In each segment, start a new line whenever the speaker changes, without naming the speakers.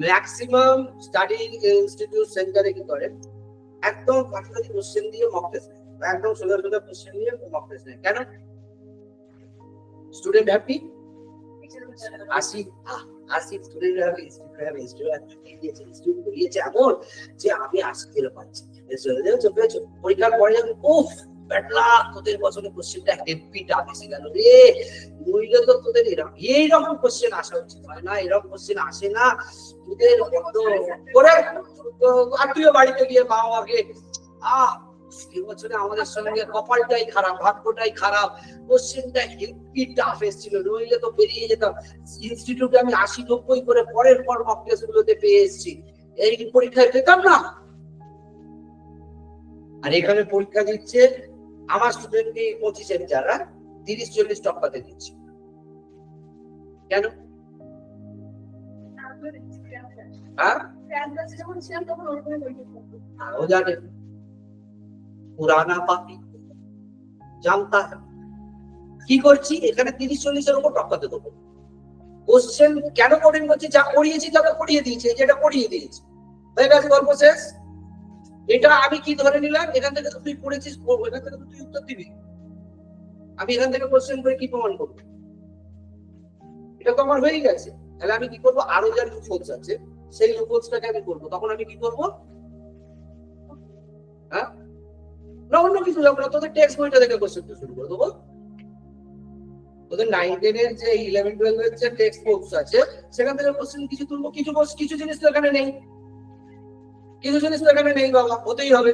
Maximum study institute সেন্টারে কি করে, একদম কাছাকাছি কোশ্চেন দিয়ে মক টেস্ট নেয়, একদম সোজা সোজা কোশ্চেন দিয়ে মক টেস্ট নেয়। কেন? Student happy, 80 student happy, student করিয়েছে এমন যে আমি 80 দিলে পাচ্ছি। পরীক্ষার পরে যখন উফ ব্যাটলা তোদের বছরের কোশ্চেনটা হেভি টাফ এসে গেল রে, নইলে তো তোদের এইরকম কোশ্চেন আসা উচিত হয় না, এরকম কোশ্চেন আসে না তোদের করে। আত্মীয় বাড়িতে গিয়ে বাবা মাকে এবছরে আমাদের সঙ্গে কপালটাই খারাপ, ভাগ্যটাই খারাপ, কোশ্চেনটা হেভি টাফ এসেছিল, নইলে তো বেরিয়ে যেতাম। ইনস্টিটিউটে আমি 80-90 করে পরের পর মক টেস্ট গুলোতে পেয়ে এসেছি, এই পরীক্ষায় পেতাম না। আর এখানে পরীক্ষা দিচ্ছে আমার স্টুডেন্টকে 25-এর যারা 30-40 টপকাতে দিচ্ছে। কেন? ও জানে পুরানা পাপি জানতা কি করছি, এখানে 30-40-এর উপর টপকাতে দেবো। কোশ্চেন কেন কঠিন করছি? যা পড়িয়েছি তাকে পড়িয়ে দিয়েছে, যেটা পড়িয়ে দিয়েছে হয়ে গেছে, গল্প শেষ। এটা আমি কি ধরে নিলাম, এখান থেকে তুই পড়েছিস, এখান থেকে তুই উত্তর দিবি, আমি এখান থেকে কোশ্চেন করে কি প্রমাণ করবো? এটা তো আমার হয়ে গেছে। তাহলে আমি কি করবো? আরো যা লুপহোলস আছে সেই লুপহোলসটাকে আমি করবো। তখন আমি কি করবো? হ্যাঁ না, অন্য কিছু যাবো না, তোদের টেক্সট বইটা দেখে কোশ্চেন শুরু করে দেবো। তোদের 9-10-এর যে 11-12-এর যে টেক্সট বুকস আছে সেখান থেকে কোশ্চেন কিছু তুলবো। কিছু জিনিস তো এখানে নেই, কিছু জিনিস তো এখানে নেই বাবা, হতেই হবে।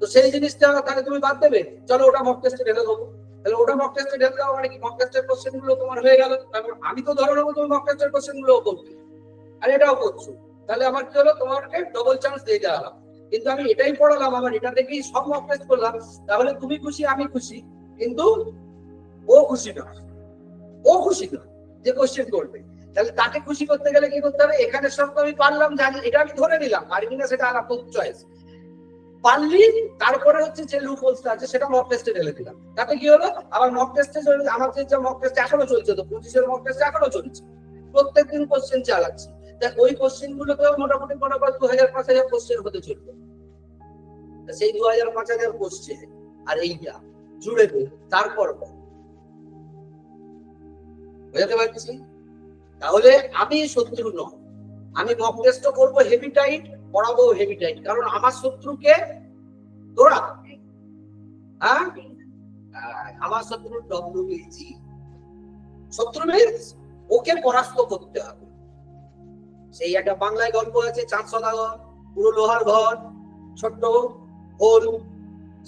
তো সেই জিনিসটা তাহলে তুমি বাদ দেবে, চলো ওটা মক টেস্টে ঢেলে দেবো। তাহলে ওটা মক টেস্টে ঢেলে দেওয়া মানে কি, মক টেস্টের কোশ্চেন গুলো তোমার হয়ে গেল। তারপর আমি তো ধরে নেবো তুমি মক টেস্টের কোশ্চেন গুলো করবে, আর এটাও করছো। তাহলে আমার কি হলো, তোমাকে ডবল চান্স দিয়ে দেওয়া। কিন্তু আমি এটাই পড়ালাম, আমার এটা থেকেই সব মক টেস্ট করলাম, তাহলে তুমি খুশি আমি খুশি, কিন্তু ও খুশি না, ও খুশি না যে কোশ্চেন করবে। তাহলে তাকে খুশি করতে গেলে কি করতে হবে? এখানে সব আমি পারলাম, জানি, এটা আমি ধরে নিলাম, পারবি না সেটা আলাদা চয়েস। পারলি তারপরে হচ্ছে যে লুপহোলসটা আছে সেটা মক টেস্টে ঢেলে দিলাম। তাতে কি হলো, আবার মক টেস্টে আমার যে মক টেস্ট এখনো চলছে, তো 25-এর মক টেস্ট এখনো চলছে, প্রত্যেকদিন কোশ্চেন চালাচ্ছি। দেখ ওই কোশ্চেন গুলোতেও মোটামুটি 2000-5000 কোশ্চেন হতে চলবে। সেই 2000-5000 কোশ্চেন আর এইটা জুড়ে দেবে, তারপর বুঝতে পারছি। তাহলে আমি শত্রু নয়, আমি মক টেস্টও করবো হেভি টাইট, পড়াবো হেভি টাইট, কারণ আমার শত্রুকে তোরা, হ্যাঁ আমার শত্রু ডব্লিউবিজি, শত্রু মিন্স ওকে পরাস্ত করতে হবে। সেই একটা বাংলায় গল্প আছে, 4 সদাগর, পুরো লোহার ঘর, ছোট্ট হোল,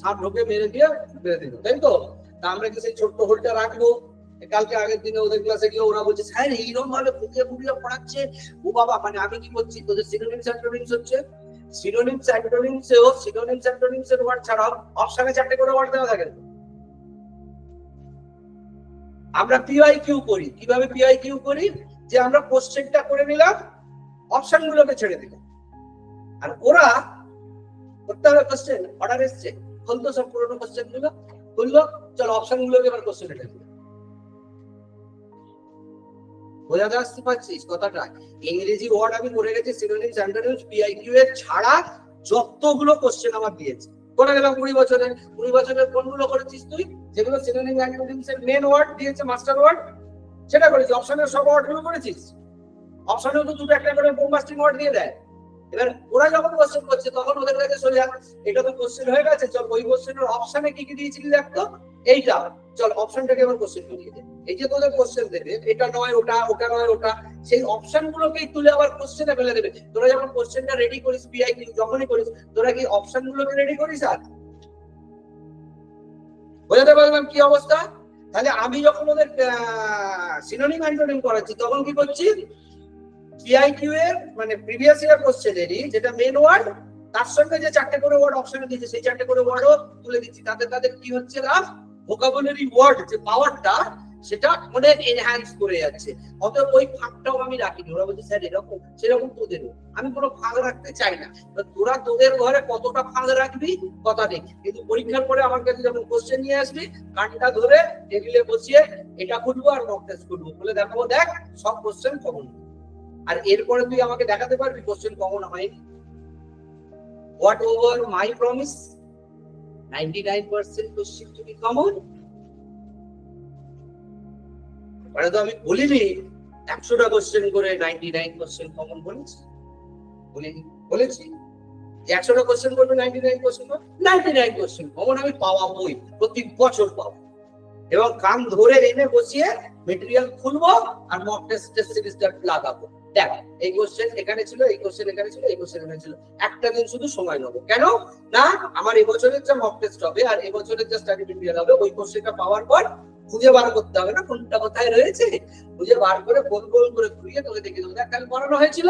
সাপ ঢোকে মেরে দিয়ে মেরে দিল, তাই তো? তা আমরা কি সেই ছোট্ট হোলটা রাখবো? কালকে আগের দিনে ওদের ক্লাসে গিয়ে ওরা বলছে স্যার এইরকম ভাবে ফুটিয়ে ফুটিয়ে পড়াচ্ছে, ও বাবা। মানে আমি কি করছি, তোদের সিনোনিমস অ্যান্টোনিমস হচ্ছে, সিনোনিমস অ্যান্টোনিমসেও সিনোনিমস অ্যান্টোনিমস এর ওয়ার্ড ছাড়াও অপশনে 4টে করে ওয়ার্ড দেওয়া থাকে। আমরা পিআইকিউ করি, কিভাবে পিআইকিউ করি? যে আমরা কোশ্চেনটা করে নিলাম, অপশন গুলোকে ছেড়ে দিলাম, আর ওরা করতে হবে কোশ্চেন অর্ডার এসছে, খুলতো সব পুরোনো কোশ্চেন গুলো, খুললো, চলো অপশন গুলোকে এবার কোশ্চেন এটা বোঝাতে আসতে পারছিস কথাটা? ইংরেজি ওয়ার্ড আমি করে গেছি, সিনোনিমস অ্যান্টোনিমস পিআইকিউ এর ছাড়া যতগুলো কোশ্চেন আমার দিয়েছে করে গেলাম 20 বছরের কোনগুলো করেছিস তুই? যেগুলো সিনোনিম অ্যান্টোনিমস এর মেন ওয়ার্ড দিয়েছে, মাস্টার ওয়ার্ড, সেটা করেছিস। অপশনের সব ওয়ার্ড গুলো করেছিস, অপশনেও তো দুটো একটা করে বোম্বাস্টিং ওয়ার্ড দিয়ে দেয়। এবার ওরা যখন কোশ্চেন করছে তখন ওদের কাছে সোজা এটা তো কোশ্চেন হয়ে গেছে, চল ওই কোশ্চেনের অপশনে কি কি দিয়েছিলি দেখতো, এইটা, চল অপশনটাকে এবার কোশ্চেন দিয়ে দে। এই যে তোদের কোশ্চেন দেবে, এটা নয় ওটা, ওটা নয় ওটা, সেই অপশন গুলোকেই তুলে আবার কোশ্চেনে ফেলে দেবে। তোরা যখন কোশ্চেনটা রেডি করিস, পিআইকিউ যখনই করিস, তোরা কি অপশন গুলোকে রেডি করিস? আর বোঝাতে পারলাম কি অবস্থা? তাহলে আমি যখন ওদের সিনোনিম অ্যান্টোনিম করাচ্ছি তখন কি করছি, পিআইকিউ এর মানে প্রিভিয়াস ইয়ার কোশ্চেনেরই যেটা মেন ওয়ার্ড, তার সঙ্গে যে 4টে করে ওয়ার্ড অপশনে দিয়েছে সেই 4টে করে ওয়ার্ডও তুলে দিচ্ছি। তাদের কি হচ্ছে না, ভোকাবুলারি ওয়ার্ড যে পাওয়ারটা সেটা অনেক এনহ্যান্স করে যাচ্ছে। অতএব ওই ফাঁকটাও আমি রাখিনি। ওরা বলছে স্যার এরকম সেরকম তোদেরও, আমি কোনো ফাঁক রাখতে চাই না। তোরা তোদের ঘরে কতটা ফাঁক রাখবি কথা নেই, কিন্তু পরীক্ষার পরে আমার কাছে যখন কোশ্চেন নিয়ে আসবি, কানটা ধরে টেবিলে বসিয়ে এটা খুলবো আর মক টেস্ট করবো, বলে দেখাবো দেখ সব কোশ্চেন কমন। আর এরপরে তুই আমাকে দেখাতে পারবি কোশ্চেন কমন হয়নি? What over my promise, 99% question to be common. মানে তো আমি বলিনি 100টা কোশ্চেন করে 99% কমন বলেছি, বলেছি 100টা কোশ্চেন করবে 99% কমন আমি পাওয়াবই, প্রতি বছর পাবো। এবং কান ধরে এনে বসিয়ে মেটেরিয়াল খুলবো আর মক টেস্টের সিরিজটা লাগাবো। দেখ এই কোশ্চেন এখানে ছিল, এই কোশ্চেন এখানে ছিল, এই কোশ্চেন এখানে ছিল, একটা দিন শুধু সময় নেবো। কেন না, আমার এবছরের যা মক টেস্ট হবে আর এবছরের যা স্টাডি মেটেরিয়াল হবে, ওই কোশ্চেনটা পাওয়ার পর খুঁজে বার করতে হবে না কোনটা কোথায় রয়েছে, খুঁজে বার করে গোল গোল করে ঘুরিয়ে তোকে দেখে দেবো। দেখ কাল পড়ানো হয়েছিল,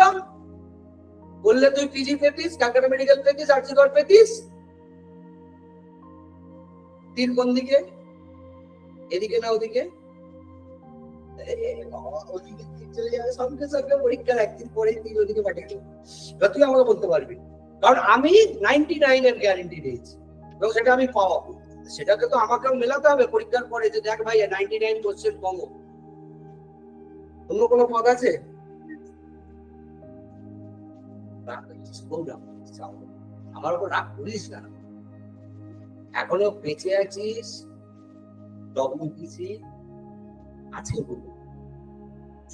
বললে তুই পিজি পেতিস, ক্যালকাটা মেডিকেল পেতিস, আরজিকর পেতিস, তীর কোন দিকে, এদিকে না ওদিকে? চলে যাবে সঙ্গে সঙ্গে পরীক্ষার একদিন পরে তুই ওদিকে পাঠিয়ে দেবো। এবার তুই আমাকে বলতে পারবি, কারণ আমি 99 এর গ্যারেন্টি দিয়েছি এবং সেটা আমি পাওয়াবো। সেটাকে তো আমাকেও মেলাতে হবে পরীক্ষার পরে যে দেখ ভাই 99 কোশ্চেন কমো। অন্য কোনো পদ আছে? আমার উপর রাগ করিস না, এখনো বেঁচে আছিস, ডব্লিউবিসি আছে বলুন।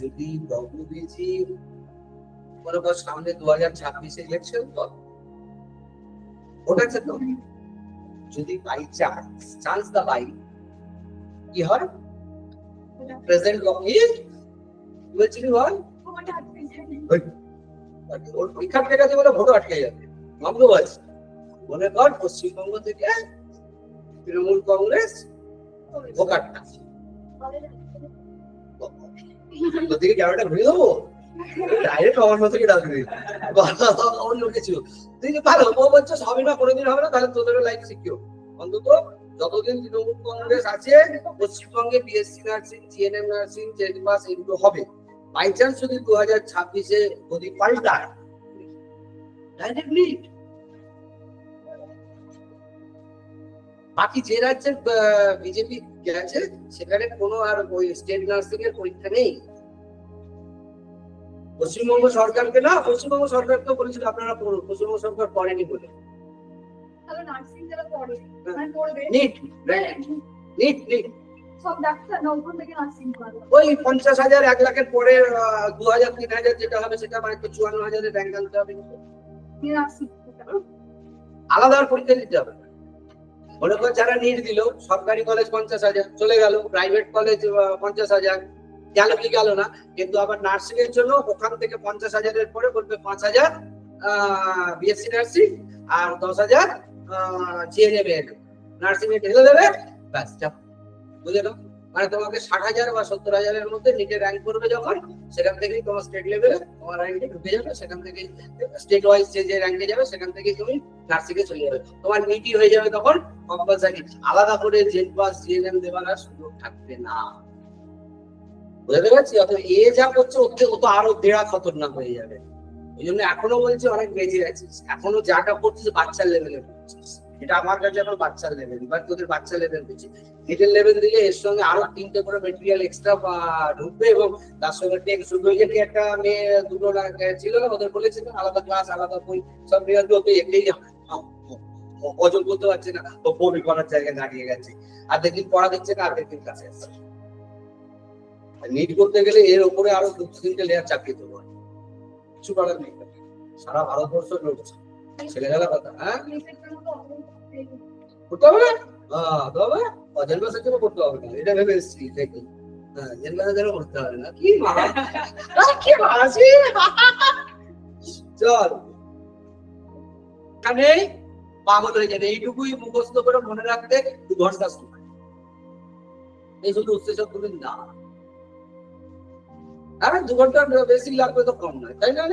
যদি ডব্লিউবিসি মনে কর সামনে 2026 ইলেকশন তো ওটাছে তো, যদি বাই চান্স দা বাই কি হয় প্রেজেন্ট বলছিলি হয় ওর পরীক্ষা আটকে গেছে বলে ভোট আটকে যাবে। মামলো আছে মনে কর পশ্চিমবঙ্গ থেকে তৃণমূল কংগ্রেস ভোকারটা তোদিকে ক্যামেরাটা ঘুরে দেবো, ডাইরেক্ট আমার মতো কি ডাকবি অন্য কিছু। তুই ভালো ও বলছিস হবে না, কোনোদিন হবে না, তাহলে তোদের লাইফ সিকিউর। অন্তত যতদিন তৃণমূল কংগ্রেস আছে পশ্চিমবঙ্গে BSc nursing, GNM nursing, Z pass এগুলো হবে। বাই চান্স যদি 2026-এ যদি পাল্টায় ডাইরেক্টলি বাকি যে রাজ্যের বিজেপি গেছে সেখানে কোনো আর ওই স্টেট নার্সিং এর পরীক্ষা নেই। পশ্চিমবঙ্গ সরকারকে না, পশ্চিমবঙ্গ সরকারকে বলেছিল আপনারা পড়ুন, পশ্চিমবঙ্গ সরকার পড়েনি বলে। ওই 50,000 1 লাখের পরে 2,000 3,000 যেটা হবে সেটা মানে 54,000-এর র্যাঙ্ক আনতে হবে, আলাদা পরীক্ষা দিতে হবে। মনে কর যারা নিট দিল, সরকারি কলেজ 50,000 চলে গেল, প্রাইভেট কলেজ 50,000 গেল কি গেল না, কিন্তু আবার নার্সিং এর জন্য ওখান থেকে 50,000-এর পরে বলবে 5,000 বিএসসি নার্সিং আর 10,000 জিএনএম নার্সিং এ ঢেলে দেবে, ব্যাস চাপ বুঝে নাও। মানে তোমাকে 60,000 বা 70,000-এর মধ্যে নিটে র্যাঙ্ক করবে যখন, সেখান থেকেই তোমার স্টেট লেভেলে তোমার র্যাঙ্কে ঢুকে যাবে, সেখান থেকে স্টেট ওয়াইজ যে র্যাঙ্কে যাবে সেখান থেকে তুমি নার্সিং এ চলে যাবে, তোমার নিটই হয়ে যাবে তখন কম্পালসারি। আলাদা করে জেড পাস জিএনএম দেবার আর সুযোগ থাকবে না, বুঝতে পারছি? অথবা এ যা করছে ও তো আরো বেড়া খতরনাক হয়ে যাবে। ওই জন্য এখনো বলছি অনেক বেঁচে আছিস, এখনো যাটা করছিস বাচ্চার লেভেলে করছিস। এটা আমার কাছে এখন বাচ্চার লেভেল, এবার তোদের বাচ্চা লেভেল দিচ্ছি। মিডল লেভেল দিলে এর সঙ্গে আরো 3টে করে মেটেরিয়াল এক্সট্রা ঢুকবে এবং তার সঙ্গে টেক্সট ঢুকবে। যে একটা মেয়ে দুটো ছিল না, ওদের বলেছিল আলাদা ক্লাস আলাদা বই সব রেজাল্ট হতে এটাই অজন করতে পারছে না, ও বই করার জায়গায় দাঁড়িয়ে গেছে, আর দেখি পড়া দিচ্ছে না, আর দেখি কাছে আসছে। নিট করতে গেলে এর উপরে আরো 2-3টে লেয়ার চাপিয়ে দেবো, কিছু করার নেই। সারা ভারতবর্ষ লড়ছে, ছেলে গেলা কথা। হ্যাঁ করতে হবে না, তবে জেলবাসের জন্য করতে হবে না, এটা ভেবে এসছি দেখি। হ্যাঁ জেলবাসের জন্য করতে হবে না, কি হাসি। চল এখানে পাগল হয়ে যাবে, এইটুকুই মুখস্থ করে মনে রাখতে 2 ঘন্টা সময়, এই শুধু উৎসেচক গুলি না। আরে 2 ঘন্টা বেশি লাগবে তো কম নয়, তাই না?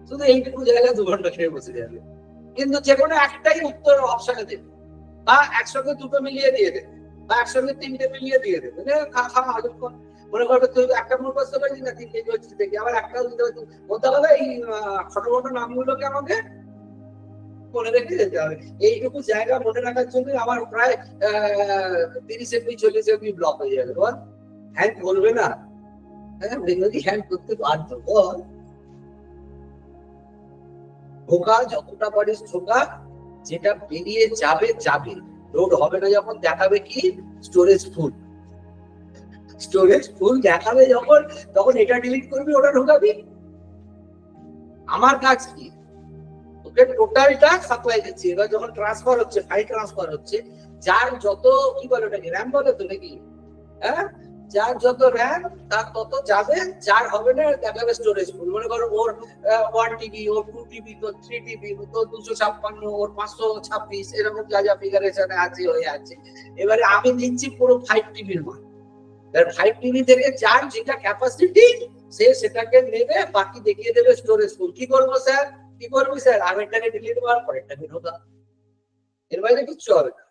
শুধু এইটুকু জায়গায় 2 ঘন্টা খেয়ে বসে যাবে, কিন্তু যে কোনো একটাই উত্তর অপশনে দেবে, বা একসঙ্গে 2টো মিলিয়ে দিয়ে দেবে, বা একসঙ্গে 3টে মিলিয়ে দিয়ে দেবে। মনে করবে তুই একটা মুখস্থ করেছিস না, 3টে হচ্ছে দেখি, আবার একটাও দিতে পারছিস। বলতে হবে এই ছোট ছোট নামগুলোকে আমাকে মনে রেখে যেতে হবে। এইটুকু জায়গা মনে রাখার জন্য আমার প্রায় 30 MB 40 MB ব্লক হয়ে যাবে। হ্যান্ড বলবে না, হ্যাঁ হ্যান্ড করতে বাধ্য বল। ঢোকা, যতটা পারিস ঢোকা, যেটা বেরিয়ে যাবে যাবে, লোড হবে না যখন দেখাবে কি স্টোরেজ ফুল, স্টোরেজ ফুল দেখাবে যখন, তখন এটা ডিলিট করবি, ওটা ঢোকাবি। আমার কাজ কি, ওকে টোটালটা সাপ্লাই দিচ্ছি। এবার যখন ট্রান্সফার হচ্ছে, ফাইল ট্রান্সফার হচ্ছে, যার যত কি বলে ওটাকে র্যাম বলে তো নাকি, হ্যাঁ, যার যত র্যাম তার তত যাবে, যার হবে না দেখাবে স্টোরেজ ফুল। মনে করো ওর 1 টিবি, ওর 2 টিবি, তোর 3 টিবি, তোর 256, ওর 526, এরকম যা যা ফিগারেশনে আছে হয়ে আছে। এবারে আমি দিচ্ছি পুরো 5 টিবির মান। 5 টিবি থেকে যার যেটা ক্যাপাসিটি সে সেটাকে নেবে, বাকি দেখিয়ে দেবে স্টোরেজ ফুল। কি করবো স্যার, কি করবি স্যার, আমি এটাকে ডিলিট করার পর এটাকে ঢোকা, এর বাইরে কিচ্ছু হবে না।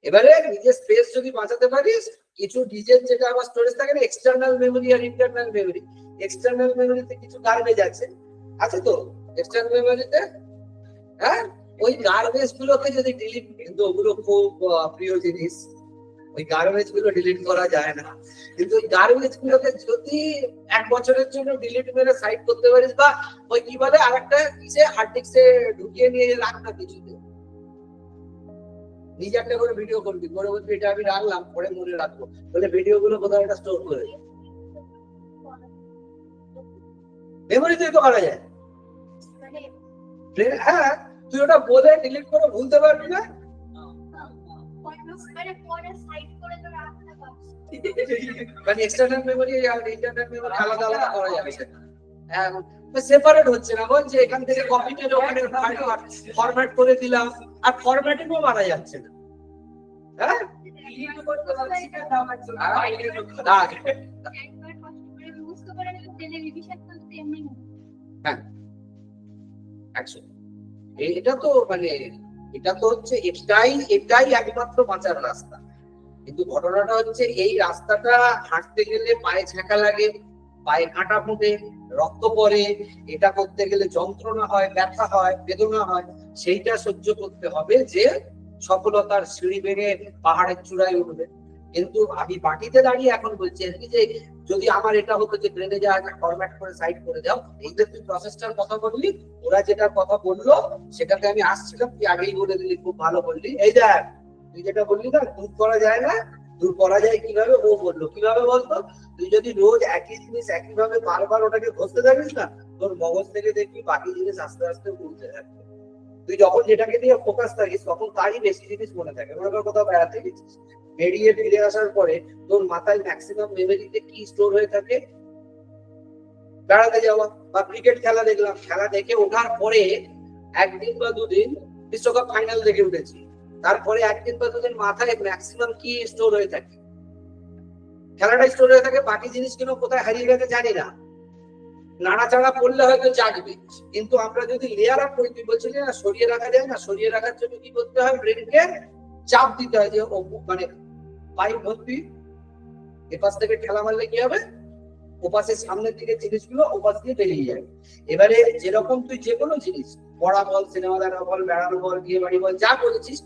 এবারে নিজের স্পেস যদি বাঁচাতে পারিস, কিছু ডিজেল যেটা আমার স্টোরেজ থাকে না, এক্সটার্নাল মেমোরি আর ইন্টারনাল মেমোরি, এক্সটার্নাল মেমোরিতে কিছু গার্বেজ আছে তো এক্সটার্নাল মেমোরিতে, হ্যাঁ, ওই গার্বেজ গুলোকে যদি ডিলিট, কিন্তু ওগুলো খুব প্রিয় জিনিস, ওই গার্বেজ গুলো ডিলিট করা যায় না, কিন্তু ওই গার্বেজ গুলোকে যদি 1 বছরের জন্য ডিলিট মেরে সাইড করতে পারিস, বা ওই কি বলে আরেকটা কিসে হার্ড ডিস্কে ঢুকিয়ে নিয়ে রাখ না কিছুতে, নিজে একটা করে ভিডিও করবি, করে বলবি এটা আমি রাখলাম, পরে মনে রাখবো, তাহলে ভিডিও গুলো কোথাও একটা স্টোর করে মেমোরিতে তো করা যায়। হ্যাঁ, তুই ওটা বলে ডিলিট করে ভুলতে পারবি না। মানে এক্সটার্নাল মেমোরি আর ইন্টারনাল মেমোরি আলাদা আলাদা করা যাবে, হ্যাঁ, সেপারেট হচ্ছে না, বল যে এখান থেকে কপি করে ওখানে ফরম্যাট করে দিলাম, আর ফরম্যাটিংও মারা যাচ্ছে না, হ্যাঁ, এটা তো মানে এটা তো হচ্ছে এটাই একমাত্র বাঁচার রাস্তা। কিন্তু ঘটনাটা হচ্ছে এই রাস্তাটা হাঁটতে গেলে পায়ে ছ্যাঁকা লাগে, পায়ে কাঁটা ফুটে, রক্ত পড়ে, এটা করতে গেলে যন্ত্রণা হয়, ব্যথা হয়, বেদনা হয়, সেইটা সহ্য করতে হবে যে সফলতার সিঁড়ি ভেঙে পাহাড়ের চূড়ায় উঠবে। কিন্তু আমি বাটিতে দাঁড়িয়ে এখন বলছি যে যদি আমার এটা হতো যে ট্রেনে যা ফরম্যাট করে সাইড করে দাও, এই যে তুই প্রসেসটার কথা বললি, ওরা যেটা কথা বললো সেটাতে আমি আসছিলাম, তুই আগেই বলে দিলি, খুব ভালো বললি। এই দেখ তুই যেটা বললি না, দূর করা যায় না, দূর করা যায় কিভাবে, ও বললো কিভাবে বলতো, তুই যদি রোজ একই জিনিস একইভাবে বারবার ওটাকে ঘষতে থাকিস না, তোর মগজ থেকে দেখবি বাকি জিনিস আস্তে আস্তে উঠতে থাকবে। তুই যখন যেটাকে দিয়ে ফোকাস থাকিস তখন তারই বেশি জিনিস মনে থাকে। মনে কর কোথাও বেড়াতে গেছিস, বেরিয়ে ফিরে আসার পরে তোর মাথায় ম্যাক্সিমাম মেমোরিতে কি স্টোর হয়ে থাকে, বেড়াতে যাওয়া বা ক্রিকেট খেলা দেখলাম, খেলা দেখে ওঠার পরে 1 দিন বা 2 দিন বিশ্বকাপ ফাইনাল দেখে উঠেছি, তারপরে 1 দিন বা 2 দিন মাথায় ম্যাক্সিমাম কি স্টোর হয়ে থাকে, খেলাটা স্টোর হয়ে থাকে, বাকি জিনিসগুলো কোথায় হারিয়ে গেছে জানি না, নাড়াচাড়া করলে হয়তো জাগবে। কিন্তু আমরা যদি লেয়ার আপ করি, তুই বলছিলি না সরিয়ে রাখা যায় না, সরিয়ে রাখার জন্য কি করতে হয়, ব্রেনকে চাপ দিতে হয় যে মানে পাইপ ভর্তি, এপাশ থেকে ঠেলা মারলে কি হবে, ওপাশের সামনের দিকে জিনিসগুলো ওপাশ দিয়ে বেরিয়ে যাবে। এবারে যেরকম তুই যে কোনো জিনিস, পড়া বল, সিনেমা দেখা বল, বেড়ানো বল, বিয়ে বাড়ি বল, যা করেছিস,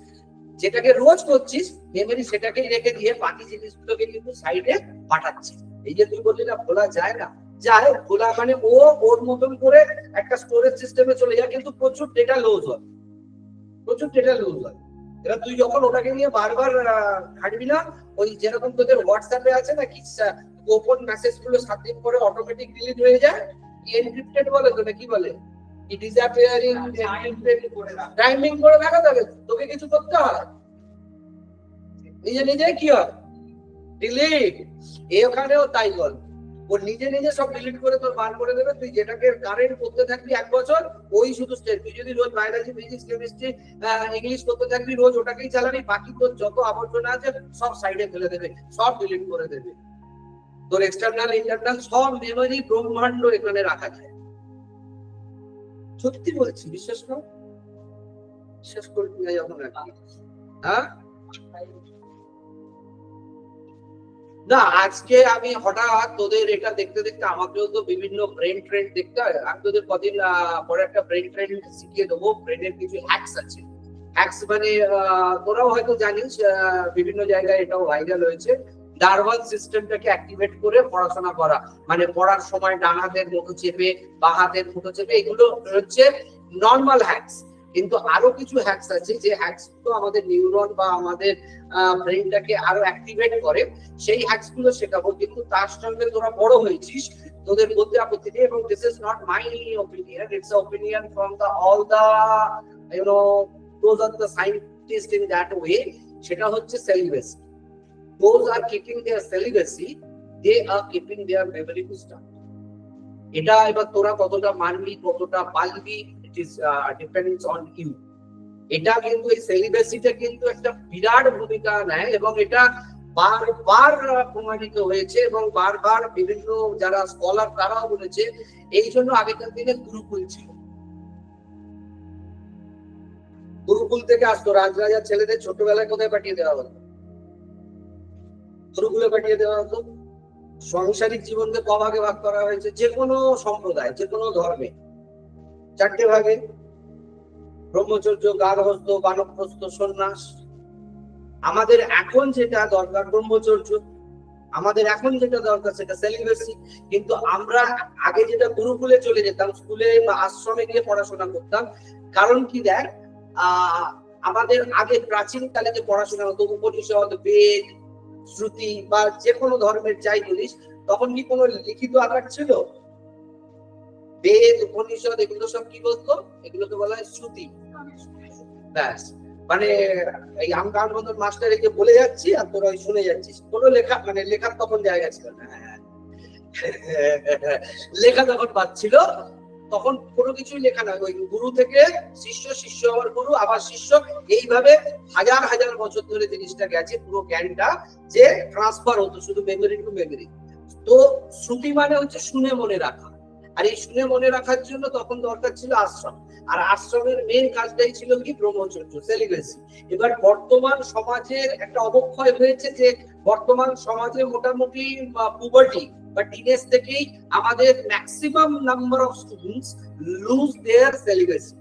যেটাকে রোজ করছিস, মেমোরি সেটাকেই রেখে দিয়ে বাকি জিনিসগুলোকে কিন্তু সাইডে পাঠাচ্ছিস। এই যে তুই বললি না ভোলা যায় না, যায়, ভোলা মানে ও ওর মতন করে একটা স্টোরেজ সিস্টেমে চলে যায়, কিন্তু প্রচুর ডেটা লস হয়, প্রচুর ডেটা লস হয়। এবার তুই যখন ওটাকে নিয়ে বারবার ঘাটবি না, ওই যেরকম তোদের হোয়াটসঅ্যাপে আছে না কি গোপন মেসেজ গুলো 7 দিন পরে অটোমেটিক ডিলিট হয়ে যায়, এনক্রিপ্টেড বলে তো না কি বলে, ডিসঅ্যাপিয়ারিং টাইমিং করে রাখা যাবে, তোকে কিছু করতে হয়, নিজে নিজে কি হয় ডিলিট। এখানেও তাই বল, ও নিজে নিজে সব ডিলিট করে তোর বার করে দেবে। তুই যেটাকে কারেন্ট করতে থাকবি 1 বছর, ওই শুধু স্টেপ। তুই যদি রোজ বায়োলজি, ফিজিক্স, কেমিস্ট্রি, ইংলিশ করতে থাকবি, রোজ ওটাকেই চালাবি, বাকি তোর যত আবর্জনা আছে সব সাইডে ফেলে দেবে, সব ডিলিট করে দেবে। তোর এক্সটার্নাল ইন্টারনাল সব মেমোরি ব্রহ্মাণ্ড এখানে রাখা যায়। সত্যি বলছি, বিশ্বাস কর, বিশ্বাস করবি না যখন রাখি। হ্যাঁ না, আজকে আমি হঠাৎ তোদের এটা দেখতে দেখতে আমাকেও তো বিভিন্ন ব্রেন ট্রেন্ড দেখতে হয়। আমি তোদের কদিন পরে একটা ব্রেন ট্রেন্ড শিখিয়ে দেবো। ব্রেনের কিছু হ্যাকস আছে। হ্যাকস মানে তোরাও হয়তো জানিস, বিভিন্ন জায়গায় এটাও ভাইরাল হয়েছে। ডারওয়াল সিস্টেমটাকে অ্যাক্টিভেট করে পড়াশোনা করা, মানে পড়ার সময় ডান হাতের মুঠো চেপে বা হাতের মুঠো চেপে, এগুলো হচ্ছে নর্মাল হ্যাকস। কিন্তু আরো কিছু হ্যাকস আছে যে হ্যাকস তো আমাদের নিউরন বা আমাদের ব্রেনটাকে আরো অ্যাক্টিভেট করে, সেই হ্যাকস গুলো শেখাবো। কিন্তু তার সঙ্গে তোরা বড় হয়েছিস, তোদের বলতে আপত্তি নেই, এবং this is not my opinion, it's opinion from the all the those are the scientist in that way. সেটা হচ্ছে সেলিবেসি। Those are keeping their celibacy, they are keeping their memory to start. এটা এবার তোরা কতটা মানবি, কতটা পালবি, it is depends on you. এটা কিন্তু এই সেলিবেসিটা কিন্তু একটা বিরাট ভূমিকা নেয়, এবং এটা বারবার প্রমাণিত হয়েছে, এবং বারবার বিভিন্ন যারা স্কলার তারাও বলেছে। এই জন্য আগেকার দিনে গুরুকুল ছিল। গুরুকুল থেকে আসতো রাজরাজার ছেলেদের ছোটবেলায় কোথায় পাঠিয়ে দেওয়া হতো? গুরুকুলে পাঠিয়ে দেওয়া হতো। সাংসারিক জীবনকে কভাগে ভাগ করা হয়েছে, যে কোনো সম্প্রদায়, যে কোনো ধর্মে 4টে ভাগে: ব্রহ্মচর্য, গার্হস্থ্য, বানপ্রস্থ, সন্ন্যাস। আমাদের এখন যেটা দরকার ব্রহ্মচর্য, আমাদের এখন যেটা দরকার সেটা সেলিবেসি। কিন্তু আমরা আগে যেটা গুরুকুলে চলে যেতাম, স্কুলে বা আশ্রমে গিয়ে পড়াশোনা করতাম। কারণ কি দেখ, আমাদের আগে প্রাচীন কালে যে পড়াশোনা হতো, উপনিষদ, বেদ, শ্রুতি বা যে কোনো ধর্মের যাই বলিস, তখন কি কোনো লিখিত আকার ছিল? বেদ, উপনিষদ এগুলো সব কি বলতো? এগুলোকে বলা হয় শ্রুতি। ব্যাস, মানে এই আমগান মতন মাস্টার একে বলে যাচ্ছি আর তোরা শুনে যাচ্ছিস। কোনো লেখা, মানে লেখার তখন জায়গা ছিল না। লেখা যখন পাচ্ছিল তখন কোনো কিছুই লেখা নয়, ওই গুরু থেকে শিষ্য, শিষ্য আবার গুরু, আবার শিষ্য, এইভাবে হাজার হাজার বছর ধরে জিনিসটা গেছে। পুরো জ্ঞানটা যে ট্রান্সফার হতো শুধু মেমোরি টু মেমোরি। তো শ্রুতি মানে হচ্ছে শুনে মনে রাখা, আর এই শুনে মনে রাখার জন্য তখন দরকার ছিল আশ্রম। আর আশ্রমের মেন কাজটাই ছিল কি? ব্রহ্মচর্য, সেলিবেসি। এবার বর্তমান সমাজের একটা অবক্ষয় হয়েছে যে বর্তমান সমাজে মোটামুটি পুবার্টি বা টিনেজ থেকেই আমাদের maximum number of students lose their celibacy.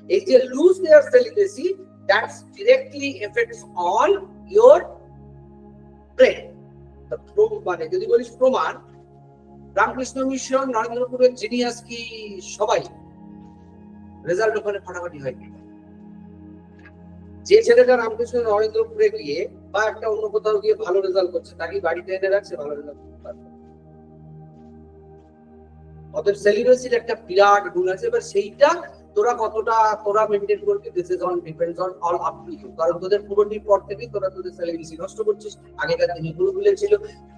এই যে lose their celibacy, that's directly effects on your brain. মানে যদি বলিস প্রমাণ, রামকৃষ্ণ মিশন, নরেন্দ্রপুরের জিনিয়াস কি সবাই রেজাল্ট ওখানে ফাটাফাটি হয়। যে ছেলেটা রামকৃষ্ণ নরেন্দ্রপুরে গিয়ে বা একটা অন্য কোথাও গিয়ে ভালো রেজাল্ট করছে, তাকে বাড়িতে এনে রাখছে, ভালো রেজাল্ট করতে পারবে। অতএব সেলিবেসির একটা বিরাট গুণ আছে। এবার সেইটা তোরা মেনটেন করবি, this is on depends on all up to you. কারণ তোদের পুরোটির পর থেকে তোরা তোদের সেলিবেসি নষ্ট করছিস। আগেকার দিনে গুরুকুলে ছিল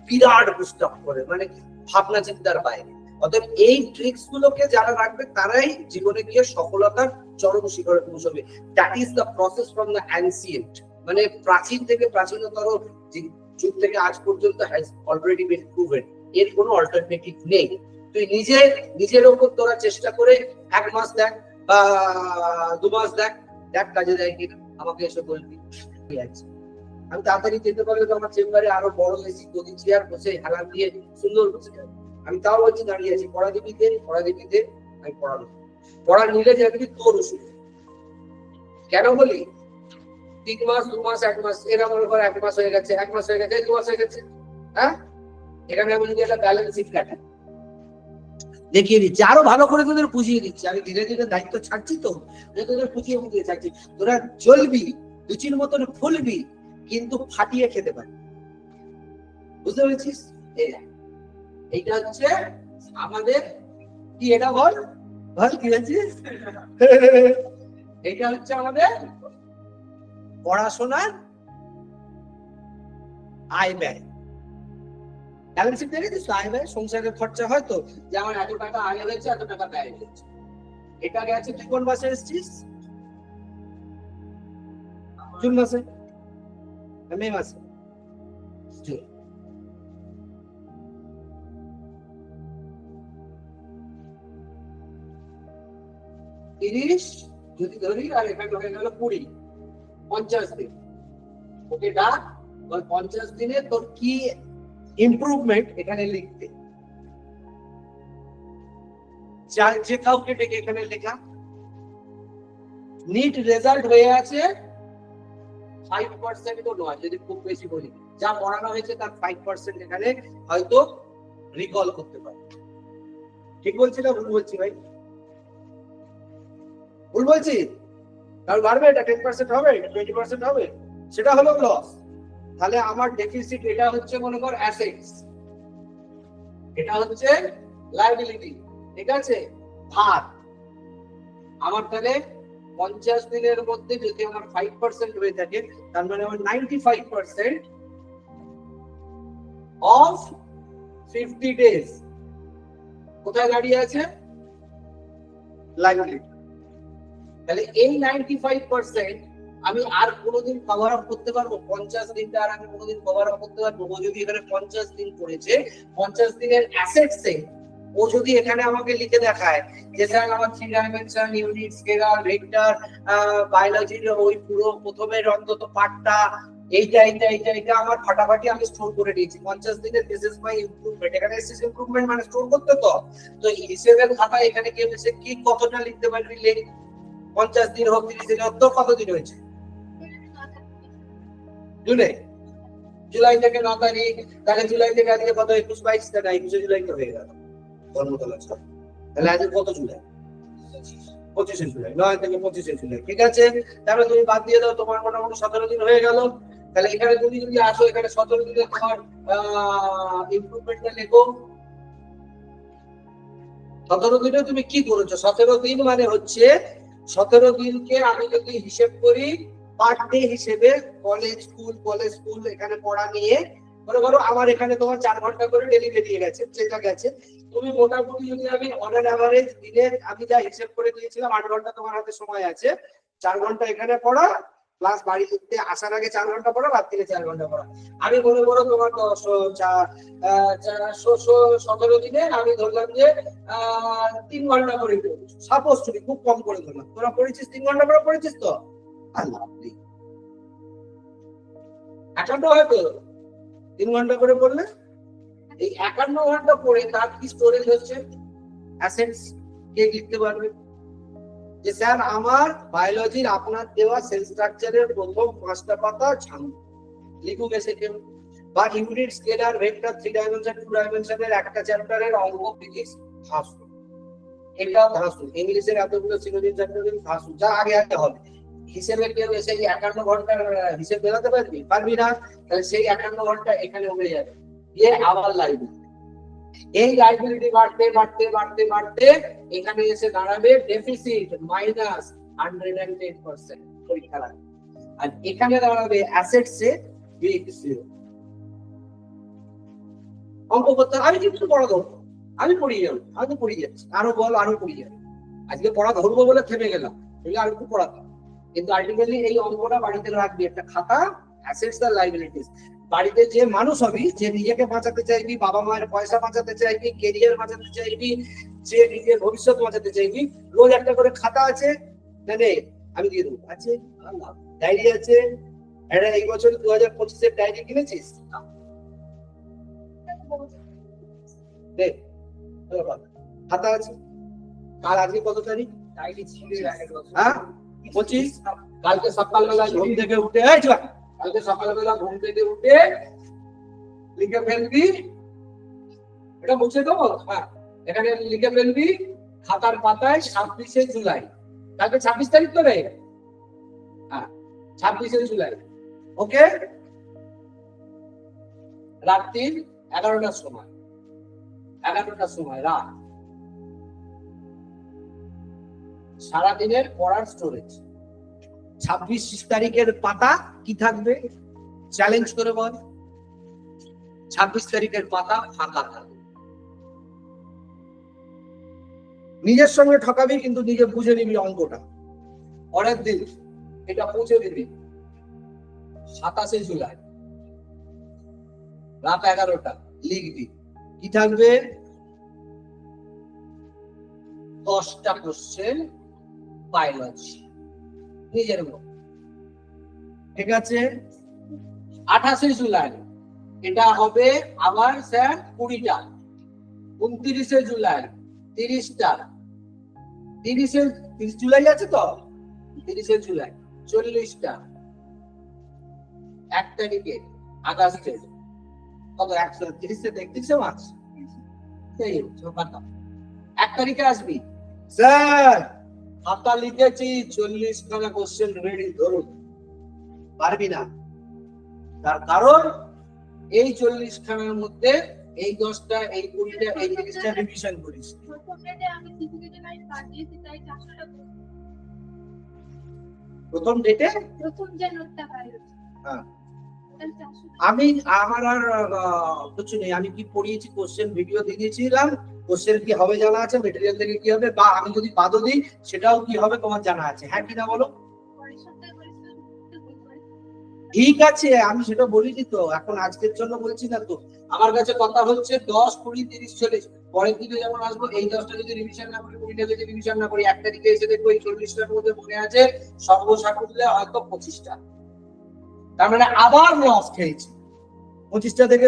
বিরাট বুস্ট আপ করে, মানে ভাবনা চিন্তার বাইরে। অতএব এই ট্রিক্স গুলোকে যারা রাখবে তারাই জীবনে গিয়ে সফলতার চরম শিখরে পৌঁছবে। That is the process from the ancient, মানে প্রাচীন থেকে প্রাচীনতর যুগ থেকে আজ পর্যন্ত হ্যাজ অলরেডি বিন প্রুভেন। এর কোনো অল্টারনেটিভ নেই। তুই নিজের ওপর তোরা চেষ্টা করে 1 মাস দেখ বা 2 মাস দেখ কাজে দেয় কিনা, আমাকে এসে বলবি। আমি তাড়াতাড়ি যেতে পারলে তো আমার চেম্বারে আরো বড় এসি, গদি, চেয়ার বসে হেলা দিয়ে সুন্দর বসে যাবে। আমি তাও বলছি দাঁড়িয়ে আছি, পড়া দিবি দে, আমি পড়াবো। পড়া নিলে যাবি তোর ওষুধ। কেন বলি? 3 মাস, 2 মাস, 1 মাস, এরা মনে করে 1 মাস হয়ে গেছে, 1 মাস হয়ে গেছে, 2 মাস হয়ে গেছে। হ্যাঁ, এখানে আমি যদি একটা ব্যালেন্স শিট কাটি দেখিয়ে দিচ্ছি, আরো ভালো করে তোদের বুঝিয়ে দিচ্ছি। আমি ধীরে ধীরে দায়িত্ব ছাড়ছি তো, তোদের বুঝিয়ে ছাড়ছি। তোরা জ্বলবি, লুচির মতন ফুলবি, কিন্তু ফাটিয়ে খেতে পারবি। বুঝতে পেরেছিস? এইটা হচ্ছে আমাদের কি, এটা বল কি হয়েছিস? এইটা হচ্ছে আমাদের পড়াশোনার আয় ব্যয়। ব্যালেন্স শিট দেখেছিস? আয় ব্যয়, সংসারের খরচা হয় তো, যে আমার এত টাকা আয় হয়েছে, এত টাকা ব্যয় হয়েছে। এটা গেছে, তুই কোন মাসে এসেছিস? জুন মাসে, মে মাসে, জুন। তিরিশ যদি ধরি, আর এখানে হয়ে গেল 20, 50 দিন। ওকে ডাক, 50 দিনে তোর কি ইমপ্রুভমেন্ট এখানে লিখতে, যে কাউকে ডেকে এখানে লেখা। নিট রেজাল্ট হয়ে আছে 5% তো নয়, যদি খুব বেশি বলি, যা পড়ানো হয়েছে তার 5% এখানে হয়তো রিকল করতে পারে। ঠিক বলছি না ভুল বলছি ভাই? ভুল বলছি? কারণ বাড়বে, এটা 10% হবে, এটা 20% হবে, সেটা হলো লস। তাহলে আমার ডেফিসিট এটা হচ্ছে মনে কর অ্যাসেটস, এটা হচ্ছে লায়াবিলিটি, ঠিক আছে? ধার। আমার তাহলে 50 দিনের মধ্যে যদি আমার 5% হয়ে থাকে, তার মানে আমার 95% অফ 50 ডেজ কোথায় দাঁড়িয়ে আছে? লায়াবিলিটি। তাহলে এই 95% আমি আর কোনোদিন কভার আপ করতে পারবো? 50 দিনটা আর আমি কোনোদিন কভার আপ করতে পারবো? ও যদি এখানে 50 দিন করেছে, 50 দিনের অ্যাসেটসে ও যদি এখানে আমাকে লিখে দেখায় যে স্যার আমার 3 ডাইমেনশন, ইউনিট, স্কেলার, ভেক্টর, বায়োলজির ওই পুরো প্রথমের অন্তত পার্টটা এইটা আমার ফাটাফাটি আমি স্টোর করে দিয়েছি 50 দিনের, দিস ইজ মাই ইমপ্রুভমেন্ট। এখানে এসেছে ইমপ্রুভমেন্ট মানে স্টোর করতে, তো হিসেবের খাতা এখানে কি হয়েছে, কি কতটা লিখতে পারবি লেখ। 50 দিন হোক, 30 দিন হোক, তো কতদিন হয়েছে? জুলাই থেকে 9 তারিখ, তাহলে জুলাই থেকে আজকে কত? 21, 22, 21 জুলাই তো হয়ে গেল ধর্মতলা। তাহলে আজকে কত জুলাই? 25 জুলাই। 9 থেকে 25 জুলাই, ঠিক আছে? তাহলে তুমি বাদ দিয়ে দাও, তোমার মোটামুটি 17 দিন হয়ে গেল। তাহলে এখানে তুমি যদি আসো, এখানে 17 দিনে তোমার ইমপ্রুভমেন্টটা লেখো। 17 দিনে তুমি কি করেছো? 17 দিন মানে হচ্ছে 17 দিনকে আমি যদি হিসেব করি পার ডে হিসেবে, কলেজ স্কুল এখানে পড়া নিয়ে মনে করো আমার এখানে তোমার 4 ঘন্টা করে ডেলি বেরিয়ে গেছে, যেটা গেছে। তুমি মোটামুটি যদি আমি অন অ্যান অ্যাভারেজ দিনে আমি যা হিসেব করে দিয়েছিলাম, 8 ঘন্টা তোমার হাতে সময় আছে, 4 ঘন্টা এখানে পড়া প্লাস বাড়িতে আসার আগে 4 ঘন্টা পড়া, রাত্রিরে 4 ঘন্টা পড়া। আমি মনে করো তোমার 17 দিনে আমি ধরলাম যে 3 ঘন্টা করে পড়েছি, সাপোজ তুমি খুব কম করে ধরলাম, তোরা পড়েছিস 3 ঘন্টা করে পড়েছিস তো? আল্লাহ, 51 হয়তো 3 ঘন্টা করে পড়লে, এই 51 ঘন্টা পড়ে তার কি স্টোরেজ হচ্ছে? অ্যাসেটস। কে লিখতে পারবে যে স্যার আমার বায়োলজির আপনার দেওয়া সেল স্ট্রাকচারের প্রথম 5টা পাতা ঝামু লিখুক এসে কেউ, বা ইউনিট, স্কেলার, ভেক্টর, 3 ডাইমেনশন, 2 ডাইমেনশনের একটা চ্যাপ্টারের অঙ্ক ফিজিক্স ধাসু, এটা ধাসু। ইংলিশের এতগুলো সিনোনিম চ্যাপ্টারের ধাসু, যা আগে হবে। হিসেবে কেউ এসে 51 ঘন্টার হিসেব বেরাতে পারবি না? তাহলে সেই 51 ঘন্টা এখানে উড়ে যাবে, ये আবার লাইবিলিটি। এই লাইবিলিটি বাড়তে এখানে এসে দাঁড়াবে ডেফিসিট মাইনাস 110% পরীক্ষা লাগে। আর এখানে দাঁড়াবে অ্যাসেটস এ বিগ জিরো। অঙ্ক করতে আমি কিন্তু পড়া ধরবো, আমি পড়িয়ে যাবো, আমি তো পড়িয়ে যাচ্ছি, আরো বল আরো পড়িয়ে যাবে। আজকে পড়া ধরবো বলে থেমে গেলাম, আর একটু পড়াতাম। কিন্তু আলটিমেটলি এই অঙ্কটা বাড়িতে রাখবি, একটা খাতা, অ্যাসেটস আর লায়াবিলিটিস। বাড়িতে যে মানুষ হবি, যে নিজেকে বাঁচাতে চাইবি, বাবা মায়ের পয়সা বাঁচাতে চাইবি, কেরিয়ার বাঁচাতে চাইবি, যে নিজের ভবিষ্যৎ বাঁচাতে চাইবি, রোজ একটা করে খাতা আছে, জানে আমি দিয়ে দেবো, আছে ডায়েরি আছে। এটা এই বছর 2025 এর ডায়েরি কিনেছিস? দেখ খাতা আছে। আর আজকে কত তারিখ? হ্যাঁ 25। কালকে সকালবেলা ঘুম থেকে উঠে লিখে ফেলবি, এটা মুছে দেবো। হ্যাঁ, এখানে লিখে ফেলবি খাতার পাতায় 26শে জুলাই। কালকে 26 তারিখ তো রে? হ্যাঁ, 26শে জুলাই। ওকে, রাত্রি 11টার সময়, 11টার সময় রাত। সারাদিনের পড়ার স্টোরেজ। 26 তারিখের পাতা কি থাকবে? চ্যালেঞ্জ করে বল। 26 তারিখের পাতা ফাঁকা থাকবে। নিজের সঙ্গে ঠকাবি, কিন্তু নিজে বুঝে নিবি অঙ্কটা। পরের দিন এটা পৌঁছে দিবি 27শে জুলাই রাত 11টা, লিখবি কি থাকবে? 10টা কোশ্চেন বায়োলজি নিজের মতো, ঠিক আছে? 28শে জুলাই এটা হবে আবার স্যার 20টা। 29শে জুলাই 30টা। 30 জুলাই আছে তো? 30শে জুলাই 40টা। 1 তারিখে আগস্টে কত? 31শে মার্চ। 1 তারিখে আসবি, স্যার খাতা লিখেছি 40 খানা কোশ্চেন রেডি, ধরুন পারবি না, তার কারণ এই 40 খানার মধ্যে এই 10টা, এই 20টা, এই 30টা রিভিশন করিস। প্রথম ডেটে আমি আমার আর কিছু নেই, আমি কি পড়িয়েছি কোশ্চেন ভিডিও দিয়েছিলাম, কোশ্চেন কি হবে জানা আছে, মেটেরিয়াল থেকে কি হবে, বা আমি যদি বাদও দিই সেটাও কি হবে তোমার জানা আছে, হ্যাঁ কিনা বলো? ঠিক আছে, আমি সেটা বলিনি তো, এখন আজকের জন্য বলছি না তো। আমার কাছে কথা হচ্ছে 10, 20, 30, 40 পরের দিকে যেমন আসবো, এই 10টা যদি রিভিশন না করি, 20টা যদি রিভিশন না করি, এক তারিখে এসে দেখবো এই 40টার মধ্যে মনে আছে সর্বসাকুল্যে হয়তো 25টা, তার মানে আবার লস খেয়েছি। 25টা থেকে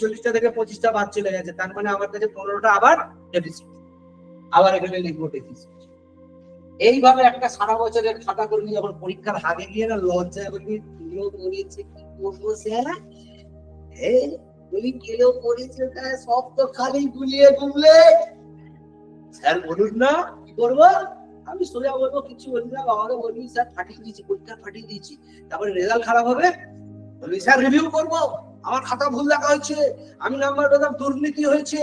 40টা থেকে 25টা বাদ চলে গেছে, তার মানে আমার কাছে 15টা আবার ডেফিসিট, আবার এখানে লিখবো ডেফিসিট। এইভাবে একটা সারা বছরের খাতা করবি, যখন পরীক্ষার আগে গিয়ে না লজ্জায় বলবি কিলো করেছে, কি করবো স্যার, কিলো করেছে, সব তো খালি গুলিয়ে গুললে, স্যার বলুন না কি করবো, আমি সোজা বলবো কিছু বলি না, বাবাকে বলবি স্যার ফাটিয়ে দিয়েছি, পরীক্ষা ফাটিয়ে দিয়েছি, তারপরে রেজাল্ট খারাপ হবে, বলবি স্যার রিভিউ করবো, আমার খাতা ভুল দেখা হয়েছে, আমি নাম্বার পেলাম, দুর্নীতি হয়েছে,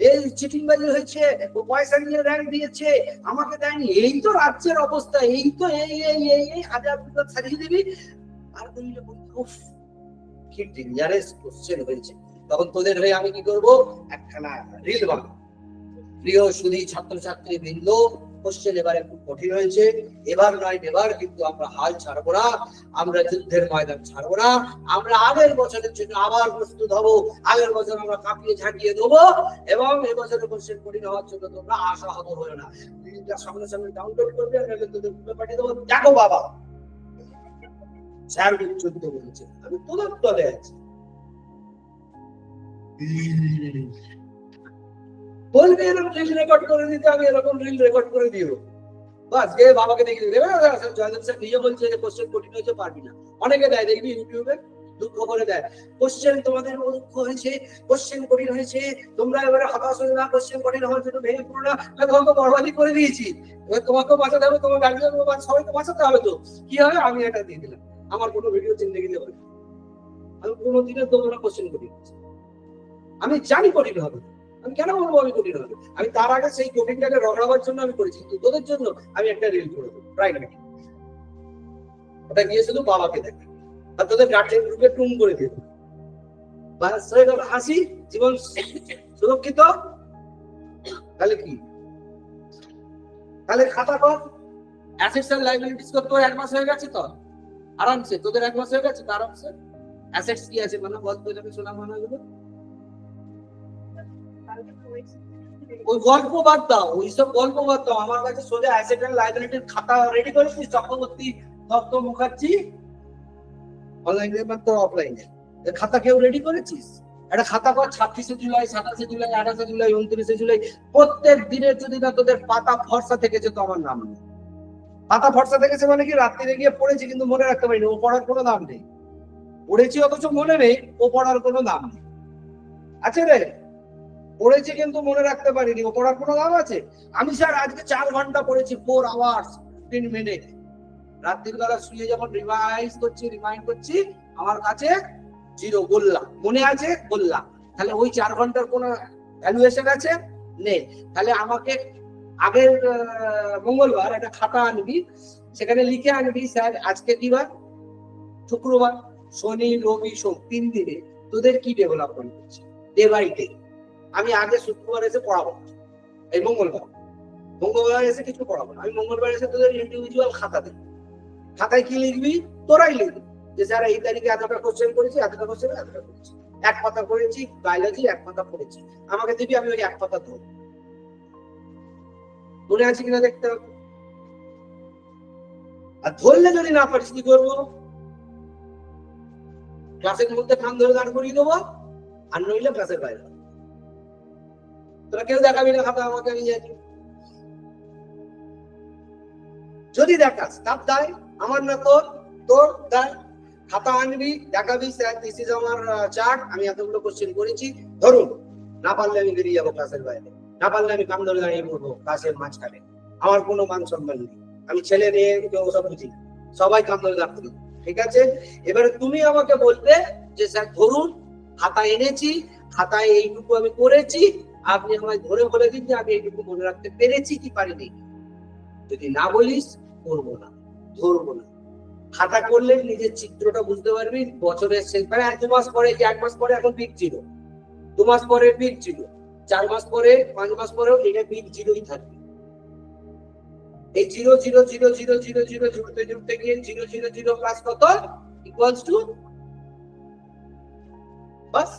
এই চিটিংবাজি হয়েছে, ও পয়সা নিয়ে র্যাঙ্ক দিয়েছে, আমাকে দেয়নি, এই তো রাজ্যের অবস্থা, এই তো এই হাজার বিপদ সাজিয়ে দিবি, আর তুমি উফ কি ডেঞ্জারাস কোশ্চেন হয়েছে, তখন তোদের হয়ে আমি কি করবো, একখানা রিল বানাবো। প্রিয় সুধী ছাত্রছাত্রী বৃন্দ, কোশ্চেন এবার একটু কঠিন হয়েছে, এবার নয় এবার কিন্তু আমরা হাল ছাড়বো না, আমরা যুদ্ধের ময়দান ছাড়বো না, আমরা আগের বছরের জন্য আবার প্রস্তুত হব, আগের বছর আমরা কাঁপিয়ে ঝাঁকিয়ে দেবো, এবং এবছরের কোশ্চেন কঠিন হওয়ার জন্য তোমরা আশাহত হলো না, লিঙ্কটা সঙ্গে সঙ্গে ডাউনলোড করবে, আমি তোদের গ্রুপে পাঠিয়ে দেবো, দেখো বাবা স্যার চলতে বলেছে, আমি তোদের দলে আছি, বলবি এরকম রিল রেকর্ড করে দিতে, আমি এরকম রিল রেকর্ড করে দিব, বাস গিয়ে বাবাকে দেখিয়ে দেবে, জয়দেব স্যার নিজে বলছে যে কোশ্চেন কঠিন হয়েছে, পারবি না, অনেকে দেয় দেখবি ইউটিউবে দুঃখ করে দেয়, কোশ্চেন তোমাদের দুঃখ হয়েছে, কোশ্চেন কঠিন হয়েছে, তোমরা এবারে হতাশ হয়ে না, কোশ্চেন কঠিন হওয়ার জন্য ভেঙে পড়ো না, তোমাকে বরবাদি করে দিয়েছি, এবার তোমাকেও বাঁচাতে হবে, তোমার গার্জিয়ান সবাইকে বাঁচাতে হবে, তো কি হবে, আমি এটা দিয়ে দিলাম, আমার কোনো ভিডিও জিন্দগি দেবো না, আমি কোনোদিনের তোমরা কোশ্চেন কঠিন, আমি জানি কঠিন হবে, আমি কেন বলবো আমি কঠিন হবে, আমি তার আগে সেই কঠিনটাকে রগড়াবার জন্য আমি করেছি, কিন্তু তোদের জন্য আমি একটা রিল করে দেবো প্রাইভেট, ওটা গিয়ে শুধু বাবাকে দেখে, আর তোদের গার্জেন গ্রুপে টুম করে দেবো, বাস হয়ে গেল, হাসি, জীবন সুরক্ষিত। তাহলে কি, তাহলে খাতা কর, অ্যাসেটস এন্ড লায়াবিলিটিস কর, তোর 1 মাস হয়ে গেছে তো আরামসে, তোদের 1 মাস হয়ে গেছে তো আরামসে, অ্যাসেটস কি আছে মানে বল, তোদের আমি শোনা মনে হলো, ওই গল্প বাদ দাও, ওইসব গল্প বাদ দাও, আমার কাছে সোজা অ্যাসেট এন্ড লায়াবিলিটির খাতা রেডি করেছিস, চক্রবর্তী দত্ত মুখার্জি অনলাইনে মাত্র অফলাইনে, খাতা কেউ রেডি করেছিস, একটা খাতা কর, 26শে জুলাই, 27শে জুলাই, 28শে জুলাই, 29শে জুলাই, প্রত্যেক দিনের যদি না তোদের পাতা ফর্সা থেকেছে তো আমার নাম নেই, পাতা ফর্সা থেকেছে মানে কি, রাত্রিরে গিয়ে পড়েছি কিন্তু মনে রাখতে পারিনি, ও পড়ার কোনো দাম নেই, পড়েছি অথচ মনে নেই, ও পড়ার কোনো দাম নেই, আছে রে, পড়েছি কিন্তু মনে রাখতে পারিনি, ও পড়ার কোনো দাম আছে, আমি স্যার আজকে 4 ঘন্টা পড়েছি, 4 আওয়ার্স 15 মিনিট, রাত্রির বেলা শুয়ে যখন রিমাইন্ড করছি, আমার কাছে জিরো, বললাম মনে আছে বললাম, তাহলে ওই 4 ঘন্টার কোনো ভ্যালুয়েশন আছে নেই, তাহলে আমাকে আগের মঙ্গলবার একটা খাতা আনবি, সেখানে লিখে আনবি স্যার আজকে কি বার, শুক্রবার, শনি রবি সোম, 3 দিনে তোদের কি ডেভেলপমেন্ট হচ্ছে ডে বাই ডে, আমি আগে শুক্রবার এসে পড়াবো, এই মঙ্গলবার এসে কিছু পড়াবো না, আমি মঙ্গলবার এসে তোদের ইন্ডিভিজুয়াল খাতা দেবো, খাতায় কি লিখবি, তোরাই লিখবি যে স্যার এই তারিখে এতটা কোশ্চেন করেছি, এতটা কোশ্চেন এতটা করেছি, 1 পাতা করেছি বায়োলজি, 1 পাতা পড়েছি, আমাকে দিবি, আমি ওই 1 পাতা ধরবো, মনে আছে কিনা দেখতে হবে, আর ধরলে যদি না পারিস কি করবো, ক্লাসের মধ্যে কান ধরে দাঁড় করিয়ে দেবো, আর নইলে ক্লাসের বাইরে, তোরা কেউ দেখাবি না খাতা আমাকে, আমি জানি, যদি দেখাস তার দায় আমার না তোর, তোর দায়, খাতা আনবি দেখাবি স্যার দিস ইজ আমার চার্ট, আমি এতগুলো কোশ্চেন করেছি, ধরুন, না পারলে আমি বেরিয়ে যাবো ক্লাসের বাইরে, না পারলে আমি কান ধরে দাঁড়িয়ে পড়বো ক্লাসের মাঝখানে, আমার কোনো মান সম্মান নেই, আমি ছেলে নিয়ে ওসব বুঝি না, সবাই কাম ধরে রাখতে। ঠিক আছে, এবারে তুমি আমাকে বলবে যে স্যার ধরুন খাতা এনেছি, খাতায় এইটুকু আমি করেছি, আপনি আমায় ধরে বলে দিন যে আমি এইটুকু মনে রাখতে পেরেছি কি পারিনি। যদি না বলিস করবো না, ধরবো না। খাতা করলে নিজের চিত্রটা বুঝতে পারবি, বছরের শেষ মানে 2 মাস পরে কি 1 মাস পরে এখন বিগ জিরো, 2 মাস পরে বিগ জিরো, 4 মাস পরে 5 মাস পরেও এটা বিগ জিরোই থাকবে। এই 0 0 0 0 0 0 জুড়তে জুড়তে গিয়ে 0 0 0 প্লাস কত ইকুয়ালস টু, বাস।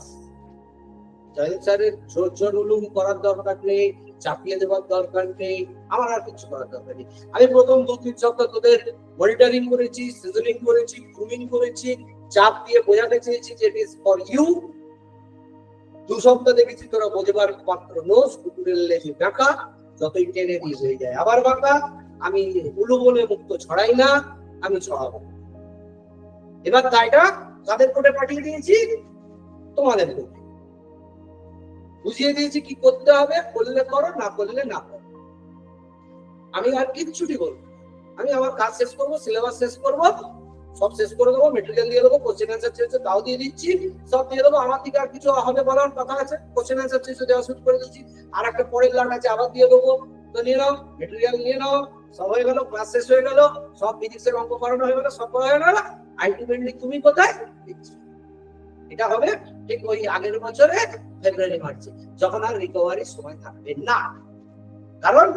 জাহিদ স্যারের জোর জোর উলুম করার দরকার নেই, চাপিয়ে দেওয়ার দরকার নেই, আমার আর কিছু করার দরকার নেই। আমি প্রথম 2-3 সপ্তাহ তোদের মনিটরিং করেছি, সিজনিং করেছি, গ্রুমিং করেছি, চাপ দিয়ে বোঝাতে চেয়েছি যে ইট ইজ ফর ইউ। 2 সপ্তাহ দেখেছি তোরা বোঝবার পাত্র নোস, কুকুরের লেজে ডাকা, যতই টেনে দিয়ে হয়ে যায় আবার বাঁকা। আমি উলু বলে মুক্ত ছড়াই না, আমি ছড়াবো। এবার তাইটা কাদের কোর্টে পাঠিয়ে দিয়েছি, তোমাদের কোর্টে বুঝিয়ে দিয়েছি কি করতে হবে, করলে করো, না করলে না করো। আমি আর কিচ্ছুটি বলবো, আমি আমার কাজ শেষ করবো, সিলেবাস শেষ করবো, সব শেষ করে দেবো, মেটেরিয়াল দিয়ে দেবো, কোশ্চেন অ্যান্সার চেয়েছে তাও দিয়ে দিচ্ছি, সব দিয়ে দেবো। আমার দিকে আর কিছু হবে বলার কথা আছে, কোশ্চেন অ্যান্সার চেয়েছে দেওয়া শুরু করে দিচ্ছি, আর একটা পরের লাট আছে আবার দিয়ে দেবো। তো নিয়ে নাও, মেটেরিয়াল নিয়ে নাও, সব হয়ে গেল, ক্লাস শেষ হয়ে গেল, সব ফিজিক্সের অঙ্ক করানো হয়ে গেল, সব করা হয়ে গেল। আলটিমেটলি তুমি কোথায়? এটা হবে ঠিক ওই আগের বছরে ফেব্রুয়ারি মার্চে, যখন আর রিকভারির সময় থাকবে না। কারণ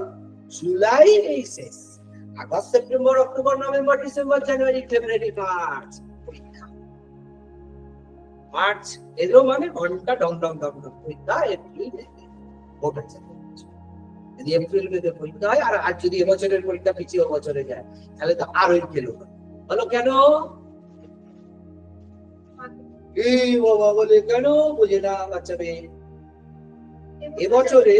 জুলাই এই শেষ, August September October November December January February March পরীক্ষা। মার্চ এলো মানে ঘন্টা ডং ডং ডং ডং পরীক্ষা। এপ্রিল ভোট আছে, যদি এপ্রিল মেতে পরীক্ষা হয়, আর যদি এবছরের পরীক্ষা পিছিয়ে বছরে যায় তাহলে তো আরোই ফেল হলো। কেন এই বাবা বলে কেন বুঝে না বাচ্চা মেয়ে। এবছরে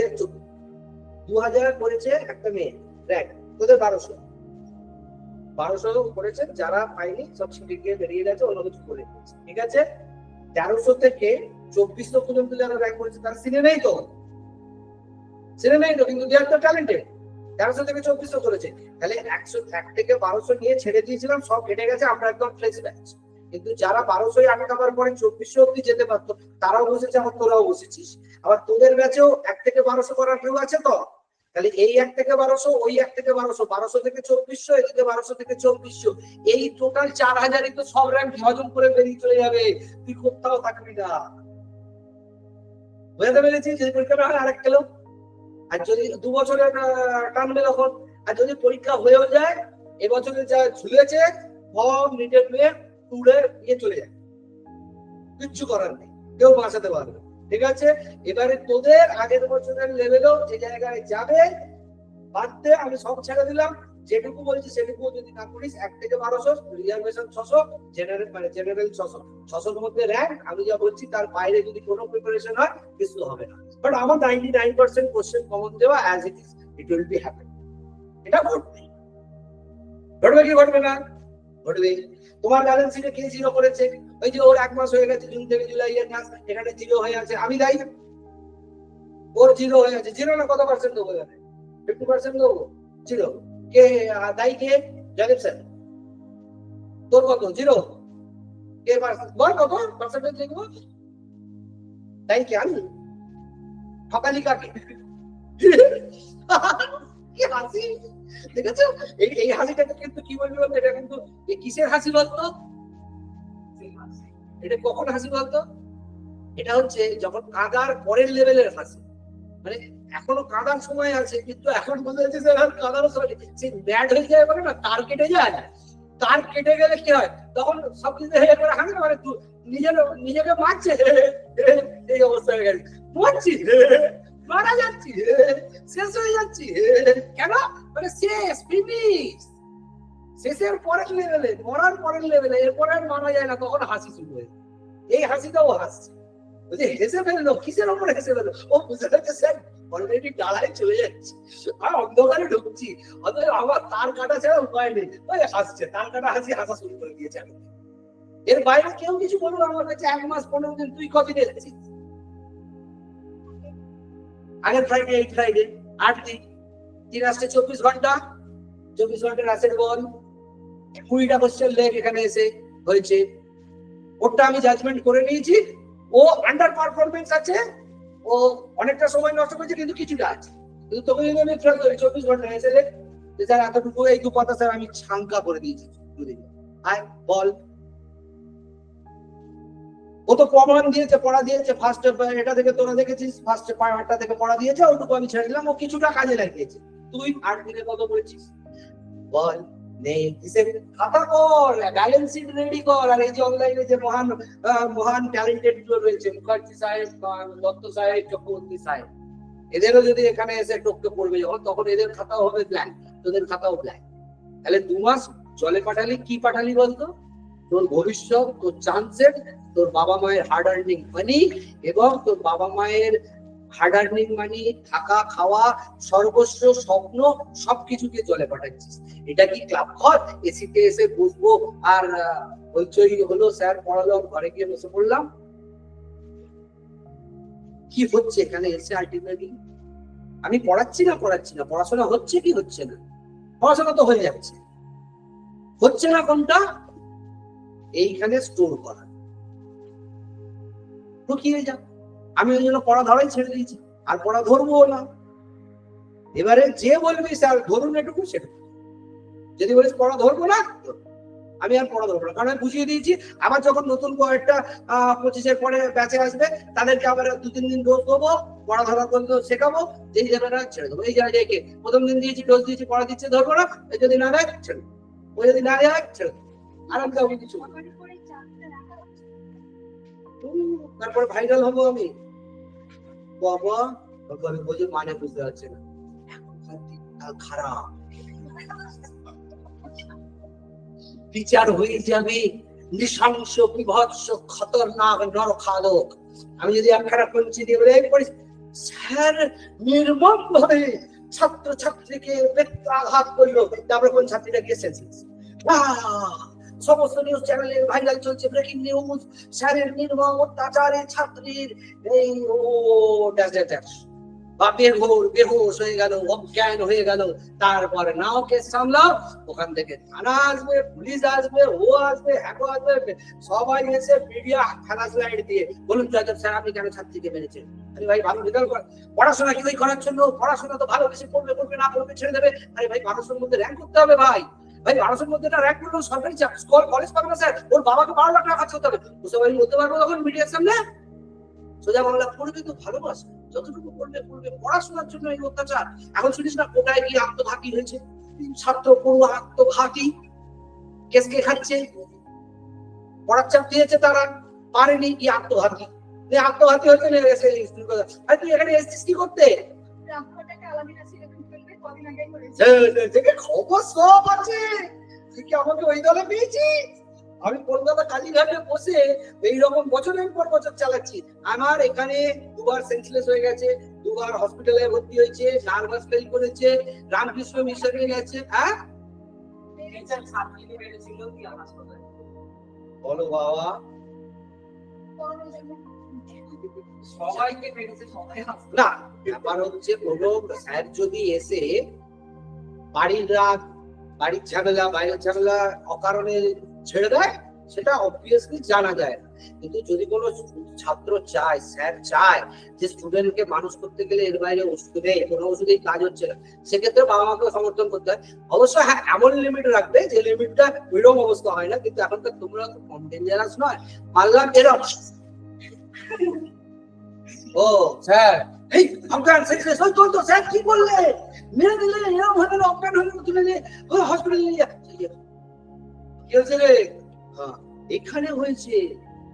2000 করেছে একটা মেয়ে র্যাঙ্ক, তোদের 1200 করেছে, যারা পাইনি সব সিটি গিয়ে বেরিয়ে গেছে, অন্য কিছু করে দিয়েছে। ঠিক আছে, 1300 থেকে 2400 পর্যন্ত যারা র্যাঙ্ক করেছে তারা সিনে নেই তো, সিনে নেই তো, কিন্তু দে আর তো ট্যালেন্টেড। 1300 থেকে 2400 করেছে, তাহলে 101 থেকে 1200 নিয়ে ছেড়ে দিয়েছিলাম, সব কেটে গেছে, আমরা একদম ফ্রেশ ব্যাচ। কিন্তু যারা 1200 আটকাবার পরে 2400 অব্দি যেতে পারতো তারাও বসেছে, আমার তোরাও বসেছিস। আবার তোদের ব্যাচেও 1 থেকে 1200 করার কেউ আছে তো, তাহলে এই 1 থেকে 1200, ওই 1 থেকে 1200, 1200 থেকে 2400, এদিকে 1200 থেকে 2400, এই টোটাল 4000ই তো সব র্যাঙ্ক হজম করে বেরিয়ে চলে যাবে, তুই কোথাও থাকবি না। বুঝতে পেরেছিস? যদি পরীক্ষাটা হয় আরেক গেল, আর যদি 2 বছরে টানবে তখন, আর যদি পরীক্ষা হয়েও যায় এবছরে যা ঝুলেছে ফর্ম নিটের মেয়ে তুলে নিয়ে চলে যায়, কিচ্ছু করার নেই, কেউ বাঁচাতে পারবে। ঠিক আছে, এবারে তোদের আগের বছরের লেভেলও যে জায়গায় যাবে বাড়তে, আমি সব ছেড়ে দিলাম। যেটুকু বলছি সেটুকু যদি না করিস, 1 থেকে 1200, রিজার্ভেশন 600, জেনারেল মানে জেনারেল 600, 600 মধ্যে র্যাঙ্ক। আমি যা বলছি তার বাইরে যদি কোনো প্রিপারেশন হয় কিছু হবে না, বাট আমার 99% কোশ্চেন কমন দেওয়া as it is, it will be happen. এটা ঘটবে, ঘটবে কি ঘটবে না? ঘটবে। তোমার ব্যালেন্স শিটে কে জিরো করেছে? ওই যে ওর 1 মাস হয়ে গেছে, জুন থেকে জুলাই এর মাস, এখানে জিরো হয়ে আছে, আমি দায়ী। ওর জিরো হয়ে আছে, জিরো না কত পার্সেন্ট দেবো? 50% দেবো, জিরো। কে দায়ী? কে? জাহিদ স্যার। তোর কত? জিরো। কে বল কত পার্সেন্টেজ লিখবো? দায়ী কে? আমি? ঠকালি কাকে? কি হাসি দেখেছো? এই হাসিটাকে কিন্তু কি বলবি বলতো, এটা কিন্তু কিসের হাসি বলতো? এটা কখন হাসি বলতো? এটা হচ্ছে যখন কাঁদার পরের লেভেলের হাসি, মানে এখনো কাঁদার সময় আছে কিন্তু এখন বলতে হচ্ছে কাঁদারও সময়, সে ব্যাড হয়ে যায়, বলে না তার কেটে যায়, তার কেটে গেলে কি হয় তখন সব কিছু হেরে করে হাসে, মানে নিজেকে মারছে, এই অবস্থা হয়ে গেছে, মরছি, মারা যাচ্ছি, শেষ হয়ে যাচ্ছি। কেন? মানে শেষ, ফিনিশ। শেষের পরের লেভেলে, মরার পরের লেভেলে, এরপরে আর মারা যায় না, তখন হাসি শুরু হয়ে। এই হাসিটাও হাসছে, বুঝলি? হেসে ফেললো, কিসের ওপরে হেসে ফেললো? ও বুঝতে পারছে স্যার অলরেডি ডালায় চলে যাচ্ছে, আর অন্ধকারে ঢুকছি, অথচ আমার তার কাটা ছাড়া উপায় নেই। ওই হাসছে, তার কাটা হাসি হাসা শুরু করে দিয়েছে। এর বাইরে কেউ কিছু বললো আমার কাছে, 1 মাস 15 দিন তুই কদিন এসেছিস? আগের ফ্রাইডে, এই ফ্রাইডে 8 দিন। 3 আসছে 24 ঘন্টা, 24 ঘন্টার অ্যাসেট বল, 20টা কোশ্চেন লেখ এখানে এসে হয়েছে, ওটা আমি জাজমেন্ট করে নিয়েছি, ও আন্ডার পারফরমেন্স আছে, ও অনেকটা সময় নষ্ট করেছে, কিন্তু কিছুটা আছে। কিন্তু তোকে যদি আমি 24 ঘন্টা এসে যে স্যার এতটুকু এই দু পাতা স্যার আমি ছাঙ্কা করে দিয়েছি, আয় বল। ও তো প্রমাণ দিয়েছে, পড়া দিয়েছে, ফার্স্ট এটা থেকে তোরা দেখেছিস, ফার্স্ট পার্টটা থেকে পড়া দিয়েছে, ওটুকু আমি ছেড়ে দিলাম, ও কিছুটা কাজে লাগিয়েছে। তুই 8 দিনে কত করেছিস বল? নেই। খাতা কর, ব্যালেন্স শিট রেডি কর। আর এই যে অনলাইনে যে মহান মহান ট্যালেন্টেড গুলো রয়েছে, মুখার্জি সাহেব, দত্ত সাহেব, চক্রবর্তী সাহেব, এদেরও যদি এখানে এসে টপকে পড়বে যখন, তখন এদের খাতাও হবে ব্ল্যাঙ্ক, তোদের খাতাও ব্ল্যাঙ্ক। তাহলে 2 মাস জলে পাঠালি, কি পাঠালি বলতো? তোর ভবিষ্যৎ, তোর চান্সেস, তোর বাবা মায়ের হার্ড আর্নিং মানি, এবং তোর বাবা মায়ের হার্ড আর্নিং মানি, থাকা খাওয়া, সর্বস্ব, স্বপ্ন, সবকিছুকে জলে পাঠাচ্ছিস। এটা কি ক্লাব ঘর? এসিতে এসে বসবো আর হইচই হলো, স্যার পড়ালো, ঘরে গিয়ে বসে পড়লাম? কি হচ্ছে এখানে এসে আলটিমেটলি? আমি পড়াচ্ছি না পড়াশোনা হচ্ছে কি হচ্ছে না? পড়াশোনা তো হয়ে যাচ্ছে, হচ্ছে না কোনটা? এইখানে স্টোর করা, ঢুকিয়ে যা। আমি ওই জন্য পড়া ধরাই ছেড়ে দিয়েছি, আর পড়া ধরবো না। এবারে যে বলবি স্যার ধরুন এটুকু, সেটুকু। যদি বলিস পড়া ধরবো না, আমি আর পড়া ধরবো না, কারণ আমি বুঝিয়ে দিয়েছি। আবার যখন নতুন একটা 25-এর পরে ব্যাচে আসবে, তাদেরকে আবার 2-3 দিন ডোজ দেবো, পড়া ধরা করলে শেখাবো, যেই যাবে না ছেড়ে দেবো। এই জায়গায় প্রথম দিন দিয়েছি, ডোজ দিয়েছি, পড়া দিচ্ছে, ধরবো না। যদি না দেয় ছেড়ে দেবো, ও যদি না দেয় ছেড়ে দেবো। আর আমি কাউকে কিছু, তারপরে ভাইরাল হবো আমি। বাবা মানে বুঝতে পারছে না, খারাপ বিচার হয়ে যাবে, নৃশংস, বিভৎস, খতরনাক, নরখাদক। আমি যদি একখানা পঞ্চি দিয়ে বলে স্যার নির্মম ভাবে ছাত্র ছাত্রীকে বেত্রাঘাত করলো, তারপরে কোন ছাত্রীটা গিয়েছে, সমস্ত নিউজ চ্যানেলে ভাইরাল চলছে, ব্রেকিং নিউজ, স্যারের নির্মম অত্যাচারে ছাত্রীর এই ও ড্যাশ ড্যাশ ড্যাশ, বা বেহুশ হয়ে গেল, অজ্ঞান হয়ে গেল। তারপরে নাও কেস সামলাও, ওখান থেকে থানা আসবে, পুলিশ আসবে, ও আসবে, হ্যাকো আসবে, সবাই এসে মিডিয়া ফ্ল্যাশ লাইট দিয়ে বলুন স্যার আপনি কেন ছাত্রীকে মেরেছেন? আরে ভাই ভালো রেজাল্ট করে, পড়াশোনা কি করার জন্য? পড়াশোনা তো ভালো, বেশি পড়বে, না পড়বে ছেড়ে দেবে। আরে ভাই 1200-এর মধ্যে র্যাঙ্ক করতে হবে ভাই। 1200-এর মধ্যে একটা র্যাঙ্ক করলেও সরকারি স্কুল কলেজ পাবে না স্যার, ওর বাবাকে 12 লাখ টাকা খরচ করতে হবে। বুঝতে পারি বলতে পারবো তখন মিডিয়ার সামনে? সোজা বাংলা পড়বে তো ভালোবাসে, যতটুকু পড়বে পড়াশোনার জন্য এই অত্যাচার। এখন শুনিস না কোটায় গিয়ে আত্মঘাতী হয়েছে, ছাত্র পড়ুয়া আত্মঘাতী, কেসকে খাচ্ছে, পড়ার চাপ দিয়েছে, তারা পারেনি, কি আত্মঘাতী হচ্ছে না। তুই এখানে এসেছিস কি করতে? খবর সব আছে, তুই কি আমাকে ওই দলে পেয়েছিস? আমি কলকাতা কালীঘাটে বসে এইরকম বছরের পর বছর চালাচ্ছি। আমার এখানে 2বার সেন্সলেস হয়ে গেছে, 2বার হসপিটালে ভর্তি হয়েছে, নার্ভাস ফেল করেছে, রামকৃষ্ণ মিশনে গেছে। হ্যাঁ বলো বাবা, সবাইকে না, ব্যাপার হচ্ছে কোনো স্যার যদি এসে বাড়ির রাত, বাড়ির ঝামেলা, বাইরের ঝামেলা অকারণে ছেড়ে দেয়, সেটা অবভিয়াসলি জানা যায় না। কিন্তু যদি কোনো ছাত্র চায়, স্যার চায় যে স্টুডেন্টকে মানুষ করতে গেলে এর বাইরে ওষুধ দেয়, কোনো ওষুধেই কাজ হচ্ছে না, সেক্ষেত্রে বাবা মাকে সমর্থন করতে হয়। অবশ্য হ্যাঁ, এমন লিমিট রাখবে যে লিমিটটা এরকম অবস্থা হয় না। কিন্তু এখন তো তোমরা তো কম ডেঞ্জারাস নয়, মারলাম এরকম, ও স্যার এই অজ্ঞান সেন্সলেস হই তো স্যার কি বললে, মেরে দিলে, এরকম হয়ে গেল, অজ্ঞান হয়ে গেল, তুলে নিয়ে হসপিটালে নিয়ে যা। কি হয়েছে রে? এখানে হয়েছে,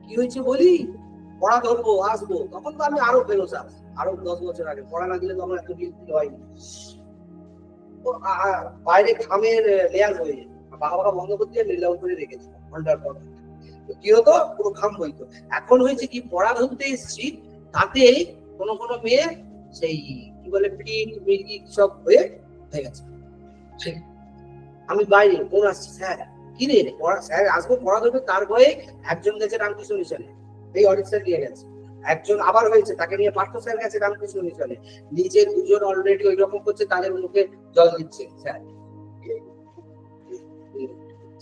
কি হয়েছে বলি? পড়া ধরবো, আসবো। তখন তো আমি আরো ফেরোস, আরো 10 বছর আগে পড়া না দিলে তখন এত বিক্রি হয়নি। বাইরে খামের লেয়ার হয়ে বাবা বন্ধ করতে লেলাও করে রেখেছে ঘন্টার পর। কি হতো, পুরো খাম বইতো। এখন হয়েছে কি, পড়া ধরতে এসেছি, তাতে কোনো মেয়ে সেই কি বলে পিন মির্গি সব হয়ে গেছে। আমি বাইরে কোন আসছি, স্যার কি রে পড়া, স্যার আসবো পড়া ধরবে, তার ভয়ে একজন গেছে রামকৃষ্ণ মিশনে, এই অডিট স্যার দিয়ে গেছে। একজন আবার হয়েছে, তাকে নিয়ে পার্থ স্যার গেছে রামকৃষ্ণ মিশনে, নিজে দুজন অলরেডি ওই রকম করছে, তাদের মুখে জল দিচ্ছে স্যার,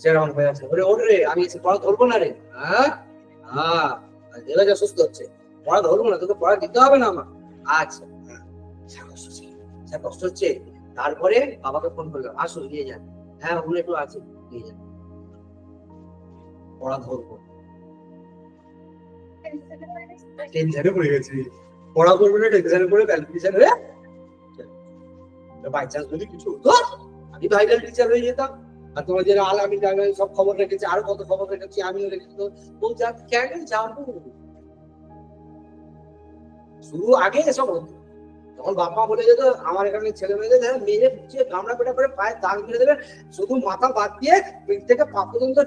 সেরকম হয়ে আছে। ওরে ওরে আমি পড়া ধরবো না রে, হ্যাঁ হ্যাঁ দেবে যা সুস্থ হচ্ছে, পড়া ধরবো না, তোকে পড়া দিতে হবে না আমার। আচ্ছা স্যার কষ্ট হচ্ছে, স্যার কষ্ট হচ্ছে। তারপরে বাবাকে ফোন করলাম, আসো নিয়ে যান। হ্যাঁ ওখানে একটু আছে, নিয়ে যান, পড়া ধরবো। টেনশনে পড়ে গেছি, পড়া করবো না, টেনশনে পড়ে ক্যালকুলেশন হয়ে বাই চান্স যদি কিছু হতো আমি ভাইরাল টিচার হয়ে যেতাম। আর তোমার যারা আলামি সব খবর রেখেছে, আরো কত খবর রেখেছি আমিও রেখেছি, ও যা কেন যাবো। শুরু আগে এসব হতো, তখন বাবা বলে যেত আমার এখানে ছেলে মেয়েদের মেয়ে বুঝিয়ে গামড়া পেটা করে পায়ে দাগ মেরে দেবে, শুধু মাথা বাদ দিয়ে পিঠ থেকে পা পর্যন্ত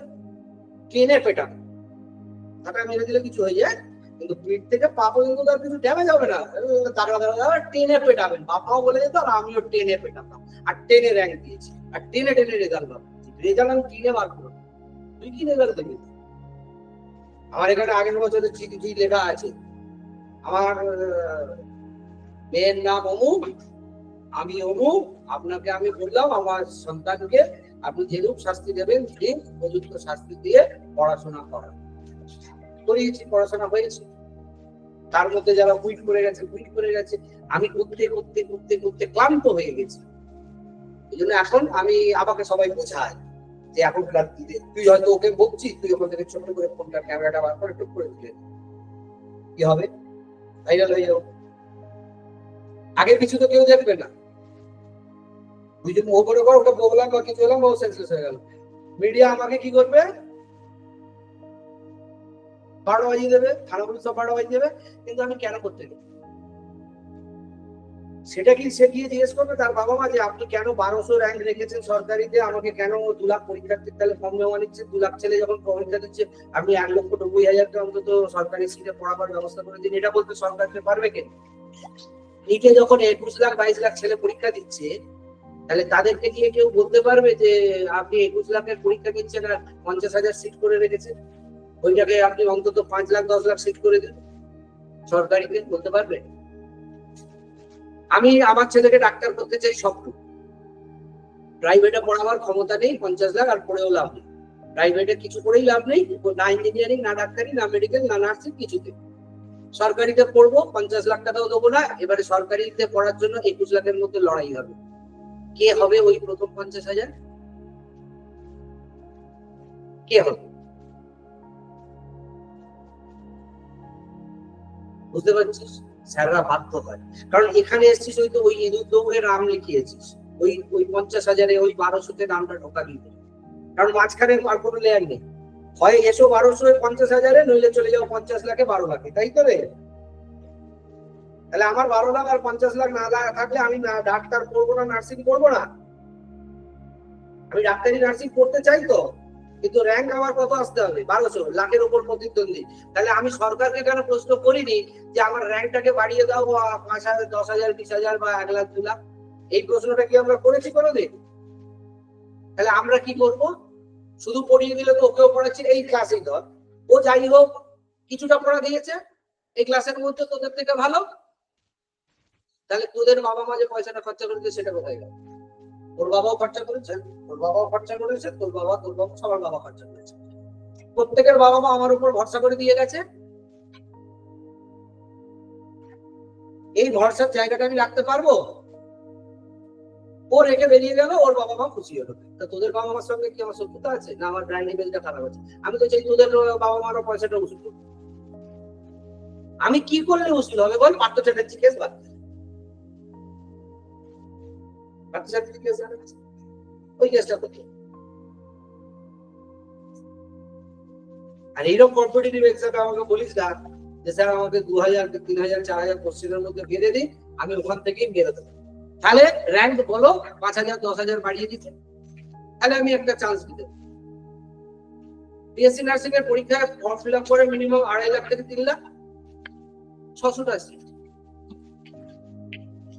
টেনে পেটাবে, মাথা মেরে দিলে কিছু হয়ে যায়, কিন্তু পিঠ থেকে পা পর্যন্ত তার কিছু ড্যামেজ হবে না, টেনে পেটাবেন। বাবাও বলে যেত আর আমিও টেনে পেটাতাম, আর টেনে র্যাঙ্ক দিয়েছি, আর টেনে টেনে রেজাল্ট পাবো। রেজাল্ট আমি টেনে বার করবো, তুই কি রেজাল্ট দেখবি? আমার এখানে আগের বছরের চিঠি লেখা আছে, আমার মেয়ের নাম অমুক, আমি অমুক, আপনাকে আমি বললাম আমার সন্তানকে আপনি যেরূপ শাস্তি দেবেন ঠিক উপযুক্ত শাস্তি দিয়ে পড়াশোনা করা, করিয়েছি, পড়াশোনা হয়েছে। তার মধ্যে যারা কুইট করে গেছে কুইট করে গেছে, আমি করতে করতে করতে করতে ক্লান্ত হয়ে গেছি। এই জন্য এখন আমি আমাকে সবাই বোঝাই যে এখনকার দিনে তুই হয়তো ওকে বকছিস, তুই ওখান থেকে ছোট করে ফোনটা ক্যামেরাটা বার করে টুক করে দিলে কি হবে, ভাইরাল হয়ে যাবে। আগে কিছু তো কেউ দেখবে না, তুই যদি ও করে কর, ওটা বললাম বা কিছু হলাম, ও সেন্সলেস হয়ে গেল, মিডিয়া আমাকে কি করবে, বারো বাজিয়ে দেবে, থানাগুলো সব বারো বাজিয়ে দেবে, কিন্তু আমি কেন করতে গেলাম সেটা কি সে গিয়ে জিজ্ঞেস করবে তার বাবা মা যে আপনি কেন 1200 র্যাঙ্ক রেখেছেন সরকারিতে, আমাকে কেন 2 লাখ পরীক্ষার্থীর তাহলে কম জমা নিচ্ছে, 2 লাখ ছেলে যখন পরীক্ষা দিচ্ছে আপনি 1,90,000 অন্তত সরকারি সিটে পড়াবার ব্যবস্থা করে দিন, এটা বলতে সরকারকে পারবে কেন? নিটে যখন 21 লাখ 22 লাখ ছেলে পরীক্ষা দিচ্ছে, তাহলে তাদেরকে গিয়ে কেউ বলতে পারবে যে আপনি 21 লাখের পরীক্ষা দিচ্ছেন আর 50,000 সিট করে রেখেছেন, ওইটাকে আপনি অন্তত 5 লাখ 10 লাখ সিট করে দিন, সরকারিকে বলতে পারবে? আমি আমার ছেলেকে ডাক্তার করতে চাই স্বপ্ন, প্রাইভেটে পড়াবার ক্ষমতা নেই, 50 লাখ আর পড়েও লাভ নেই, প্রাইভেটে কিছু করেই লাভ নেই, না ইঞ্জিনিয়ারিং না ডাক্তারি না মেডিকেল না নার্সিং কিছুতে। সরকারিতে পড়বো, 50 লাখ টাকাও দেবো না, এবারে সরকারিতে পড়ার জন্য 21 লাখের মধ্যে লড়াই হবে, কে হবে ওই প্রথম 50,000? কে হবে? বুঝতে পারছিস? স্যাররা বাধ্য হয়, কারণ এখানে এসেছিস ওই তো ওই ইঁদুর দৌড়ে নাম লিখিয়েছিস, ওই ওই 50,000-এ ওই 1200-তে নামটা ঢোকাবি, কারণ মাঝখানে আর কোনো লেয়ার নেই, হয় এসো 1200-এ 50,000-এ, নইলে চলে যাও 50 লাখে 12 লাখে, তাই তো রে? তাহলে আমার 12 লাখ আর 50 লাখ না থাকলে আমি ডাক্তার করবো না, নার্সিং করবো না? আমি ডাক্তারি নার্সিং করতে চাই তো, কিন্তু র্যাঙ্ক আমার কত আসতে হবে? 1200 লাখের উপর প্রতিদ্বন্দ্বী। তাহলে আমি সরকারকে কেন প্রশ্ন করিনি যে আমার র্যাঙ্কটাকে বাড়িয়ে দাও 5,000 10,000 20,000 বা 1 লাখ 2 লাখ? এই প্রশ্নটা কি আমরা করেছি কোনোদিন? তাহলে আমরা কি করব? শুধু পড়িয়ে দিলে তো ওকেও পড়াচ্ছি, এই ক্লাসেই ধর ও যাই হোক কিছুটা পড়া দিয়েছে, এই ক্লাসের মধ্যে তোদের থেকে ভালো, তাহলে তোদের বাবা মা যে পয়সাটা খরচা করেছে সেটা কোথায় গেল? ওর বাবাও খরচা করেছে, তোর বাবাও খরচা করেছে, তোর বাবা সবার বাবা খরচা করেছে, প্রত্যেকের বাবা মা আমার উপর ভরসা করে দিয়ে গেছে, এই ভরসার জায়গাটা আমি রাখতে পারবো? ও রেখে বেরিয়ে গেল, ওর বাবা মা খুশি হলো, তা তোদের বাবা মার সঙ্গে কি আমার শত্রুতা আছে না আমার ব্র্যান্ড ইমেজটা খারাপ আছে? আমি তো চাই তোদের বাবা মারও পয়সাটা উসুল করবো। আমি কি করলে উসুল হবে বল? পার্থ চ্যাটার্জি কেস বাদ, পার্থ চ্যাটার্জি কেস ওই কেসটা করতে, আর এইরকম কম্পিটিটিভ এক্সামে আমাকে বলিস না যে স্যার আমাকে 2,000 3,000 4,000 কোশ্চেনের মধ্যে বেঁধে দিই, আমি ওখান থেকেই বেরো দেবো, তাহলে র্যাঙ্ক বলো 5,000 10,000 বাড়িয়ে দিতে, তাহলে আমি একটা চান্স দিতে। বিএসসি নার্সিং এর পরীক্ষায় ফর্ম ফিল আপ করে মিনিমাম 2.5 লাখ থেকে 3 লাখ, 600টা সিট,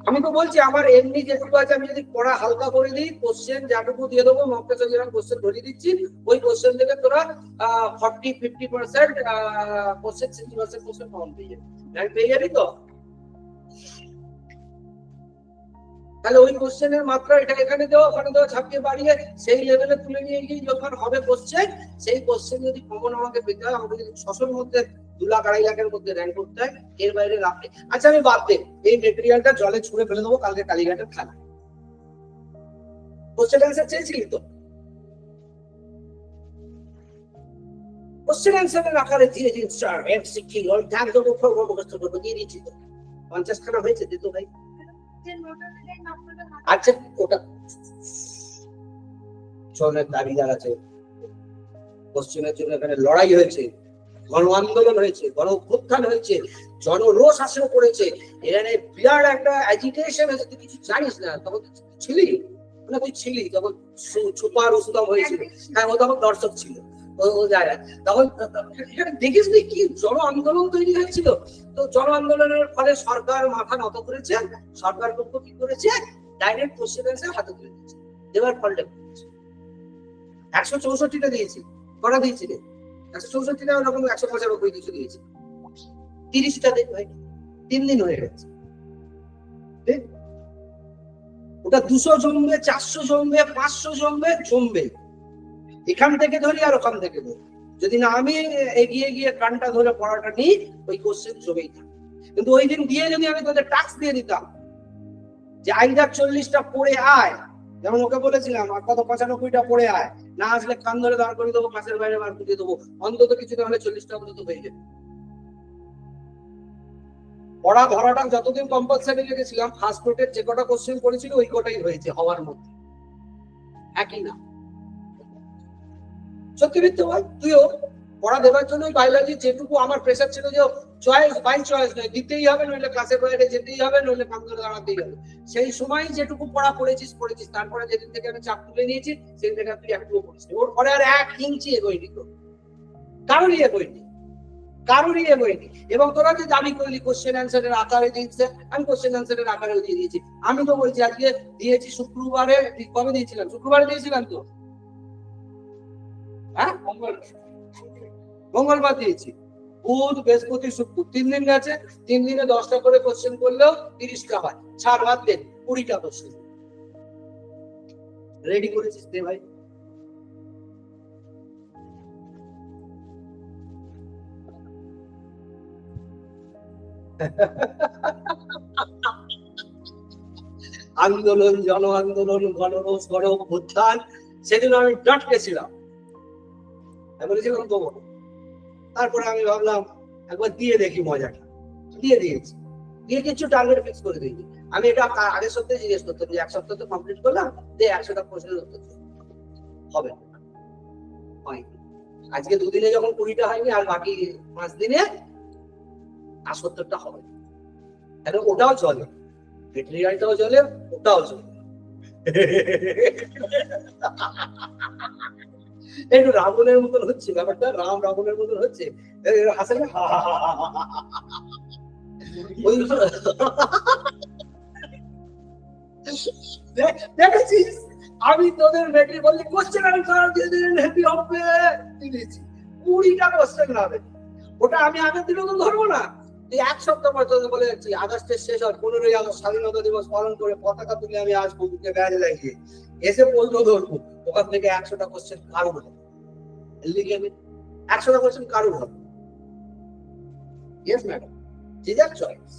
আমি তো বলছি আমার এমনি যেটুকু আছে আমি যদি পড়া হালকা করে দিই, কোশ্চেন যাটুকু দিয়ে দেবো, মক টেস্টে যেরকম কোশ্চেন ধরিয়ে দিচ্ছি, ওই কোশ্চেন থেকে তোরা 40-50% কোশ্চেন 60% কোশ্চেন কমন পেয়ে যাবি। র্যাঙ্ক পেয়ে যাবি তো? তাহলে ওই কোশ্চেনের মাত্রা এটা এখানে দেওয়া, ওখানে দেওয়া, ছাপিয়ে বাড়িয়ে সেই লেভেলে তুলে নিয়ে গিয়ে যখন হবে কোশ্চেন, সেই কোশ্চেন যদি কমন আমাকে পেতে হয়, আমাকে যদি 600-র মধ্যে 2 লাখ 2.5 লাখের মধ্যে র্যাঙ্ক করতে হয়, এর বাইরে লাভ নেই। আচ্ছা আমি বাদ দে, এই মেটেরিয়ালটা জলে ছুঁড়ে ফেলে দেবো কালকে কালীঘাটের খেলা। কোশ্চেন অ্যান্সার চেয়েছিলি তো? কোশ্চেন অ্যান্সারের আকারে ধীরে ধীরে স্যার এমসিকিউ ওর দাগ দেবো, মুখস্থ করবো, দিয়ে দিচ্ছি তো। 50 খানা হয়েছে দিত ভাই। আচ্ছা ওটা জনের দাবিদার আছে, কোশ্চেনের জন্য এখানে লড়াই হয়েছে, গণ আন্দোলন হয়েছে, গণ অভ্যুত্থান হয়েছে, জনরোষ আসলে পড়েছে, এখানে বিরাট একটা অ্যাজিটেশন হয়েছে। তুই কিছু জানিস না, তখন ছিলি না? তুই ছিলি তখন সুপার উসুদম হয়েছিল। হ্যাঁ, ও তখন দর্শক ছিল, ও জায়গায় তখন এখানে দেখিস নি কি জন আন্দোলন তৈরি হয়েছিল। তো জন আন্দোলনের ফলে সরকার মাথা নত করেছে, সরকার পক্ষ কি করেছে, ডাইরেক্ট কোশ্চেন অ্যান্সার হাতে তুলে দিয়েছে, দেওয়ার ফলটা 164টা দিয়েছি, কটা দিয়েছি রে? 164টা ওরকম 195 কিছু দিয়েছি, 30টা দেখ ভাই, 3 দিন হয়ে গেছে। ওটা 200 জমবে, 400 জমবে, 500 জমবে, জমবে। এখান থেকে ধরি আর ওখান থেকে ধরি, যদি না আমি এগিয়ে গিয়ে কানটা ধরে পড়াটা নিই, ওই কোশ্চেন জমেই থাকে। কিন্তু ওই দিন দিয়ে যদি আমি তোদের টাস্ক দিয়ে দিতাম যে আইদার 40টা পড়ে আয়, যেমন ওকে বলেছিলাম, আর কত 95টা পড়ে আয়, না আসলে কান ধরে দাঁড় করে দেবো, কাছের বাইরে বার করে দেবো, অন্তত কিছু না হলে 40টা অন্তত হয়ে যাবে। পড়া ধরাটা যতদিন কম্পালসারি রেখেছিলাম, ফার্স্ট নোটের যে কটা কোশ্চেন করেছিল ওই কটাই হয়েছে হওয়ার মধ্যে, একই না। সত্যি মিথ্যে ভাই, তুইও পড়া দেওয়ার জন্য বায়োলজি যেটুকু আমার প্রেসার ছিল যে চয়েস বাই চয়েস নয়, দিতেই হবে, নইলে ক্লাসের বাইরে যেতেই হবে, নইলে কান ধরে দাঁড়াতেই হবে, সেই সময় যেটুকু পড়া পড়েছিস। তারপরে যেদিন থেকে আমি চাপ তুলে নিয়েছি, সেদিন থেকে তুই একটুও পড়িস, ওর পরে আর 1 ইঞ্চি এগোয়নি, কারোরই এগোয়নি, কারোরই এগোয়নি। এবং তোরা যে দাবি করলি কোশ্চেন অ্যান্সারের আকারে দিয়েছে, আমি কোশ্চেন অ্যান্সারের আকারে দিয়ে দিয়েছি। আমি তো বলছি আজকে দিয়েছি শুক্রবারে, কবে দিয়েছিলাম? শুক্রবারে দিয়েছিলাম তো, হ্যাঁ মঙ্গলবার দিয়েছি, বুধ বৃহস্পতি শুক্র 3 দিন গেছে। 3 দিনে 10টা করে কোশ্চেন করলেও 30টা হয়, ছাড় বাদ দেন 20টা কোশ্চেন রেডি করেছিস দে ভাই। আন্দোলন, জন আন্দোলন, গণরোষ, গণ অভ্যুত্থান, সেদিন আমি ডটকে ছিলাম, আমি বলেছিলাম দেবো। তারপরে আমি ভাবলাম একবার দিয়ে দেখি মজাটা, দিয়ে দিয়েছি, দিয়ে কিছু টার্গেট ফিক্স করে দিয়েছি। আমি এটা আগের সপ্তাহে জিজ্ঞেস করতাম যে 1 সপ্তাহ তো কমপ্লিট করলাম, দিয়ে 100টা প্রশ্নের উত্তর হবে, হয়নি। আজকে 2 দিনে যখন 20টা হয়নি, আর বাকি 5 দিনে 70টা হবে। তাহলে ওটাও চলে, মেটেরিয়ালটাও চলে, ওটাও চলে। একটু রাবণের মতন হচ্ছে ব্যাপারটা, রাবণের মতন হচ্ছে, হাসে না? দেখেছিস আমি তোদের মেট্রিক বললি কোশ্চেন আনসার দিয়ে দিলেন, হ্যাপি হবে দিয়েছি, 20টা কোশ্চেন হবে। ওটা আমি আগের দিনও তো ধরবো না, এই 1 সপ্তাহ পর তোদের বলে যাচ্ছি, আগস্টের শেষ হয়, 15ই আগস্ট স্বাধীনতা দিবস পালন করে পতাকা তুলে আমি আসবো, বুকে ব্যাজ লাগিয়ে এসে পড়লো ধরবো, ওখান থেকে 100টা কোশ্চেন কারোর হবে, লিখে 100টা কোশ্চেন কারোর হবে। ইয়েস ম্যাডাম, যে যার চয়েস,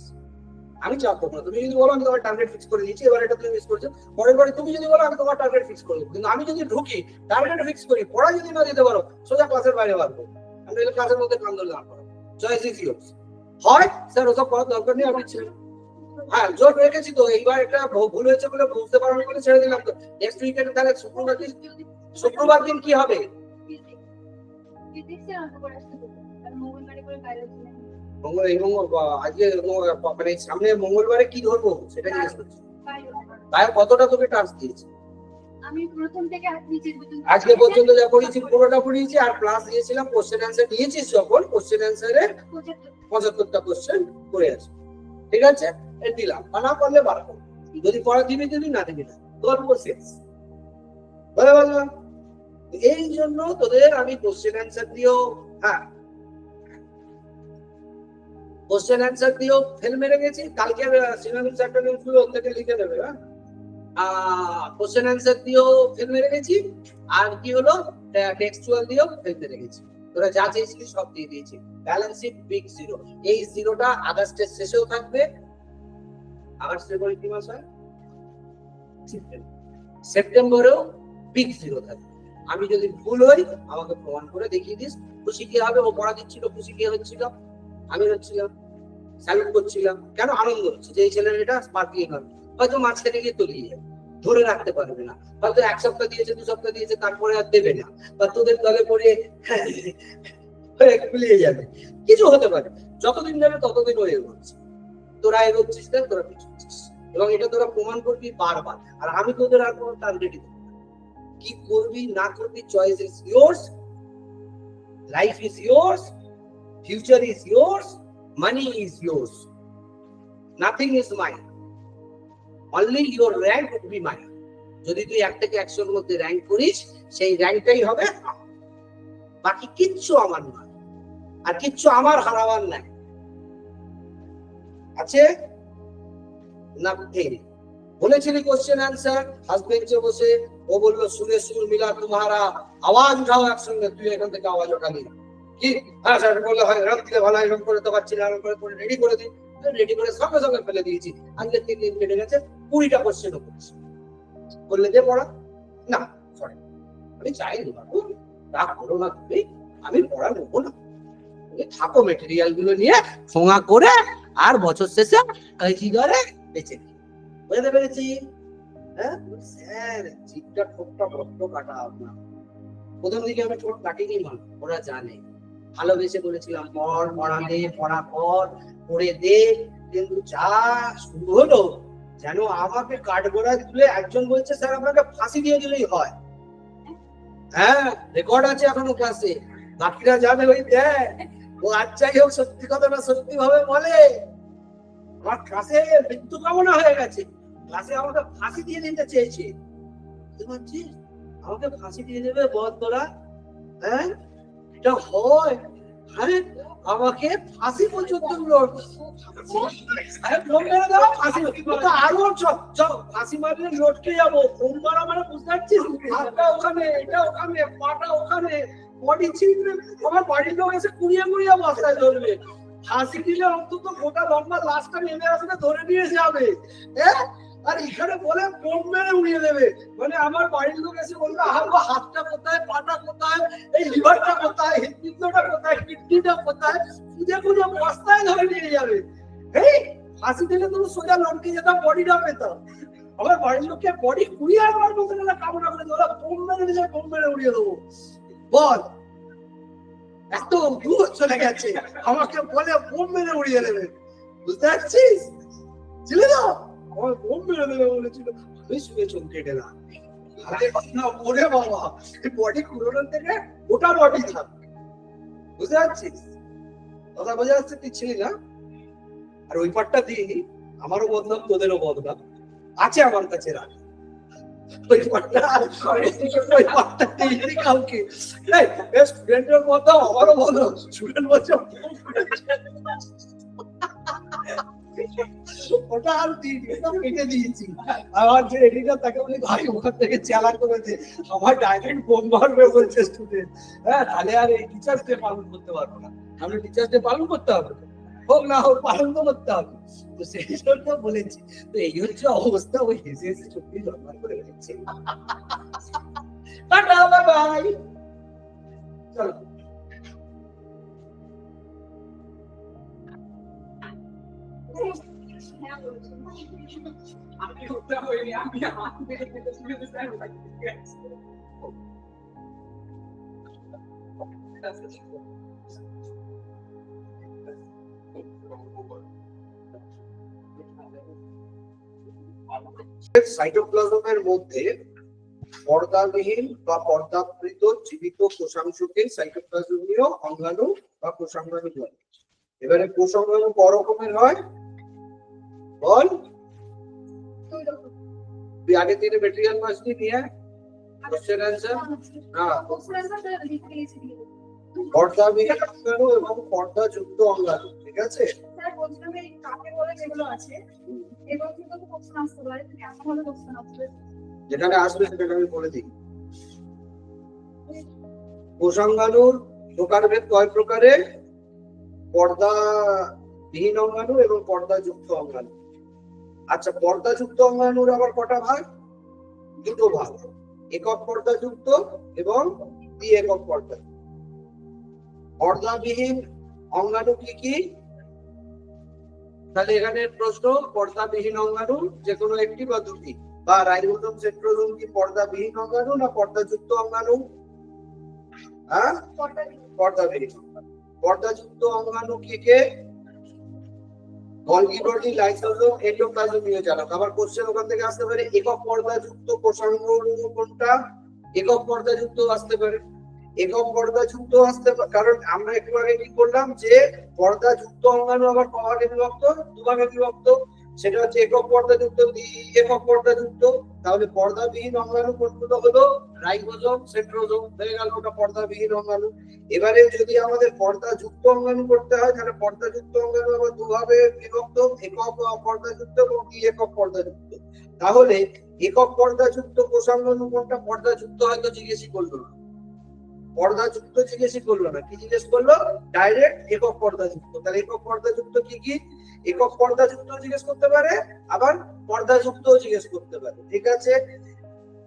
আমি চাপ করবো না। তুমি যদি বলো আমি তোমার টার্গেট ফিক্স করে দিচ্ছি, এবার এটা তুমি মিস করছো, পরের বারে তুমি যদি বলো আমি তোমার টার্গেট ফিক্স করে দেবো, কিন্তু আমি যদি ঢুকি টার্গেট ফিক্স করি, পড়া যদি না দিতে পারো, সোজা ক্লাসের বাইরে পারবো, আমি ক্লাসের মধ্যে কান ধরে না করো, চয়েস ইজ ইয়োর্স। হয় স্যার ওসব করার দরকার নেই, আমি ছিল হ্যাঁ জোর রেখেছি তো, এইবার একটা ভুল হয়েছে বলে বুঝতে পারবো বলে ছেড়ে দিলাম তো। নেক্সট উইকেন্ড তাহলে শুক্রবার দিন কি হবে? আজকে মানে সামনে মঙ্গলবারে কি ধরবো সেটা জিজ্ঞেস করছি। তাই কতটা তোকে টাস্ক দিয়েছি?
আমি প্রথম থেকে
আজকে পর্যন্ত যা করেছি পুরোটা পড়িয়েছি, আর ক্লাস দিয়েছিলাম কোশ্চেন অ্যান্সার দিয়েছিস, যখন কোশ্চেন অ্যান্সারের 75টা কোশ্চেন করে আছে, ঠিক আছে। দিলাম, না পারলে বার করো, যদি পড়া দিবি দিবি, না দিবি না, গল্প শেষ। বলে বললাম এই জন্য তোদের আমি কোশ্চেন অ্যান্সার দিও, হ্যাঁ কোশ্চেন অ্যান্সার দিও ফেল মেরে গেছি, কালকে সিনারি চ্যাপ্টার গুলো থেকে লিখে দেবে। হ্যাঁ কোশ্চেন অ্যান্সার দিও ফেল মেরে গেছি, আর কি হলো টেক্সচুয়াল দিও ফেল মেরে গেছি। তোরা যা চেয়েছিলি সব দিয়ে দিয়েছি। ব্যালেন্স শিট বিগ জিরো, এই জিরোটা আগস্টের শেষেও থাকবে। আগস্টের পরে কি মাস হয়? সেপ্টেম্বরেও বিগ জিরো থাকবে। আমি যদি ভুল হই আমাকে প্রমাণ করে দেখিয়ে দিস। খুশি কি হবে? ও পড়া দিচ্ছিল, খুশি কি হচ্ছিল? আমি হচ্ছিলাম, স্যালুট করছিলাম। কেন? আনন্দ হচ্ছে যে এই ছেলেটা স্পার্কলিং হবে। হয়তো মাঝখানে গিয়ে তলিয়ে যাবে, ধরে রাখতে পারবে না, হয়তো এক সপ্তাহ দিয়েছে, দু সপ্তাহ দিয়েছে, তারপরে আর দেবে না, বা তোদের দলে পড়ে মিলিয়ে যাবে, কিছু হতে পারে। যতদিন যাবে ততদিন ও এগোচ্ছে, তোরা এগোচ্ছিস না, তোরা পিছুচ্ছিস, এবং এটা তোরা প্রমাণ করবি বারবার। আর আমি তোদের আর কোনো টার্গেটই দেবো না। কি করবি না করবি, choice is yours, life is yours, future is yours, money is yours, nothing is mine, only your rank will be mine. যদি তুই 1 থেকে 100 এর মধ্যে র‍্যাঙ্ক করিস, সেই র‍্যাঙ্কটাই হবে, বাকি কিচ্ছু আমার নয়, আর কিচ্ছু আমার হারাবার নাই। আছে না? বলেছিলি কোশ্চেন আনসার, ফার্স্ট বেঞ্চে বসে ও বললো সুরে সুর মিলা তোমারা, আওয়াজ উঠাও একসঙ্গে, তুই এখান থেকে আওয়াজ ওঠালি কি? হ্যাঁ স্যার বললে হয়, রাত দিলে ভালো, এরকম করে তো পারছি না, এরকম করে রেডি করে দিই, রেডি করে সঙ্গে সঙ্গে ফেলে দিয়েছি। আজকে 3 দিন কেটে গেছে, 20টা কোশ্চেনও করেছি। বললে যে পড়া না, সরি আমি চাইনি বাবু, রাগ করো না তুমি, আমি পড়া নেবো না, থাকো মেটেরিয়াল গুলো নিয়ে ফোঙা করে, আর বছর শেষে কাইজি ধরে বেঁচে দিই। বুঝতে পেরেছি? হ্যাঁ স্যার জিপটা ঠোঁটটা বড্ড কাটা আপনার। প্রথম দিকে আমি ঠোঁট কাটিনি, মা ওরা জানে, ভালোবেসে বলেছিলাম পড়, পড়ালে পড়া কর, পড়ে দে, কিন্তু যা শুরু হলো যেন আমাকে কাঠগড়ায় তুলে একজন বলছে স্যার আপনাকে ফাঁসি দিয়ে দিলেই হয়। হ্যাঁ রেকর্ড আছে এখনো ক্লাসে, বাকিরা জানে ওই দেখ, ও আচ্ছাই হোক সত্যি কথাটা সত্যি ভাবে বলে। আমার ক্লাসে মৃত্যু কামনা হয়ে গেছে, ক্লাসে আমাকে ফাঁসি দিয়ে দিতে চেয়েছে, বুঝতে পারছিস? আমাকে ফাঁসি দিয়ে দেবে বল তোরা? হ্যাঁ এটা হয়? হ্যাঁ আমাকে ফাঁসি পর্যন্ত আরো ফাঁসি মারলে লটকে যাবো, সোমবার আমার বুঝতে পারছিস, হাতটা ওখানে, এটা ওখানে, পাটা ওখানে, বডি ছিঁড়বে, আমার বাড়ির লোক এসে কুড়িয়ে কুড়িয়ে বস্তায় ধরবে। ফাঁসি দিলে অন্তত গোটা লম্বা লাশটা নেমে আসবে, ধরে নিয়ে যাবে। হ্যাঁ আর এখানে বলে বোম মেরে উড়িয়ে দেবে, মানে আমার বাড়ির লোক এসে বলবে আহা হাতটা কোথায়, পাটা কোথায়, এই লিভারটা কোথায়, হৃদপিণ্ডটা কোথায়, কিডনিটা কোথায়, খুঁজে খুঁজে বস্তায় ধরে নিয়ে যাবে। এই ফাঁসি দিলে তুমি সোজা লটকে যেতাম, বডিটা পেতাম। আমার বাড়ির লোককে বডি কুড়িয়ে আনবার মতো কামনা করে তোরা বোম মেরে দিলে বোম মেরে উড়িয়ে দেবো। বল এত দূর চলে গেছে, আমাকে বলে বোম মেরে উড়িয়ে দেবে, বুঝতে পারছিস? ছিল না আমার বোম মেরে দেবে বলেছিল, আমি শুনে চমকে গেলাম। ওরে বাবা, বডি কুড়োনোর থেকে গোটা বডি থাকবে, বুঝতে পারছিস? কথা বোঝা যাচ্ছে? তুই ছিলি না? আর ওই পাটটা দিয়ে আমারও বদনাম, তোদেরও বদনাম আছে আমার কাছে, রাখ ওই পাটটা, ওই পাটটা দিয়ে কাউকে স্টুডেন্টের বদনাম, আমারও বদনাম। স্টুডেন্ট বলছে ওটা আর কেটে দিয়েছি। আমার যে এডিটর তাকে বলি ভাই ওখান থেকে চালা করেছে, আমার ডাইরেক্ট বোম মারবে বলছে স্টুডেন্ট। হ্যাঁ তাহলে আর এই টিচার্স ডে পালন করতে পারবো না, আমি টিচার্স ডে পালন করতে হবে, হোক না হোক পালন তো করতে হবে। তো সেই জন্য বলেছি, তো এই হচ্ছে অবস্থা। ওই হেসে হেসে চুক্তি জন্মার করে গেছে। টাটা বাই বাই, চলো। আমি উঠতে হইনি, আমি সাইটোপ্লাজমের মধ্যে পর্দাবিহীন বা পর্দাবৃত জীবিত কোষাংশকে সাইটোপ্লাজমীয় অঙ্গাণু বা কোষাঙ্গাণু বলে। এবারে কোষাঙ্গাণু ক রকমের হয়? বল
দুই রকম।
তুই আগে তিনে মেটেরিয়াল পাসনি নিয়ে কোশ্চেন অ্যান্সার হ্যাঁ
কোশ্চেন আনসার লিখতে গেছি।
পর্দাবিহীন অঙ্গাণু এবং পর্দাযুক্ত অঙ্গাণু, ঠিক আছে?
স্যার বলছিলাম এই কাকে বলে যেগুলো আছে এগুলো কিন্তু কোশ্চেন আসতে পারে, কেমন ভাবে কোশ্চেন আসবে?
যেখানে আসবে সেটাকে আমি বলে দিই। কোষাঙ্গাণুর প্রকারভেদ কয় প্রকারে? পর্দাবিহীন অঙ্গাণু এবং পর্দাযুক্ত অঙ্গাণু। আচ্ছা, পর্দাযুক্ত অঙ্গাণুর আবার কটা ভাগ? দুটো ভাগ, একক পর্দাযুক্ত এবং দ্বি একক পর্দা। পর্দাবিহীন অঙ্গাণু কি কি? তাহলে এখানে প্রশ্ন, পর্দাবিহীন অঙ্গাণু যে কোনো একটি বা দুটি, বা রাইবোজোম সেন্ট্রোজোম কি পর্দাবিহীন অঙ্গাণু না পর্দাযুক্ত অঙ্গাণু? হ্যাঁ, পর্দাবিহীন। পর্দাযুক্ত অঙ্গাণু কি কে? গলগি বডি, লাইসোজোম, এন্ডোপ্লাজমীয় জারক। আবার কোশ্চেন ওখান থেকে আসতে পারে একক পর্দাযুক্ত কোষাঙ্গাণু কোনটা? একক পর্দাযুক্ত আসতে পারে, একক পর্দাযুক্ত আসতে পারে, কারণ আমরা একটু আগে কি করলাম যে পর্দাযুক্ত অঙ্গাণু আবার কভাগে বিভক্ত, দুভাগে বিভক্ত। সেটা হচ্ছে একক পর্দাযুক্ত, দ্বি একক পর্দাযুক্ত। তাহলে পর্দাবিহীন অঙ্গাণু কোনগুলো হলো? রাইবোজোম, সেন্ট্রোজোম হয়ে গেল, ওটা পর্দাবিহীন অঙ্গাণু। এবারে যদি আমাদের পর্দাযুক্ত অঙ্গাণু করতে হয় তাহলে পর্দাযুক্ত অঙ্গাণু আবার দুভাবে বিভক্ত, একক পর্দাযুক্ত এবং দ্বি একক পর্দাযুক্ত। তাহলে একক পর্দাযুক্ত কোষাঙ্গাণু কোনটা? পর্দাযুক্ত হয়তো জিজ্ঞেসই করলো না, পর্দাযুক্ত জিজ্ঞেসই করলো না, কি জিজ্ঞেস করলো? ডাইরেক্ট একক পর্দাযুক্ত। তাহলে একক পর্দাযুক্ত কি কি? একক পর্দাযুক্ত জিজ্ঞেস করতে পারে, আবার পর্দাযুক্ত জিজ্ঞেস করতে পারে, ঠিক আছে?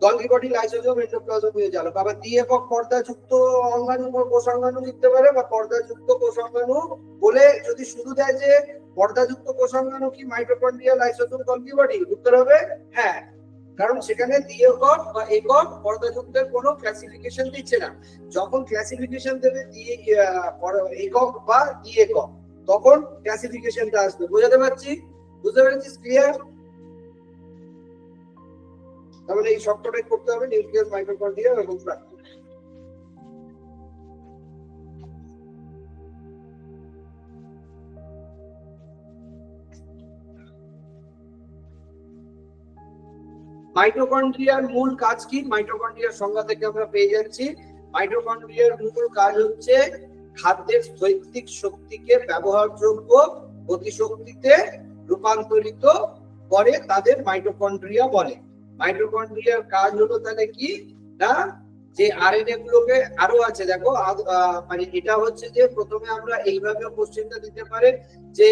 গলগি বডি, লাইসোজোম, এন্ডোপ্লাজমীয় জারক। আবার দ্বি একক পর্দাযুক্ত অঙ্গাণু বা কোষাঙ্গাণু লিখতে পারে, বা পর্দাযুক্ত কোষাঙ্গাণু বলে যদি শুধু দেয় যে পর্দাযুক্ত কোষাঙ্গাণু কি মাইটোকন্ড্রিয়া, লাইসোজোম, গলগি বডি, উত্তর হবে হ্যাঁ, কারণ সেখানে দ্বি একক বা একক পর্দাযুক্তের কোনো ক্লাসিফিকেশন দিচ্ছে না। যখন ক্লাসিফিকেশন দেবে একক বা দ্বি একক, তখন ক্লাসিফিকেশনটা আসবে। বোঝাতে পারছি? বুঝতে পেরেছিস? ক্লিয়ার? তাহলে এই সবটাই করতে হবে, নিউক্লিয়াস, মাইটোকন্ড্রিয়া এবং প্রাক্তন। মাইটোকন্ড্রিয়ার মূল কাজ কি? মাইটোকন্ড্রিয়ার সংজ্ঞা থেকে আমরা পেয়ে যাচ্ছি, মাইটোকন্ড্রিয়ার মূল কাজ হচ্ছে খাদ্যের স্থৈতিক শক্তিকে ব্যবহারযোগ্য গতিশক্তিতে রূপান্তরিত করে, তাদের মাইটোকন্ড্রিয়া বলে। মাইটোকন্ড্রিয়ার কাজ হলো তাহলে কি না, যে আরএনএ গুলোকে, আরো আছে দেখো, মানে এটা হচ্ছে যে প্রথমে আমরা এইভাবে কোশ্চেনটা দিতে পারে যে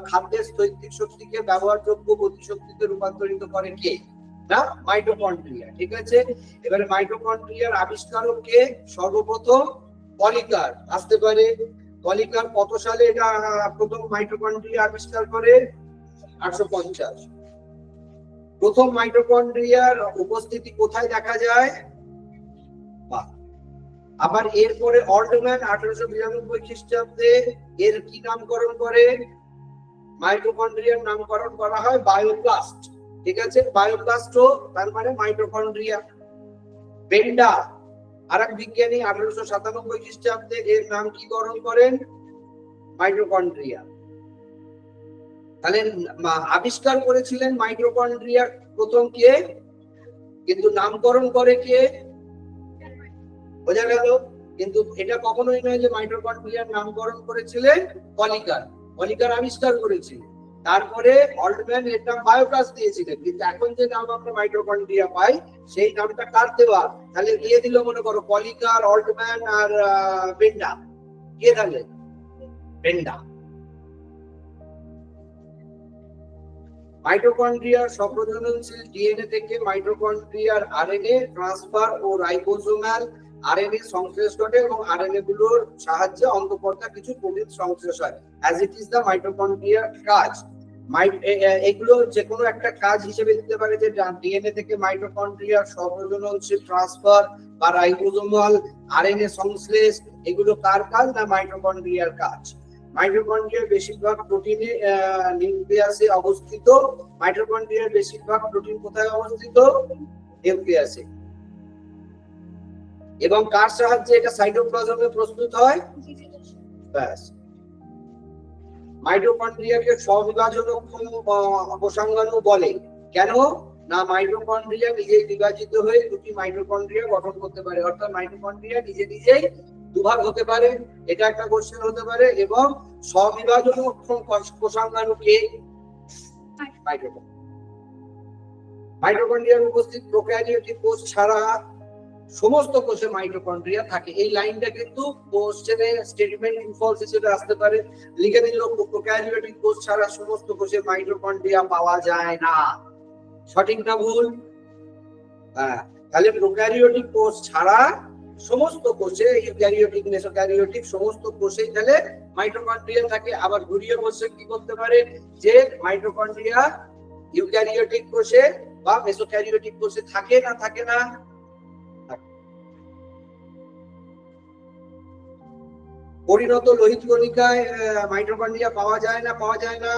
খাদ্যের স্থৈতিক শক্তিকে ব্যবহারযোগ্য গতিশক্তিতে রূপান্তরিত করে কে? না, মাইটোকন্ড্রিয়া, ঠিক আছে? এবারে মাইটোকন্ড্রিয়ার আবিষ্কারক কে? সর্বপ্রথম পলিকার আসতে পারে। পলিকার কত সালে এটা প্রথম মাইটোকন্ড্রিয়া আবিষ্কার করে? 850। প্রথম মাইটোকন্ড্রিয়ার উপস্থিতি কোথায় দেখা যায়? আবার এরপরে অল্টম্যান 1892 খ্রিস্টাব্দে এর কি নামকরণ করে? মাইটোকন্ড্রিয়ার নামকরণ করা হয় বায়োপ্লাস্ট, ঠিক আছে? বায়োপ্লাস্ট তার মানে মাইটোকন্ড্রিয়া। বেন্ডা আরেক বিজ্ঞানী 1897 খ্রিস্টাব্দে এর নাম কি করণ করেন? মাইটোকন্ড্রিয়া। তাহলে আবিষ্কার করেছিলেন মাইটোকন্ড্রিয়া প্রথম কে, কিন্তু নামকরণ করে কে? বোঝা গেল? কিন্তু এটা কখনোই নয় যে মাইটোকন্ড্রিয়ার নামকরণ করেছিলেন পলিকার। পলিকার আবিষ্কার করেছিলেন, তারপরে অল্টম্যান এর নাম বায়োপ্লাস্ট দিয়েছিলেন। কিন্তু এখন যে নাম আমরা মাইটোকন্ড্রিয়া পাই, সেই নামটা কার দেওয়া? তাহলে দিয়ে দিল মনে করো পলিকার, অল্টম্যান আর বেন্ডা। কে তাহলে? বেন্ডা। মাইটোকন্ড্রিয়ার স্বপ্রজননশীল ডিএনএ থেকে মাইটোকন্ড্রিয়ার আরএনএ ট্রান্সফার ও রাইবোজোমাল আরএনএ সংশ্লেষ ঘটে এবং আরএনএ গুলোর সাহায্যে অন্তঃপর্দা কিছু প্রোটিন সংশ্লেষ হয়। অ্যাজ ইট ইজ দ্য মাইটোকন্ড্রিয়ার কাজ। এগুলো যে কোনো একটা কাজ হিসেবে দিতে পারে যে ডিএনএ থেকে মাইটোকন্ড্রিয়ার স্বপ্রজননশীল ট্রান্সফার বা রাইবোজোমাল আরএনএ সংশ্লেষ, এগুলো কার কাজ? না, মাইটোকন্ড্রিয়ার কাজ। মাইটোকন্ড্রিয়ার বেশিরভাগ প্রোটিনে নিউক্লিয়াসে অবস্থিত। মাইটোকন্ড্রিয়ার বেশিরভাগ প্রোটিন কোথায় অবস্থিত? নিউক্লিয়াসে। এবং কার সাহায্যে এটা সাইটোপ্লাজমে প্রস্তুত হয়? ব্যাস। মাইটোকন্ড্রিয়াকে স্ববিভাজনক্ষম কোষাঙ্গাণু বলে। কেন না, মাইটোকন্ড্রিয়া নিজেই বিভাজিত হয়ে দুটি মাইটোকন্ড্রিয়া গঠন করতে পারে, অর্থাৎ মাইটোকন্ড্রিয়া নিজে নিজেই দুভাগ হতে পারে, এটা একটা কোশ্চেন হতে পারে। এবং স্ববিভাজনক্ষম কোষাঙ্গাণুকে মাইটোকন্ড্রিয়ার উপস্থিত প্রোক্যারিওটিক কোষ ছাড়া সমস্ত কোষে মাইটোকন্ড্রিয়া থাকে। এই লাইনটা কিন্তু কোশ্চেনে স্টেটমেন্ট ইনফলস হিসেবে আসতে পারে। লিখে দিল প্রোক্যারিওটিক কোষ ছাড়া সমস্ত কোষে মাইটোকন্ড্রিয়া পাওয়া যায় না। সঠিক না ভুল? হ্যাঁ, তাহলে প্রোক্যারিওটিক কোষ ছাড়া সমস্ত কোষে, ইউক্যারিওটিক মেসোক্যারিওটিক সমস্ত কোষেই তাহলে মাইটোকন্ড্রিয়া থাকে। আবার ঘুরিয়ে বসে কি করতে পারে যে মাইটোকন্ড্রিয়া ইউক্যারিওটিক কোষে বা মেসোক্যারিওটিক কোষে থাকে না থাকে না? পরিণত লোহিত কণিকায় মাইটোকন্ড্রিয়া পাওয়া যায় না পাওয়া যায় না?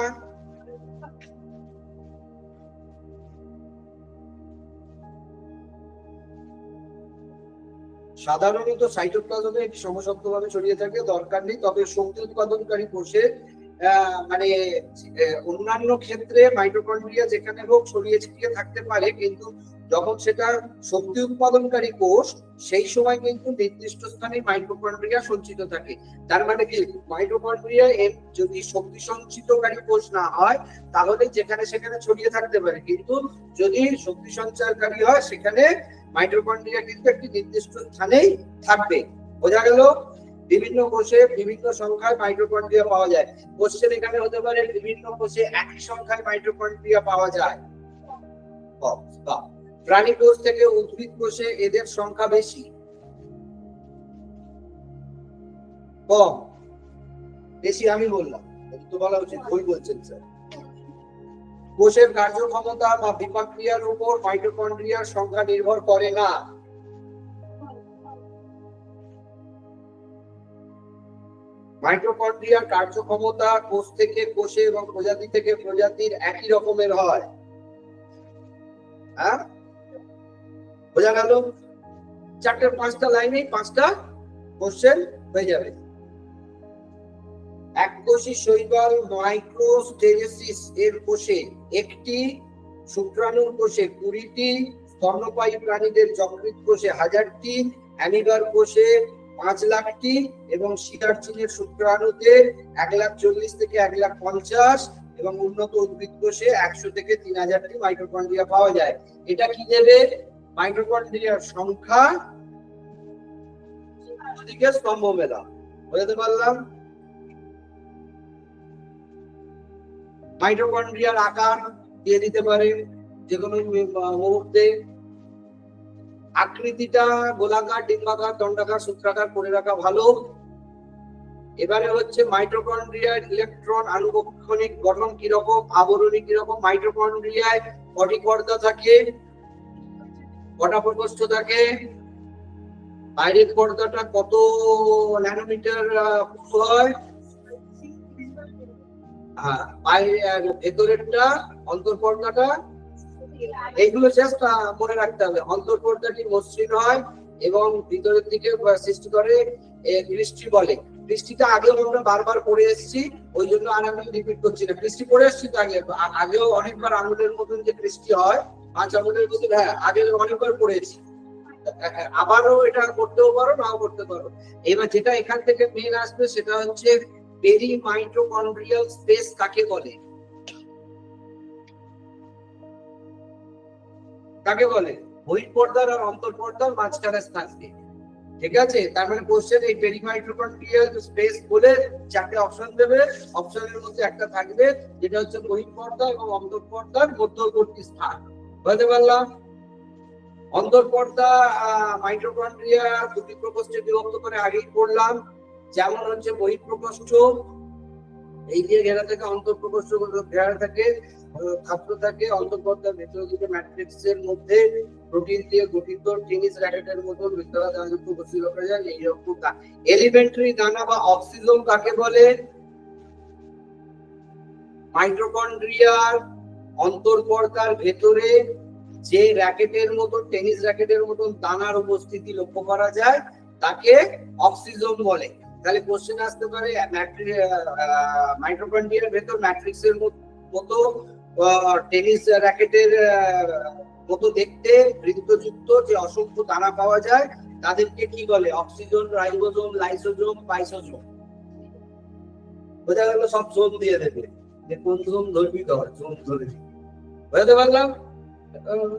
সাধারণত সাইটোপ্লাজমে এটি সমসত্বভাবে ছড়িয়ে থাকে, দরকার নেই। তবে শক্তি উৎপাদনকারী কোষের মানে অন্যান্য ক্ষেত্রে মাইটোকন্ড্রিয়া যেখানে হোক ছড়িয়ে ছিটিয়ে থাকতে পারে, কিন্তু যখন সেটা শক্তি উৎপাদনকারী কোষ সেই সময় কিন্তু নির্দিষ্ট স্থানে মাইটোকন্ড্রিয়া সঞ্চিত থাকে। তার মানে কি, মাইটোকন্ড্রিয়া যদি শক্তি সঞ্চিতকারী কোষ না হয় তাহলে যেখানে সেখানে ছড়িয়ে থাকতে পারে, কিন্তু যদি শক্তি সঞ্চারকারী হয় সেখানে মাইটোকন্ড্রিয়া কিন্তু একটি নির্দিষ্ট স্থানেই থাকবে। বোঝা গেল? বিভিন্ন কোষে বিভিন্ন সংখ্যায় মাইটোকন্ড্রিয়া পাওয়া যায়। কোশ্চেন এখানে হতে পারে বিভিন্ন কোষে একই সংখ্যায় মাইটোকন্ড্রিয়া পাওয়া যায়। প্রাণী কোষ থেকে উদ্ভিদ কোষে এদের সংখ্যা বেশি, কম? বেশি আমি বললাম, তো বলা উচিত ভুল বলছেন স্যার। কোষের কার্যক্ষমতা বা বিপাক্রিয়ার উপর মাইটোকন্ড্রিয়ার সংখ্যা নির্ভর করে না। মাইটোকন্ড্রিয়ার কার্যক্ষমতা কোষ থেকে কোষে এবং প্রজাতি থেকে প্রজাতির একই রকমের হয়। হ্যাঁ, বোঝা গেল? চারটে পাঁচটা লাইনে পাঁচটা কোশ্চেন হয়ে যাবে। এককোষী শৈবাল মাইক্রোস্টেরেসিস এর কোষে একটি, শুক্রাণুর কোষে 20টি, স্তন্যপায়ী প্রাণীদের যকৃৎ কোষে 1000টি, অ্যামিবার কোষে 5 লাখটি এবং শিকারচিনের শুক্রাণুতে 140 থেকে 150 এবং উন্নত উদ্ভিদ কোষে 100 থেকে 3000টি মাইটোকন্ড্রিয়া পাওয়া যায়। এটা কি দেবে? মাইটোকন্ড্রিয়ার সংখ্যা দিকে স্তম্ভ মেলা। বুঝতে পারলাম? মাইটোকন্ড্রিয়ার আকার দিয়ে দিতে পারে যে কোনো মুহূর্তে। আকৃতিটা গোলাকার, ডিম্বাকার, দণ্ডাকার, সূত্রাকার করে রাখা ভালো। এবারে হচ্ছে মাইটোকন্ড্রিয়ার ইলেকট্রন আনুবক্ষণিক গঠন কিরকম, আবরণী কিরকম। মাইটোকন্ড্রিয়ায় কটি পর্দা থাকে, কটা প্রকোষ্ঠ থাকে, বাইরের পর্দাটা কত ন্যানোমিটার হয়, ভেতরেরটা অন্তর্পর্দাটা, এইগুলো জাস্ট মনে রাখতে হবে। অন্তর্পর্দাটি মসৃণ হয় এবং ভিতরের দিকে সৃষ্টি করে ক্রিস্টি বলে। ক্রিস্টিটা আগেও আমরা বারবার পড়ে এসেছি, ওই জন্য আর আমি রিপিট করছি না। ক্রিস্টি পড়ে এসেছি তো আগেও অনেকবার, আঙুলের মতন যে ক্রিস্টি হয়, 5 আঙুলের মতন, হ্যাঁ আগে অনেকবার পড়েছি। আবারও এটা করতেও পারো, নাও করতে পারো। এবার যেটা এখান থেকে মেন আসবে সেটা হচ্ছে পেরিমাইটোকন্ড্রিয়াল স্পেস কাকে বলে? কাকে বলে? বহিঃপর্দার আর অন্তঃপর্দার মাঝখানে স্থানকে। ঠিক আছে? তার মানে কোশ্চেন এই পেরিমাইটোকন্ড্রিয়াল স্পেস বলে 4টে অপশন দেবে, অপশনের মধ্যে একটা থাকবে যেটা হচ্ছে বহিঃপর্দা এবং অন্তঃপর্দার মধ্যবর্তী স্থান। বুঝতে পারলাম? অন্তঃপর্দা মাইটোকন্ড্রিয়া দুটি প্রকোষ্ঠে বিভক্ত করে আগেই পড়লাম। যেমন হচ্ছে বহিঃপ্রকোষ্ঠ, এই দিয়ে ঘেরা থাকে, অন্তঃপ্রকোষ্ঠ ঘেরা থাকে, খাদ্য থাকে। অন্তঃপর্দার ভেতরের দিকে ম্যাট্রিক্সের মধ্যে প্রোটিন দিয়ে গঠিত টেনিস র‍্যাকেটের মতন ভিতরে দানাযুক্ত কোষী রাখা যায়। এইরকম এলিমেন্টারি দানা বা অক্সিজোম কাকে বলে? মাইটোকন্ড্রিয়ার অন্তঃপর্দার ভেতরে যে র‍্যাকেটের মতন, টেনিস র‍্যাকেটের মতন দানার উপস্থিতি লক্ষ্য করা যায় তাকে অক্সিজোম বলে। তাহলে কোশ্চেন আসতে পারে মাইটোকন্ড্রিয়ার ভেতর ম্যাট্রিক্সের মতো টেনিস র্যাকেটের মতো দেখতে বৃত্তযুক্ত যে অসংখ্য দানা পাওয়া যায় তাদেরকে কি বলে? অক্সিজোম, রাইবোজোম, লাইসোজোম, পাইসোজোম। বোঝা গেল? সব জোন দিয়ে দেবে যে কোন জোন ধরবি, ধর জোন ধরে দিবি। বুঝতে পারলাম?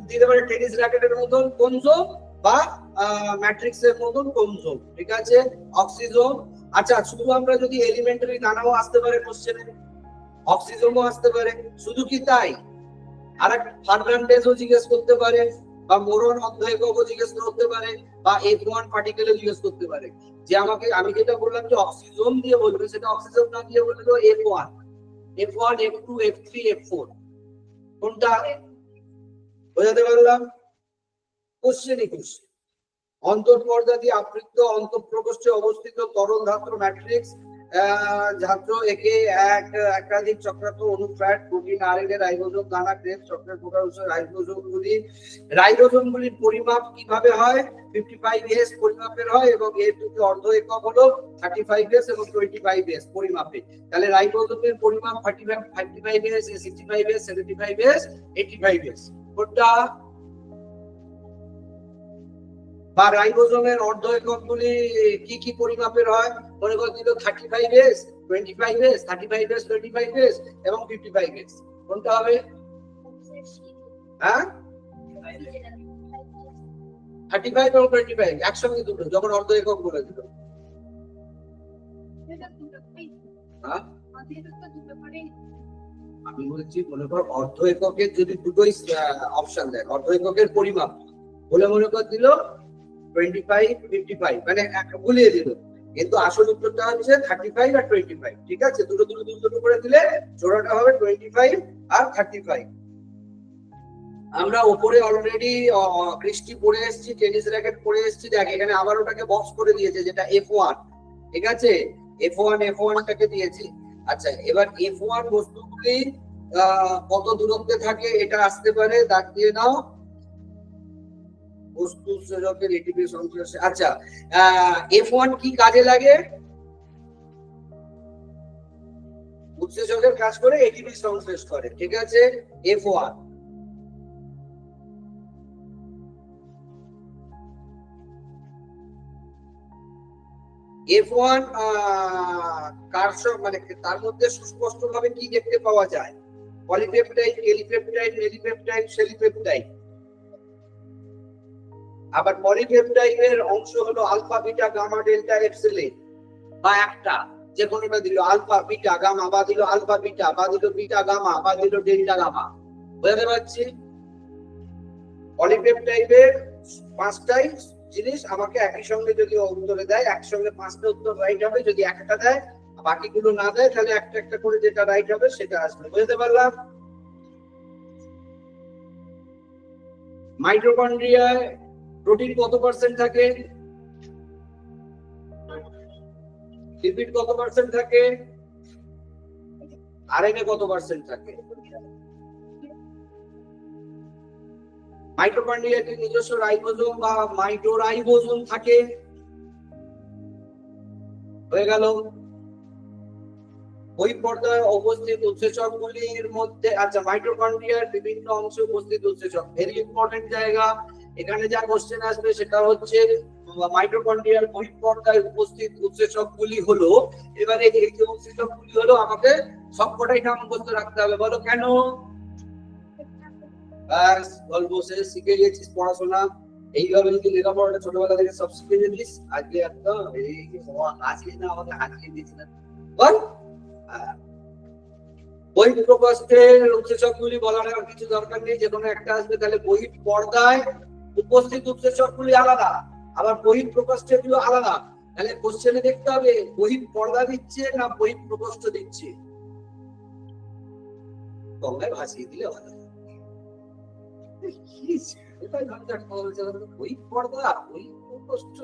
দিতে পারে টেনিস র্যাকেটের মতন কোন জোন বা ম্যাট্রিক্সের মতন কোন জোন। ঠিক আছে? অক্সিজোম। আচ্ছা, শুধু আমরা যদি এলিমেন্টারি দানাও আসতে পারে কোশ্চেনে, অক্সিজোমও আসতে পারে। শুধু কি তাই? আর এক ফার্নান্ডেজও জিজ্ঞেস করতে পারে, বা মোরন অর্ধ এককও জিজ্ঞেস করতে পারে, বা F1 পার্টিকেলও জিজ্ঞেস করতে পারে। যে আমি যেটা বললাম যে অক্সিজোম দিয়ে বলবে, সেটা অক্সিজোম না দিয়ে বলবে F1, F1, F2, F3, F4। কোনটা? বোঝাতে পারলাম? কোশ্চেনই কোশ্চেন। অন্তঃপর্দা দিয়ে আবৃত অন্তঃপ্রকোষ্ঠে অবস্থিত তরল ধাত্র ম্যাট্রিক্স ধাত্র একে একাধিক চক্রান্ত অনুপ্রায় প্রোটিন, আরএনএ, রাইবোজোম, দানা, ক্রেব চক্রের প্রকার রাইবোজোমগুলির পরিমাপ কিভাবে হয়? 55S পরিমাপের হয়, এবং এর দুটি অর্ধ একক হলো 35S এবং 25S পরিমাপে। তাহলে রাইবোজোমের পরিমাপ 55S, 65S, 75S, 85S। কোনটা? বা রাইবোজোমের অর্ধ এককগুলি কি কি পরিমাপের হয়? মনে করে দিল 35S, 25S, 35S, 25S এবং 55S। কোনটা হবে? হ্যাঁ, 35 এবং 25 একসঙ্গে দুটো, যখন অর্ধ একক বলে দিল। হ্যাঁ, আমি বলছি মনে কর অর্ধ এককের যদি দুটোই অপশন দেয়, অর্ধ এককের পরিমাপ বলে মনে কর দিল 25, 55, মানে ভুলিয়ে দিল, কিন্তু আসল উত্তরটা হচ্ছে 35 আর 25। ঠিক আছে? দুটো করে দিলে জোড়াটা হবে 25 আর 35। আমরা উপরে অলরেডি বৃষ্টি পড়ে এসেছি, টেনিস র্যাকেট পড়ে এসেছি। দেখ এখানে আবার ওটাকে বক্স করে দিয়েছে, যেটা F1। ঠিক আছে? F1 টাকে দিয়েছি। আচ্ছা, এবার F1 বস্তুগুলি কত দূরত্বে থাকে এটা আসতে পারে, দাগ দিয়ে নাও। বস্তু উৎসেচকের এটিপি সংশ্লেষে। আচ্ছা, F1 কি কাজে লাগে? উৎসেচকের কাজ করে, এটিপি সংশ্লেষ করে। ঠিক আছে? F1 কার মানে তার মধ্যে সুস্পষ্ট ভাবে কি দেখতে পাওয়া যায়? পলিপেপটাইড, ক্যালিপেপটাইড, মেলিপেপটাইড, সেলিপেপটাইড। আবার পলিপেপটাইডের অংশ হলো alpha, beta, gamma, delta, epsilon, বা একটা যে কোনোটা দিল আলফা, বিটা, গামা, বা দিল আলফা, বিটা, বা দিল বিটা, গামা, বা দিল ডেল্টা, গামা। বুঝতে পারছি? পলিপেপটাইডের পাঁচটাই জিনিস আমাকে একই সঙ্গে যদি উত্তরে দেয়, একসঙ্গে পাঁচটা উত্তর রাইট হবে। যদি একটা দেয়, বাকিগুলো না দেয়, তাহলে একটা একটা করে যেটা রাইট হবে সেটা আসবে। বুঝতে পারলাম? মাইটোকন্ড্রিয়ায় প্রোটিন কত পার্সেন্ট থাকে? লিপিড কত পার্সেন্ট থাকে? আরএনএ কত পার্সেন্ট থাকে? মাইটোকন্ড্রিয়াতে নিজস্ব রাইবোজোম বা মাইটোরাইবোজোম থাকে। হয়ে গেল। ওই পর্দায় উপস্থিত উৎসেচকগুলির মধ্যে, আচ্ছা, মাইটোকন্ড্রিয়ার বিভিন্ন অংশে উপস্থিত উৎসেচক, ভেরি ইম্পর্টেন্ট জায়গা। এখানে যা কোশ্চেন আসবে সেটা হচ্ছে মাইটোকন্ড্রিয়ার বহিঃপর্দায় উপস্থিত উৎসেচকগুলি হলো, এবারে এই যে উৎসেচকগুলি হলো আমাকে সবকটাই নাম বলতে রাখতে হবে। বলো কেন? ব্যাস, গল্প শেষ। শিখে গেছিস পড়াশোনা। এইভাবে যদি লেখাপড়াটা ছোটবেলা থেকে সব শিখে যেতিস, আজকে একদম এই হাসি না আমাকে হাসিয়ে দিস না। বল। বহিঃপ্রকোষ্ঠের উৎসেচকগুলি বলার আর কিছু দরকার নেই, যে কোনো একটা আসবে। তাহলে বহিঃপর্দায় উপস্থিত উৎসেচকগুলি আলাদা, আবার বহিঃপ্রকোষ্ঠের গুলো আলাদা। তাহলে কোশ্চেনে দেখতে হবে বহিঃপর্দা দিচ্ছে না বহিঃপ্রকোষ্ঠ দিচ্ছে। তোমরা ভাসিয়ে দিলে ভালো। বহিঃপর্দা, বহিঃপ্রকোষ্ঠ,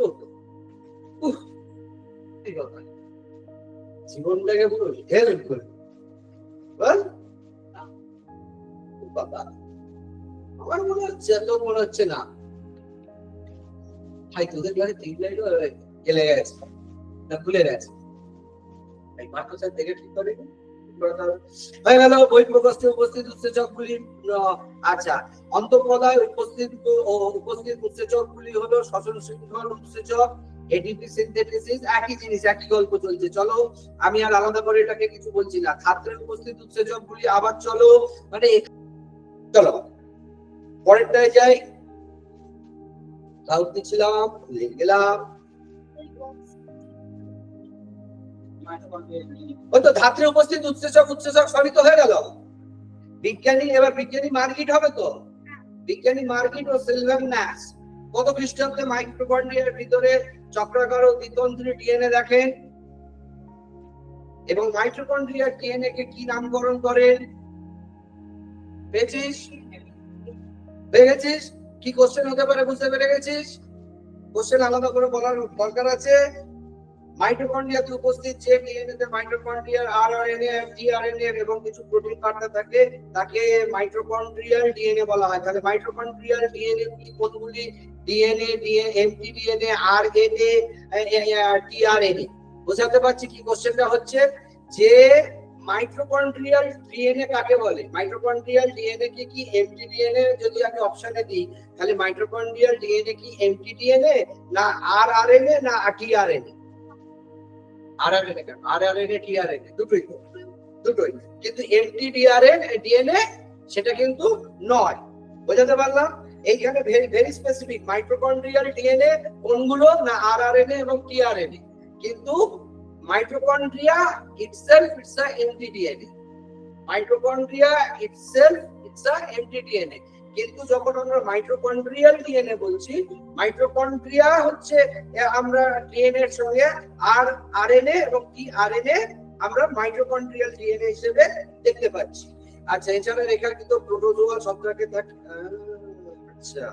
জীবনটাকে পুরো হেল্প করে। আমার মনে হচ্ছে, তোর মনে হচ্ছে না? ভাই তোদের ক্লাসে টিউবলাইটও গেলে গেছে না, খুলে গেছে। এই মাইক্রোসাইট দেখে ঠিক করে হয়ে গেল। বই প্রকোষ্ঠে উপস্থিত উৎসেচকগুলি আচ্ছা, অন্তঃপদায় উপস্থিত উৎসেচকগুলি হলো শ্বসন শৃঙ্খল উৎসেচক, এডিপি সিনথেটিসিস, একই জিনিস, একই গল্প চলছে। চলো আমি আর আলাদা করে এটাকে কিছু বলছি না। খাদ্যের উপস্থিত উৎসেচকগুলি আবার চলো, মানে চলো পরেরটায় যাই। সাউথ ছিলাম, লিখে গেলাম। ওই তো ধাত্রে উপস্থিত উৎসেচক সবই তো হয়ে গেল। বিজ্ঞানী, এবার বিজ্ঞানী মার্কিট হবে তো। বিজ্ঞানী মার্কিট ও সিলভার ন্যাশ কত খ্রিস্টাব্দে মাইক্রোকন্ড্রিয়ার ভিতরে চক্রাকার ও দ্বিতন্ত্রী ডিএনএ দেখেন এবং মাইটোকন্ড্রিয়ার ডিএনএ কে কি নামকরণ করেন? পেয়েছিস? পেয়ে গেছিস? কি কোশ্চেন হতে পারে বুঝতে পেরে গেছিস? কোশ্চেন আলাদা করে বলার দরকার আছে। মাইটোকন্ড্রিয়াতে উপস্থিত যে ডিএনএ তে মাইটোকন্ড্রিয়ার আরআরএনএ, টিআরএনএ এবং কিছু প্রোটিন বার্তা থাকে তাকে মাইটোকন্ড্রিয়াল ডিএনএ বলা হয়। তাহলে মাইটোকন্ড্রিয়াল ডিএনএ গুলি কোনগুলি? DNA, mtDNA, RNA, tRNA. বুঝাতে পারছি কি কোশ্চেনটা হচ্ছে? যে মাইটোকন্ড্রিয়াল ডিএনএ কাকে বলে? মাইটোকন্ড্রিয়াল ডিএনএ কে কি এমটিডিএনএ যদি আমি অপশনে দিই তাহলে মাইটোকন্ড্রিয়াল ডিএনএ কি এমটিডিএনএ না আরআরএনএ না টিআরএনএ? আরআরএনএ কেন? আরআরএনএ টিআরএনএ দুটোই, কিন্তু এমটিডিএনএ সেটা কিন্তু নয়। বোঝাতে পারলাম? এইখানে ভেরি স্পেসিফিক মাইটোকন্ড্রিয়াল ডিএনএ কোনগুলো না আরআরএনএ এবং টিআরএনএ, কিন্তু mitochondria itself it's a mtDNA. Mitochondria itself it's a mtDNA, কিন্তু যখন আমরা মাইটোকন্ড্রিয়াল ডিএনএ বলছি, মাইটোকন্ড্রিয়া হচ্ছে আমরা ডিএনএ এর সঙ্গে আরএনএ এবং টিআরএনএ আমরা মাইটোকন্ড্রিয়াল ডিএনএ হিসেবে দেখতে পাচ্ছি। আচ্ছা, এছাড়া রেখাকৃত প্রোটোজোয়াল ছত্রাকে থাকে। আচ্ছা,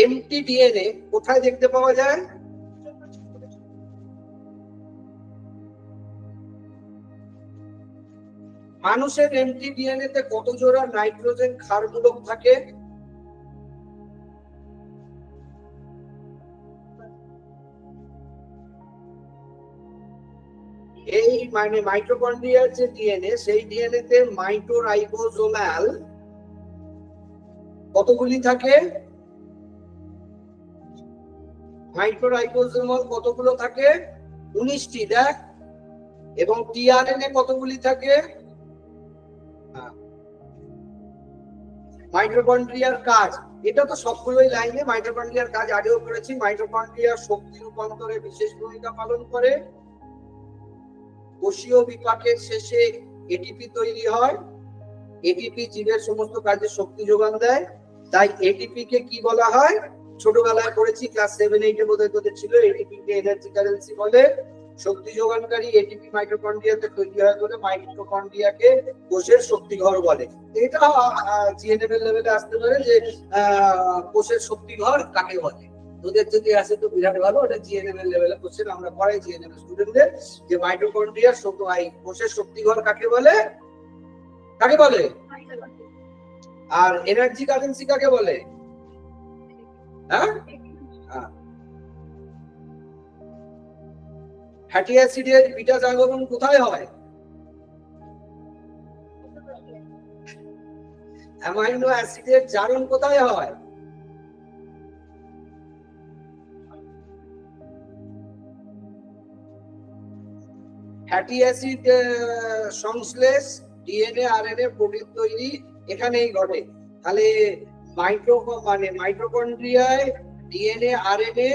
এমটিডিএনএ কোথায় দেখতে পাওয়া যায়? মানুষের এমটিডিএনএ তে কত জোড়া নাইট্রোজেন ক্ষারমূলক থাকে? এই মানে মাইটোকন্ড্রিয়ার যে ডিএনএ সেই ডিএনএ তে মাইটোরাইবোজোমাল কতগুলি থাকে? মাইটোরাইবোজোমাল কতগুলো থাকে? 19টি। দেখ, এবং টিআরএনএ কতগুলি থাকে? মাইটোকন্ড্রিয়ার কাজ, এটা তো সবগুলোই লাইনে। মাইটোকন্ড্রিয়ার কাজ আগেও করেছি। মাইটোকন্ড্রিয়ার শক্তি রূপান্তরে বিশেষ ভূমিকা পালন করে। কোষীয় বিপাকের শেষে এটিপি তৈরি হয়। এটিপি জীবের সমস্ত কাজে শক্তি যোগান দেয়। তাই এটিপি কে কি বলা হয়? ছোটবেলায় পড়েছি, ক্লাস 7-8 এর মধ্যে তোদের ছিল। এটিপি কে এনার্জি কারেন্সি বলে। শক্তি যোগানকারী এটিপি মাইটোকন্ড্রিয়াতে তৈরি হয় বলে মাইটোকন্ড্রিয়াকে কোষের শক্তিঘর বলে। এটা জিএনএম লেভেলে আসতে পারে যে কোষের শক্তিঘর কাকে বলে। তোদের যদি আসে তো বিরাট ভালো। ওটা জিএনএম লেভেলে কোশ্চেন আমরা পড়াই জিএনএম স্টুডেন্টদের, যে মাইটোকন্ড্রিয়ার কোষের শক্তিঘর কাকে বলে? কাকে বলে? আর এনার্জি কারেন্সি কাকে বলে? হ্যাঁ, ফ্যাটি অ্যাসিডের বিটা জাগরণ কোথায় হয়? অ্যামাইনো অ্যাসিডের জারণ কোথায় হয়? ফ্যাটি অ্যাসিড সংশ্লেষ ডিএনএ আরএনএ প্রোটিন তৈরি এখানেই ঘটে। তাহলে মাইটোকন্ড্রিয়ায় ডিএনএ আরএনএ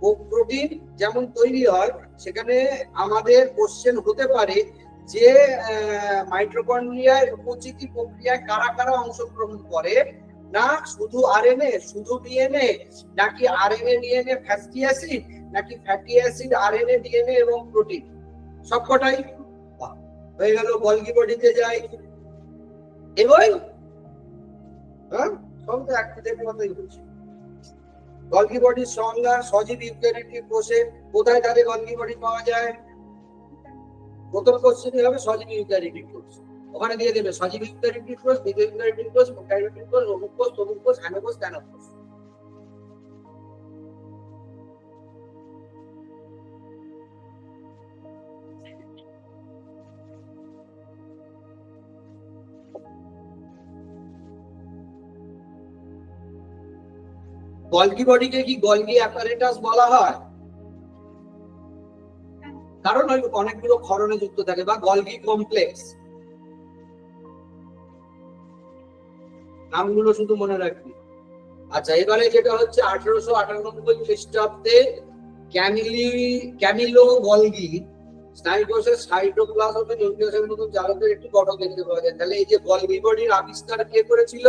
ও প্রোটিন যেমন তৈরি হয়, সেখানে আমাদের কোশ্চেন হতে পারে যে মাইটোকন্ড্রিয়ার উপচিতি প্রক্রিয়ায় কারা কারা অংশগ্রহণ করে? না শুধু আরএনএ, শুধু ডিএনএ, নাকি আরএনএ ডিএনএ ফ্যাটি অ্যাসিড, নাকি ফ্যাটি অ্যাসিড আরএনএ ডিএনএ এবং প্রোটিন? সবকটাই হয়ে গেল। গলগি বডিতে যাই। এগোই। হ্যাঁ, সব তো একটার মতোই হচ্ছে। গলগি বডির সংজ্ঞা: সজীব ইউক্যারিওটিক কোষে কোথায় তাদের গলগি বডি পাওয়া যায়? প্রথম কোশ্চেনই হবে সজীব ইউক্যারিওটিক কোষ। ওখানে দিয়ে দেবে সজীব ইউক্যারিওটিক কোষ, দ্বিতীয় ইউক্যারিওটিক কোষ, প্রোক্যারিওটিক কোষ, অমুক কোষ, তমুক কোষ, হ্যানো কোষ, ত্যানো কোষ। গলগি বডিকে কি গলগি অ্যাপারেটাস বলা হয়? কারণ ওই অনেকগুলো ক্ষরণে যুক্ত থাকে, বা গলগি কমপ্লেক্স। নামগুলো শুধু মনে রাখবি। আচ্ছা, এবারে যেটা হচ্ছে 1898 খ্রিস্টাব্দে ক্যামিলো গলগি স্নায়ুকোষের সাইটোপ্লাজমে নিউক্লিয়াসের মতো জারকের একটি গঠন দেখতে পাওয়া যায়। তাহলে এই যে গলগি বডির আবিষ্কার কে করেছিল?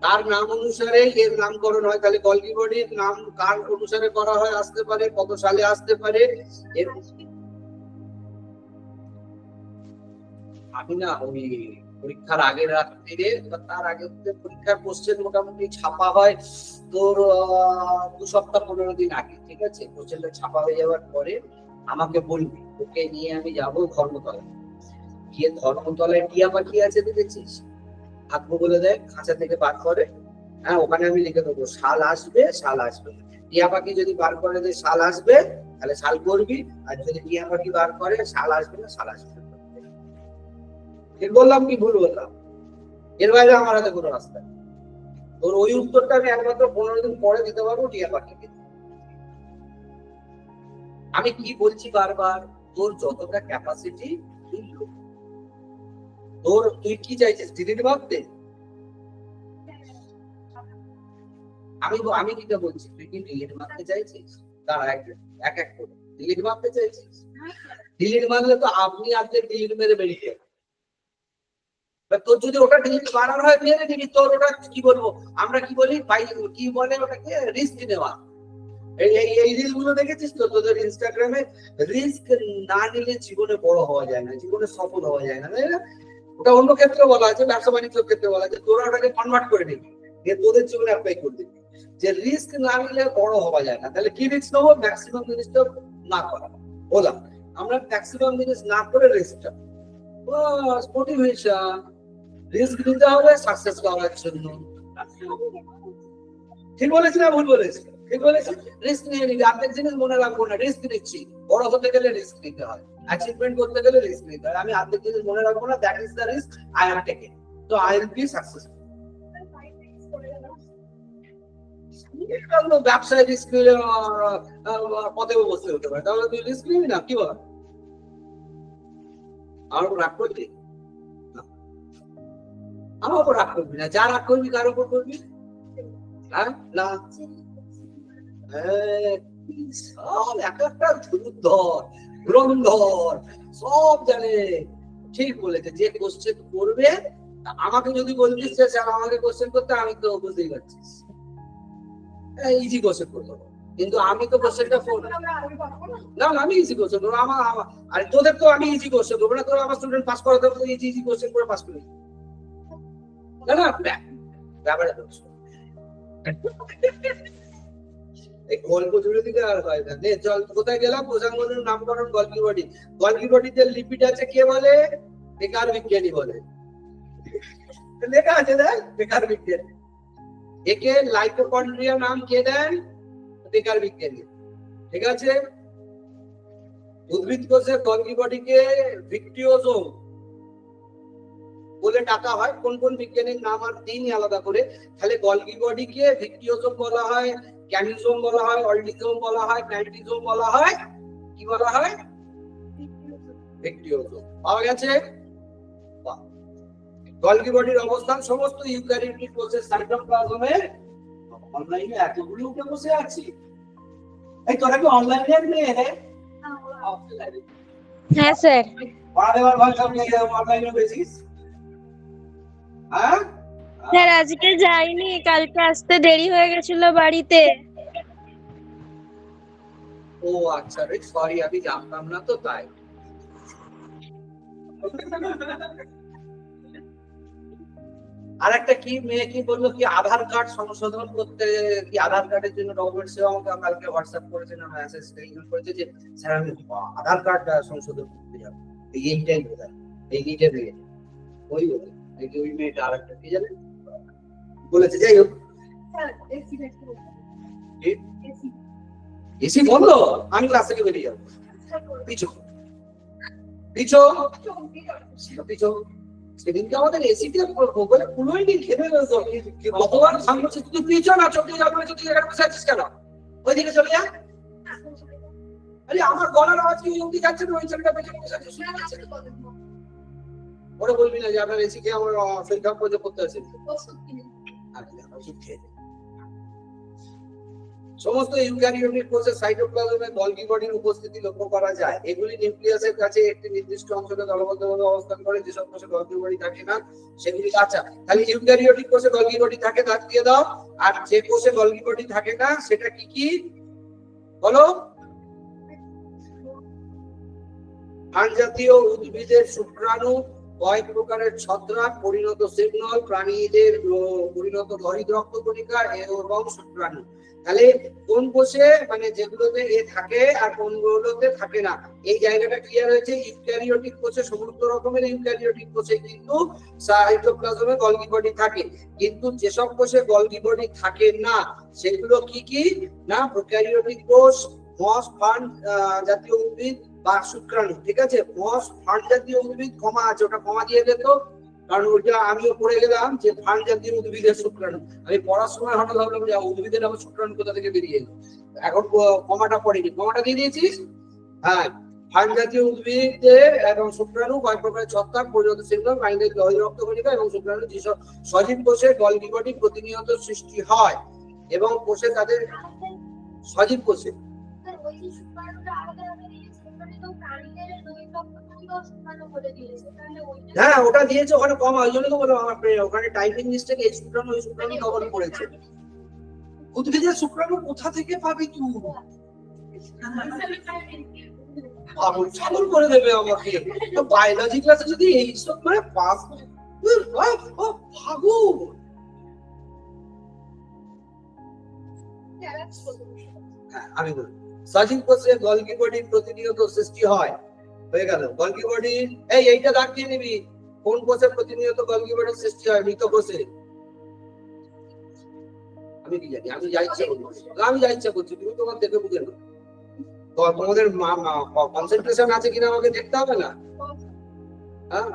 তার নাম অনুসারে এর নামকরণ হয়। তাহলে গলগি বডির নাম কার অনুসারে করা হয় আসতে পারে, কত সালে আসতে পারে? আমি না ওই পরীক্ষার আগের রাত্রিরে বা তার আগে পরীক্ষার কোশ্চেন মোটামুটি ছাপা হয় তোর 2 সপ্তাহ 15 দিন আগে, ঠিক আছে? কোশ্চেনটা ছাপা হয়ে যাওয়ার পরে আমাকে বলবি, ওকে নিয়ে আমি যাবো ধর্মতলায়। গিয়ে ধর্মতলায় টিয়া পাখি আছে দেখেছিস? থাকবো বলে দেয়, খাঁচা থেকে বার করে। হ্যাঁ, ওখানে আমি লিখে দেবো শাল আসবে, শাল আসবে। টিয়া পাখি যদি বার করে যে শাল আসবে, তাহলে শাল করবি। আর যদি টিয়া পাখি বার করে শাল আসবে না, শাল আসবে। ঠিক বললাম কি ভুল বললাম? এর বাইরে আমার হাতে কোনো রাস্তা নেই। তোর ওই উত্তরটা আমি একমাত্র 15 দিন পরে দিতে পারবো টিয়া পাখিকে। আমি কি বলছি বারবার, তোর যতটা ক্যাপাসিটি, তুই কি চাইছিস? ডিলিট ভাবতে? আমি কিটা বলছি, তুই কি ডিলিট মারতে চাইছিস? তারা এক এক করে ডিলিট মারতে চাইছিস? ডিলিট মারলে তো আপনি আর্ধেক ডিলিট মেরে বেরিয়ে যাবে। তোর যদি ওটা ডিলিট মারার হয় মেরে দিবি। তোর ওটা কি বলবো আমরা, কি বলি কি বলে ওটাকে? রিস্ক নেওয়া। এই রিল গুলো দেখেছিস তো তোদের ইনস্টাগ্রামে? রিস্ক না নিলে জীবনে বড় হওয়া যায় না, জীবনে সফল হওয়া যায় না, তাই না? ওটা অন্য ক্ষেত্রে বলা আছে, ব্যবসা বাণিজ্যের ক্ষেত্রে বলা আছে। তোরা ওটাকে কনভার্ট করে নিবি, দিয়ে তোদের জীবনে অ্যাপ্লাই করে দিবি যে রিস্ক না নিলে বড় হওয়া যায় না। তাহলে কি রিস্ক নেবো? ম্যাক্সিমাম জিনিসটা না করা। বললাম আমরা ম্যাক্সিমাম জিনিস না করে রিস্কটা, মোটিভেশন। রিস্ক নিতে হবে সাকসেস পাওয়ার জন্য। ঠিক বলেছি না ভুল বলেছি? ঠিক বলেছি। রিস্ক নিয়ে নিবি, অর্ধেক জিনিস মনে রাখবো না। রিস্ক নিচ্ছি, বড় হতে গেলে রিস্ক নিতে হয়, অ্যাচিভমেন্ট করতে গেলে রিস্ক নিতে হয়। আমি অর্ধেক জিনিস মনে রাখবো না, that is the risk I am taking, তো আই উইল বি সাকসেসফুল। ব্যবসায় রিস্ক নিলে পথে বসতে হতে পারে, তাহলে তুই রিস্ক নিবি না? কি বল? আমার উপর রাগ করবি? আমার উপর রাগ করবি না। যা রাগ করবি কার উপর করবি? হ্যাঁ না, সব এক একটা ধুরন্ধর সব জানে। ঠিক বলেছে। যে কোশ্চেন করবে, আমাকে যদি বলতিস যে স্যার আমাকে কোশ্চেন করতে, আমি তো বুঝতেই পারছিস ইজি কোশ্চেন করবো, কিন্তু আমি তো কোশ্চেনটা না, আমি ইজি কোশ্চেন করবো। আরে তোদের তো আমি ইজি কোশ্চেন করবো না। তোরা আমার স্টুডেন্ট পাস করাতে হবে, ইজি কোশ্চেন করে পাস করে না না ব্যাপারটা তো এই গল্প জুড়ে দিকে আর হয় না। চল, কোথায় গেলাম? প্রসঙ্গের নামকরণ গলগি বডি। গলগি বডিতে লিপিড আছে কে বলে? বেকার বিজ্ঞানী বলে। লেখা আছে দেখ, বেকার বিজ্ঞানী। একে লাইটোকন্ড্রিয়া নাম কে দেন? বেকার বিজ্ঞানী। ঠিক আছে। উদ্ভিদ কোষের গলগি বডিকে ভিক্টিওজোম বলে ডাকা হয়। কোন কোন বিজ্ঞানীর নাম আর দিনই আলাদা করে। তাহলে গলগি বডিকে ভিক্টিওজোম বলা হয়, ক্যানিজোম বলা হয়, অল্টিজোম বলা হয়, প্যান্টিজোম বলা হয়। কি বলা হয়? ভিক্টিওজোম। পাওয়া গেছে? গলগি বডির অবস্থান সমস্ত ইউক্যারিওটিক কোষের সাইটোপ্লাজমে। অনলাইনে এতগুলো উঠে বসে আছি। এই তোরা কি অনলাইনে নিয়ে রে?
হ্যাঁ স্যার।
পড়ালেবার ভাই সব নিয়ে অনলাইনে বেসিস? হ্যাঁ
স্যার আজকে যাইনি, কালকে আসতে দেরি হয়ে গেছিল বাড়িতে।
ও আচ্ছা রে, সরি, আমি জানতাম না তো তাই। আর একটা কি মেয়ে কি বললো কি আধার কার্ড সংশোধন করতে, কি আধার কার্ডের জন্য ডকুমেন্ট সেও আমাকে কালকে হোয়াটসঅ্যাপ করেছে না মেসেজ করেছে যে স্যার আমি আধার কার্ড সংশোধন করতে যাবো। এইটাই বোঝায়, এইটা দিয়ে ওই বলে ওই মেয়েটা আর একটা কি জানে বলেছে। যাই হোক, এসি বন্ধ, আমি ক্লাস থেকে বেরিয়ে যাবো। পিছো পিছো পিছো সেদিনকে আমাদের এসিতে বলে পুরোই নি খেতে গেছো কতবার সামনে তুই পিছন না চোখে যাবে তুই এখানে বসে আছিস কেন ওইদিকে চলে যা আরে আমার গলার আওয়াজ কি অব্দি যাচ্ছে না ওই ছেলেটা পেছনে বসে আছে শুনে যাচ্ছে ওরা বলবি না যে আপনার এসি কে আমার শরীর খারাপ করতে আছে সমস্ত ইউক্যারিওটিক কোষে সাইটোপ্লাজমে গলগি বডির উপস্থিতি লক্ষ্য করা যায় এগুলি নিউক্লিয়াসের কাছে একটি নির্দিষ্ট অঞ্চলে দলবদ্ধভাবে অবস্থান করে যেসব কোষে গলগি বডি থাকে না সেগুলি কাঁচা তাহলে ইউক্যারিওটিক কোষে গলগি বডি থাকে দাগ দিয়ে দাও আর যে কোষে গলগি বডি থাকে না সেটা কি কি বলো ফান জাতীয় উদ্ভিদের শুক্রাণু কয়েক প্রকারের ছত্রাক পরিণত সিগন্যাল প্রাণীদের পরিণত হরিত রক্ত কণিকা এবং শুক্রাণু তাহলে কোন কোষে মানে যেগুলোতে এ থাকে আর কোনগুলোতে থাকে না এই জায়গাটা ক্লিয়ার হয়েছে ইউক্যারিওটিক কোষে সমস্ত রকমের ইউক্যারিওটিক কোষে কিন্তু সাইটোপ্লাজমে গলগি বডি থাকে কিন্তু যেসব কোষে গলগি বডি থাকে না সেগুলো কি কি না প্রোক্যারিওটিক কোষ মস ফান্ড জাতীয় উদ্ভিদ বা শুক্রাণু ঠিক আছে মস ফান্ড জাতীয় উদ্ভিদ কমা আছে ওটা কমা দিয়ে দিত কারণ ওইটা আমিও পড়ে গেলাম যে ফান্ড জাতীয় উদ্ভিদের শুক্রাণু আমি পড়ার সময় হঠাৎ ভাবলাম যে উদ্ভিদের আবার শুক্রাণু কোথা থেকে বেরিয়ে এলো এখন কমাটা পড়েনি কমাটা দিয়ে দিয়েছিস হ্যাঁ ফান্ড জাতীয় উদ্ভিদের এবং শুক্রাণু কয়েক প্রকারের ছত্রাক পরিণত সিগন্যাল প্রাণীদের লোহিত রক্ত কণিকা এবং শুক্রাণু যেসব সজীব কোষে গলগি বডি প্রতিনিয়ত সৃষ্টি হয় এবং কোষে তাদের সজীব কোষে হ্যাঁ ওটা দিয়েছে ওখানে কম ওই জন্য তো বললাম আমার ওখানে টাইপিং মিস্টেক এই শুক্রাণু ওই শুক্রাণু কভার করেছে উদ্ভিদের শুক্রাণু কোথা থেকে পাবি তুই পাগল ছাগল করে দেবে আমাকে বায়োলজি ক্লাসে যদি এই সব মানে পাস ভাগো আমি বলি সজীব কোষে গলগি বডি প্রতিনিয়ত সৃষ্টি হয় হয়ে গেল গলগি বডি এইটা দাগ দিয়ে নিবি কোন কোষে প্রতিনিয়ত গলগি বডি সৃষ্টি হয় মৃত কোষে আমি কি জানি আমি যা ইচ্ছা করছি তুমি তোমার দেখে বুঝে না তো তোমাদের কনসেন্ট্রেশন আছে কিনা আমাকে দেখতে হবে না হ্যাঁ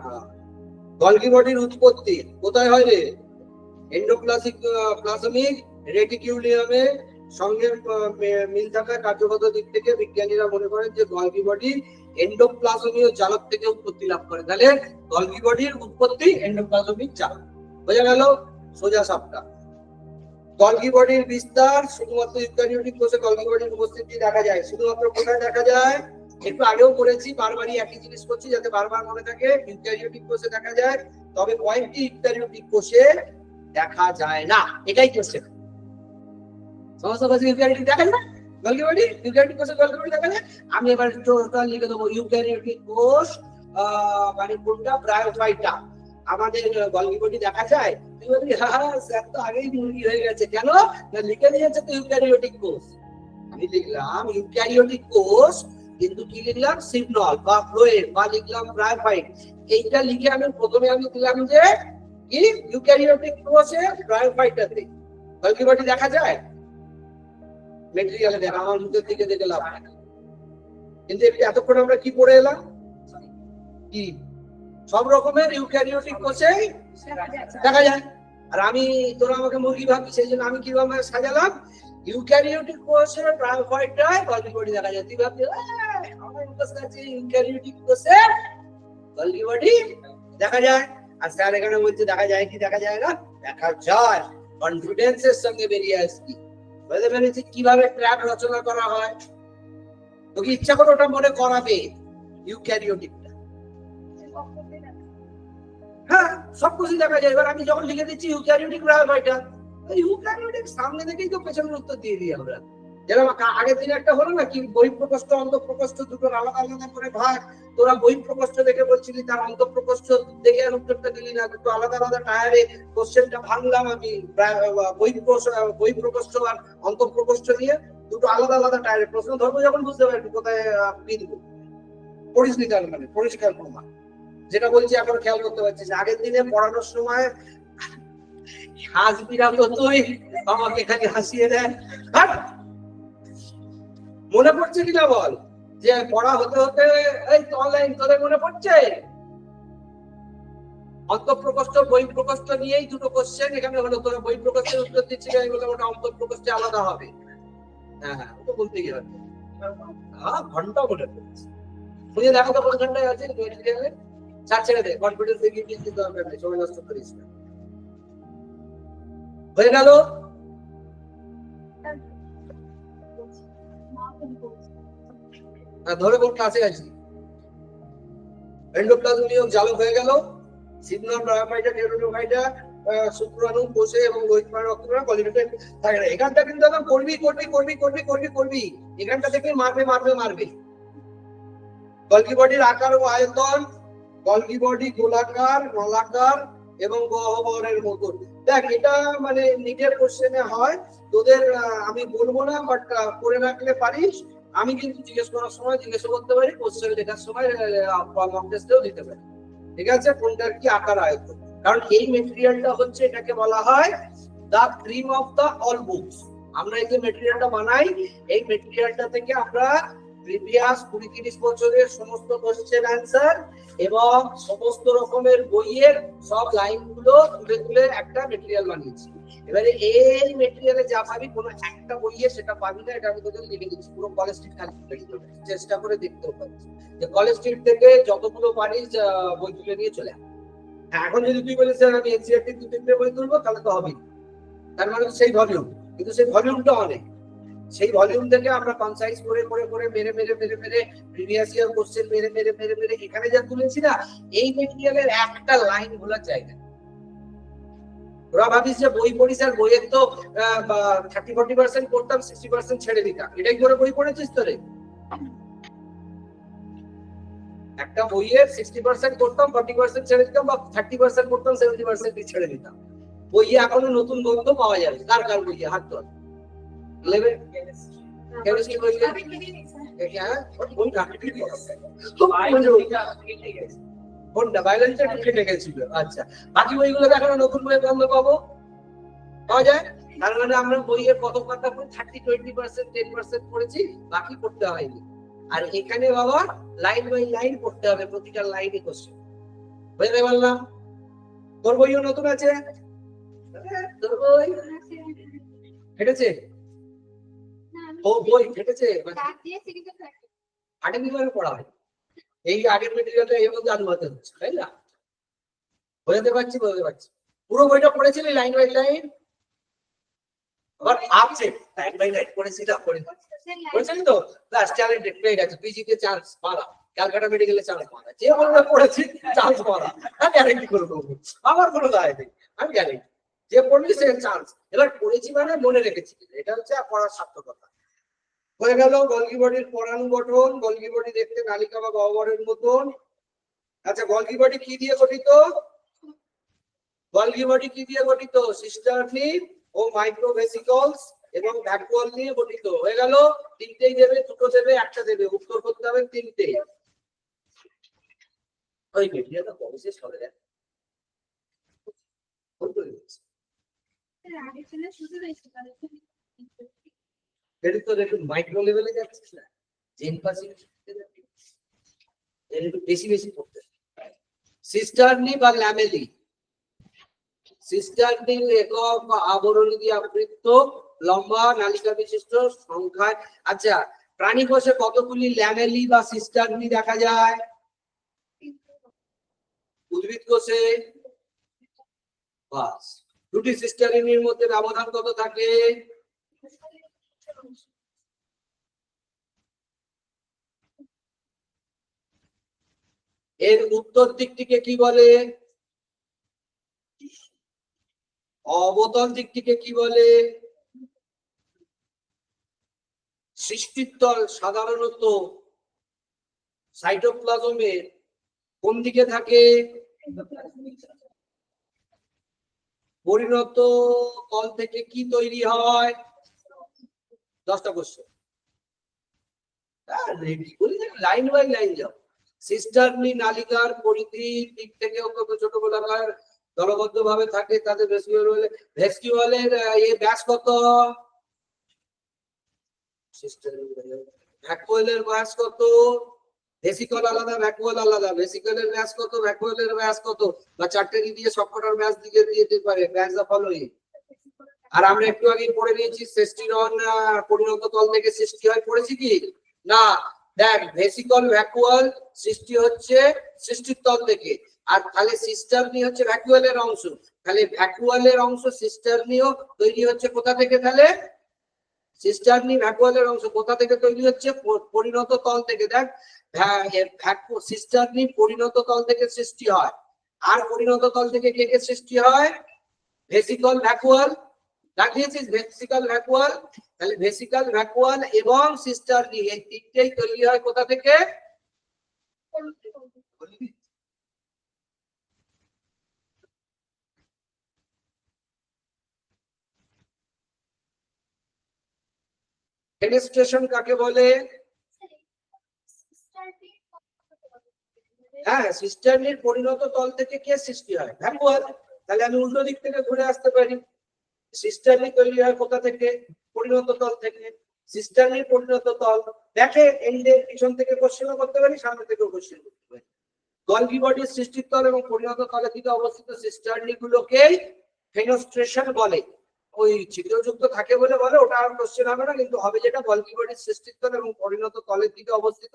গলগি বডির উৎপত্তি কোথায় হয় রে এন্ডোপ্লাজমিক রেটিকিউলিয়ামে সঙ্গে মিল থাকা কার্যগত দিক থেকে বিজ্ঞানীরা মনে করেন যে গলগি বডি এন্ডোপ্লাজমীয় জালক থেকে উৎপত্তি লাভ করে তাহলে গলগি বডির উৎপত্তি এন্ডোপ্লাজমিক জালক বোঝা গেল সোজা সাপটা গলগি বডির বিস্তার শুধুমাত্র ইউক্যারিওটিক কোষে গলগি বডির উপস্থিতি দেখা যায় শুধুমাত্র কোথায় দেখা যায় একটু আগেও বলেছি বারবারই একই জিনিস করছি যাতে বারবার মনে থাকে ইউক্যারিওটিক কোষে দেখা যায় তবে কয়েকটি ইউক্যারিওটিক কোষে দেখা যায় না এটাই কোশ্চেন সমস্ত কোষে ইউক্যারিওটিক দেখা যায় গলগি বডি ইউক্যারিওটিক কোষে গলগি বডি দেখা যায় আমি এবার টোটাল লিখে দেবো ইউক্যারিওটিক কোষ মানে কোনটা ব্রায়োফাইটা আমাদের গলগি বডি দেখা যায় তুই বলবি হ্যাঁ স্যার তো আগেই মুরগি হয়ে গেছে কেন না লিখে দিয়েছে তো ইউক্যারিওটিক কোষ আমি লিখলাম ইউক্যারিওটিক কোষ কিন্তু কি লিখলাম সিগন্যাল বা ফ্লোয়েড বা লিখলাম ব্রায়োফাইট এইটা লিখে আমি প্রথমে আমি দিলাম যে কি ইউক্যারিওটিক কোষে ব্রায়োফাইটাতে গলগি বডি দেখা যায় মেটেরিয়ালে দেখা আমার মুখের দিকে দেখে লাভ কিন্তু এতক্ষণ আমরা কি পড়ে এলাম কি সব রকমের ইউক্যারিওটিক কোষে দেখা যায় আর আমি তোরা আমাকে মুরগি ভাবছি সেই জন্য আমি কিভাবে সাজালাম ইউক্যারিওটিক কোষে ব্রায়োফাইটায় গলগি বডি দেখা যায় তুই ভাবছি আমার কাছে আছে ইউক্যারিওটিক কোষে গলগি বডি দেখা যায় আর স্যার এখানে বলছে দেখা যায় কি দেখা যায় না দেখা যায় কনফিডেন্সের সঙ্গে বেরিয়ে আসছি বুঝতে পেরেছি কিভাবে ট্র্যাক রচনা করা হয় তোকে ইচ্ছা করে ওটা মনে করাবে ইউক্যারিওটিকটা হ্যাঁ সব কিছু দেখা যায় এবার আমি যখন লিখে দিচ্ছি ইউক্যারিওটিক ব্রায়োফাইটা ইউক্যারিওটিক সামনে থেকেই তো পেছনের উত্তর দিয়ে দিই আমরা যেরকম আগের দিন একটা হলো না কি বহিঃপ্রকোষ্ঠ অন্তঃপ্রকোষ্ঠ দুটোর আলাদা আলাদা করে ভাগ তোরা বহিঃপ্রকোষ্ঠ দেখে বলছিলি তার অন্তঃপ্রকোষ্ঠ দেখে আর উত্তরটা দিলি না দুটো আলাদা আলাদা টায়ারে কোশ্চেনটা ভাঙলাম আমি বহিঃপ্রকোষ্ঠ আর অন্তঃপ্রকোষ্ঠ নিয়ে দুটো আলাদা আলাদা টায়ারে প্রশ্ন ধরবো যখন বুঝতে পারবি কোথায় পিঁধবো পড়িস নি তার মানে পরিষ্কার প্রমাণ যেটা বলছি এখন খেয়াল করতে পারছিস আগের দিনে পড়ানোর সময় হাসবিরা তো তুই আমাকে খালি হাসিয়ে দেয় মনে পড়ছে কিনা বল যে পড়া হতে হতে এই অনলাইন তোদের মনে পড়ছে অন্তঃপ্রকোষ্ঠ বহিঃপ্রকোষ্ঠ নিয়েই দুটো কোশ্চেন এখানে হলো। তোরা বহিঃপ্রকোষ্ঠের উত্তর দিচ্ছি আমি বললাম ওটা অন্তঃপ্রকোষ্ঠে আলাদা হবে। হ্যাঁ, ওটা বলতে গিয়ে ঘন্টা বলে বুঝে দেখো তো কোন ঘন্টায় আছে মেটেরিয়ালে। ছাড় ছেড়ে দে, কনফিডেন্স দেখিয়ে কিছু দরকার নেই, সময় নষ্ট করিস না। হয়ে গেল। ধরে কোন ক্লাসে আছি। এন্ডোপ্লাজম নিয়ম জালক হয়ে গেল। সিগন্যাল ব্রায়োফাইটা নিউরোফাইটা শুক্রাণু কোষে এবং লোহিত রক্তকণা কলিনেটেড থাকে না। এখানটা কিন্তু একদম করবি এখানটা থেকে মারবে। গলগি বডির আকার ও আয়তন, গলগি বডি গোলাকার, নলাকার এবং গহ্বরের মতন। দেখ এটা মানে নিটের কোশ্চেনে হয় তোদের, আমি বলবো না বাট করে রাখলে পারিস। আমি কিন্তু জিজ্ঞেস করার সময় জিজ্ঞেস করতে পারি, কোশ্চেন লেখার সময় মক টেস্টেও দিতে পারি। ঠিক আছে, কোনটার কি আকার আয়তন। কারণ এই মেটেরিয়ালটা হচ্ছে, এটাকে বলা হয় the cream of the all books. আমরা এই যে মেটেরিয়ালটা বানাই, এই মেটেরিয়ালটা থেকে আমরা প্রিভিয়াস 20-30 বছরের সমস্ত কোশ্চেন অ্যান্সার এবং সমস্ত রকমের বইয়ের সব লাইনগুলো তুলে একটা মেটেরিয়াল বানিয়েছি। এবারে এই মেটেরিয়ালে যা পাবি কোনো একটা বইয়ে সেটা পাবি না, এটা আমি তোদের লিখে দিচ্ছি। পুরো কলেজ স্ট্রিট খালি চেষ্টা করে দেখতেও পারিস যে কলেজ স্ট্রিট থেকে যতগুলো পারিস বই তুলে নিয়ে চলে আয়। এখন যদি তুই বলিস আমি এনসিইআরটি 2-3টে বই তুলবো তাহলে তো হবেই, তার মানে সেই ভলিউম, কিন্তু সেই ভলিউমটা অনেক। সেই ভলিউম থেকে আমরা কনসাইজ করে মেরে প্রিভিয়াস ইয়ার কোশ্চেন মেরে এখানে যা তুলেছি না, এই মেটেরিয়ালের একটা লাইন ভোলার জায়গা। ওরা ভাবিস যে বই পড়িস আর বইয়ের তো 30-40% পড়তাম, 60% ছেড়ে দিতাম। এটাই করে বই পড়েছিস তো রে? একটা বইয়ের 60% পড়তাম, 40% ছেড়ে দিতাম, বা 30% পড়তাম, 70% ছেড়ে দিতাম। বইয়ে এখনো নতুন গল্প পাওয়া যাবে। কার বইয়ে হাত ধর 11 কেমিস্ট্রি বইয়ে কোনটা বায়োলজিটা কেটে গেছিল। আচ্ছা, বাকি বইগুলো এখনো নতুন বই বন্ধ পাওয়া যায়। তার মানে আমরা বইয়ের কত কথা 30-20% 10% পড়েছি, বাকি পড়তে হয়নি। আর এখানে বাবা লাইন বাই লাইন পড়তে হবে, প্রতিটা লাইনে কোশ্চেন। বুঝতে পারলাম? তোর বইও নতুন আছে, তোর বই হেঁটেছে, ও বই হেঁটেছে, আগে কিভাবে পড়া হয়? এই আগের মেটেরিয়ালটা এর মধ্যে আনুবাদ হচ্ছে, তাই না? বুঝতে পারছি। পুরো বইটা পড়েছিলি লাইন বাই লাইন? আবার আপছে লাইন বাই লাইন পড়েছিলাম, পড়েছিলি তো? ব্যাস, চ্যালেঞ্জ পেয়ে গেছে। পিজিতে চান্স পালা, ক্যালকাটা মেডিকেলে চান্স পালা, যে বলবে পড়েছি চান্স পালা, আমি গ্যারেন্টি করে দেবো। আমার কোনো দায় নেই, আমি গ্যারেন্টি। যে পড়বি সে চান্স। এবার পড়েছি মানে মনে রেখেছি, এটা হচ্ছে পড়ার সার্থকতা। হয়ে গেল গলগি বডির পরাণু গঠন। গলগি বডি দেখতে নালিকা বা গহ্বরের মতন। আচ্ছা, গলগি বডি কি দিয়ে গঠিত? গলগি বডি কি দিয়ে গঠিত? সিস্টার্নি ও মাইক্রোভেসিকলস এবং ভ্যাকুয়াল নিয়ে গঠিত। হয়ে গেল। তিনটেই দেবে, দুটো দেবে, একটা দেবে, উত্তর করতে হবে তিনটে। ওই মেটেরিয়ালটা কবে সরে দেয় দেখুন, মাইক্রো লেভেলে যাচ্ছিস না, একটু বেশি পড়তে। সিস্টার্নি বা ল্যামেলি। সিস্টার্নির একক আবরণী দিয়ে আবৃত, লম্বা নালিকা বিশিষ্ট, সংখ্যায়। আচ্ছা, প্রাণী কোষে কতগুলি ল্যামেলি বা সিস্টার্নি দেখা যায়? উদ্ভিদ কোষে বাস। দুটি সিস্টার্নির মধ্যে ব্যবধান কত থাকে? এর উত্তর দিকটিকে কি বলে? অবতল দিকটিকে কি বলে? সৃষ্টিতল সাধারণত সাইটোপ্লাজমের কোন দিকে থাকে? পরিণত তল থেকে কি তৈরি হয়? 10টা কোশ্চেন লাইন বাই লাইন যাও। সিস্টার্নি নালিকার পরিধির দিক থেকে ছোট গোলাকার দলবদ্ধ ভাবে থাকে, তাদের ভেস্কিউলের ব্যাস কত? ভ্যাকুয়ালের ব্যাস কত? ভেসিকল আলাদা, ভ্যাকুয়াল আলাদা। ভেসিকলের ব্যাস কত, ভ্যাকুয়ালের ব্যাস কত, বা চারটে দিয়ে সবকটার ব্যাস দিকে দিয়ে দিতে পারে। ব্যাস দা ফলোইং। আর আমরা একটু আগে পড়ে নিয়েছি সেস্টিরন পরিণত তল থেকে সৃষ্টি হয়, পড়েছি কি না? দেখ, ভেসিকল ভ্যাকুয়াল সৃষ্টি হচ্ছে সৃষ্টির তল থেকে, আর তাহলে সিস্টারনি হচ্ছে ভ্যাকুয়ালের অংশ। তাহলে ভ্যাকুয়ালের অংশ সিস্টারনিও তৈরি হচ্ছে কোথা থেকে? তাহলে সিস্টারনি ভ্যাকুয়ালের অংশ কোথা থেকে তৈরি হচ্ছে? পরিণত তল থেকে। দেখ, সিস্টারনি পরিণত তল থেকে সৃষ্টি হয়। আর পরিণত তল থেকে কে কে সৃষ্টি হয়? Vesicle vacuole. লাগিয়েছিস ভেসিকল ভ্যাকুয়াল। তাহলে ভেসিকল ভ্যাকুয়াল এবং সিস্টারনি এই তিনটেই তৈরি হয় কোথা থেকে? ফেনেস্ট্রেশন কাকে বলে? হ্যাঁ, সিস্টারনির পরিণত তল থেকে কে সৃষ্টি হয়? ভ্যাকুয়াল। তাহলে আমি উল্টো দিক থেকে ঘুরে আসতে পারি। সিস্টারনি তৈরি হয় কোথা থেকে? পরিণত তল থেকে। সিস্টারনির পরিণত তল দেখে এন্ডে পিছন থেকে কোশ্চেনও করতে পারি, সামনে থেকেও কোশ্চেন করতে পারি। গলগি বডির সৃষ্টির তল এবং পরিণত তলের দিকে অবস্থিত সিস্টারনি গুলোকে ফেনেস্ট্রেশন বলে। ওই ছিদ্রযুক্ত থাকে বলে ওটা আর কোশ্চেন হবে না, কিন্তু হবে যেটা গলগি বডির সৃষ্টির তল এবং পরিণত তলের দিকে অবস্থিত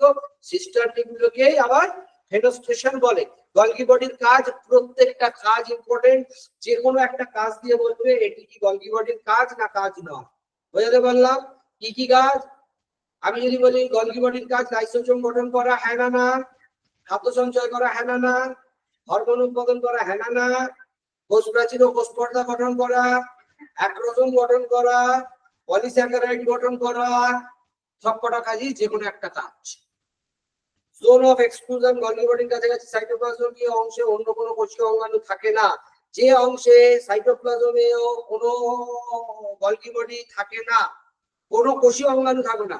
সিস্টারনি গুলোকেই আবার ফেনেস্ট্রেশন বলে। গলগি বডির কাজ, প্রত্যেকটা কাজ ইম্পর্টেন্ট। যে কোনো একটা কাজ দিয়ে বলবে এটি কি গলগি বডির কাজ না কাজ নয়। বুঝতে পারলাম কি কি কাজ? আমি যদি বলি গলগি বডির কাজ লাইসোজোম গঠন করা, হ্যাঁ না না? খাদ্য সঞ্চয় করা, হ্যাঁ না না? হরমোন উৎপাদন করা, হ্যাঁ না না? কোষ প্রাচীর ও কোষ পর্দা গঠন করা, অ্যাক্রোজোম গঠন করা, পলিস্যাকারাইড গঠন করা, সবকটা কাজই যে কোনো একটা কাজ। জোন অফ এক্সক্লুশন, গলগি বডির কাছাকাছি সাইটোপ্লাজমীয় অংশে অন্য কোনো কোষীয় অঙ্গাণু থাকে না। যে অংশে সাইটোপ্লাজমীয় কোনো গলগি বডি থাকে না, কোনো কোষীয় অঙ্গাণু থাকে না,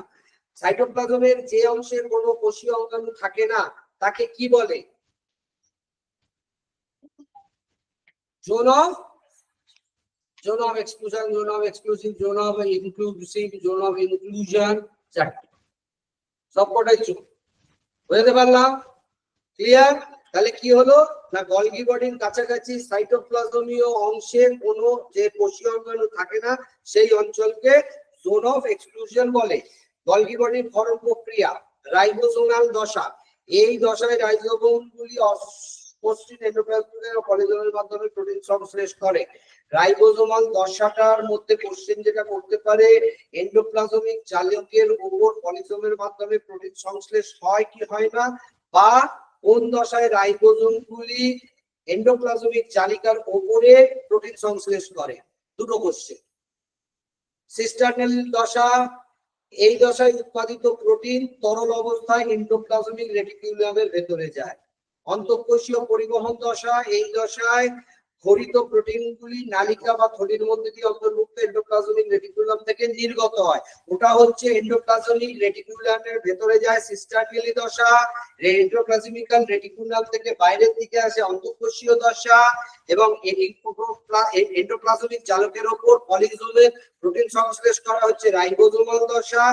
সাইটোপ্লাজমের যে অংশে কোনো কোষীয় অঙ্গাণু থাকে না, তাকে কি বলে? Zone of exclusion, zone of exclusive, zone of inclusive, zone of inclusion, চারটি সবকটাই চোখ। বুঝতে পারলাম? ক্লিয়ার? তাহলে কি হলো না, গলগি বডির কাছাকাছি সাইটোপ্লাজমীয় অংশের কোনো যে কোষীয় অঙ্গাণু থাকে না, সেই অঞ্চলকে জোন অফ এক্সক্লুশন বলে। গলগি বডির ক্ষরণ প্রক্রিয়া, রাইবোসোমাল দশা। এই দশায় রাইবোসোমগুলি অস্পষ্ট্রিন এন্ডোপ্লাজমিক পলিজোমের মাধ্যমে প্রোটিন সংশ্লেষ করে। রাইবোসোমাল দশাটার মধ্যে কোশ্চেন যেটা করতে পারে, এন্ডোপ্লাজমিক জালিকের উপর পলিজোমের মাধ্যমে প্রোটিন সংশ্লেষ হয় কি হয় না, বা কোন দশায় রাইবোসোমগুলি এন্ডোপ্লাজমিক জালিকার উপরে প্রোটিন সংশ্লেষ করে। দুটো কোশ্চেন। সিস্টার্নাল দশা, এই দশায় উৎপাদিত প্রোটিন তরল অবস্থায় এন্ডোপ্লাজমিক রেটিকুলামের ভেতরে যায়। অন্তঃকোষীয় পরিবহন দশা, এই দশায় খরিত প্রোটিনগুলি নালিকা বা থলির মধ্যে দিয়ে অন্তর্ভুক্ত এন্ডোপ্লাজমিক রেটিকুলাম থেকে নির্গত হয়। ওটা হচ্ছে এন্ডোপ্লাজমিক রেটিকুলামের ভেতরে যায় সিস্টার্নাল দশা। এন্ডোপ্লাজমিক্যাল রেটিকুলাম থেকে বাইরের দিকে আসে অন্তঃকোষীয় দশা, এবং এন্ডোপ্লাজমিক জালকের উপর পলিজোমের প্রোটিন সংশ্লেষ করা হচ্ছে রাইবোসোমাল দশা,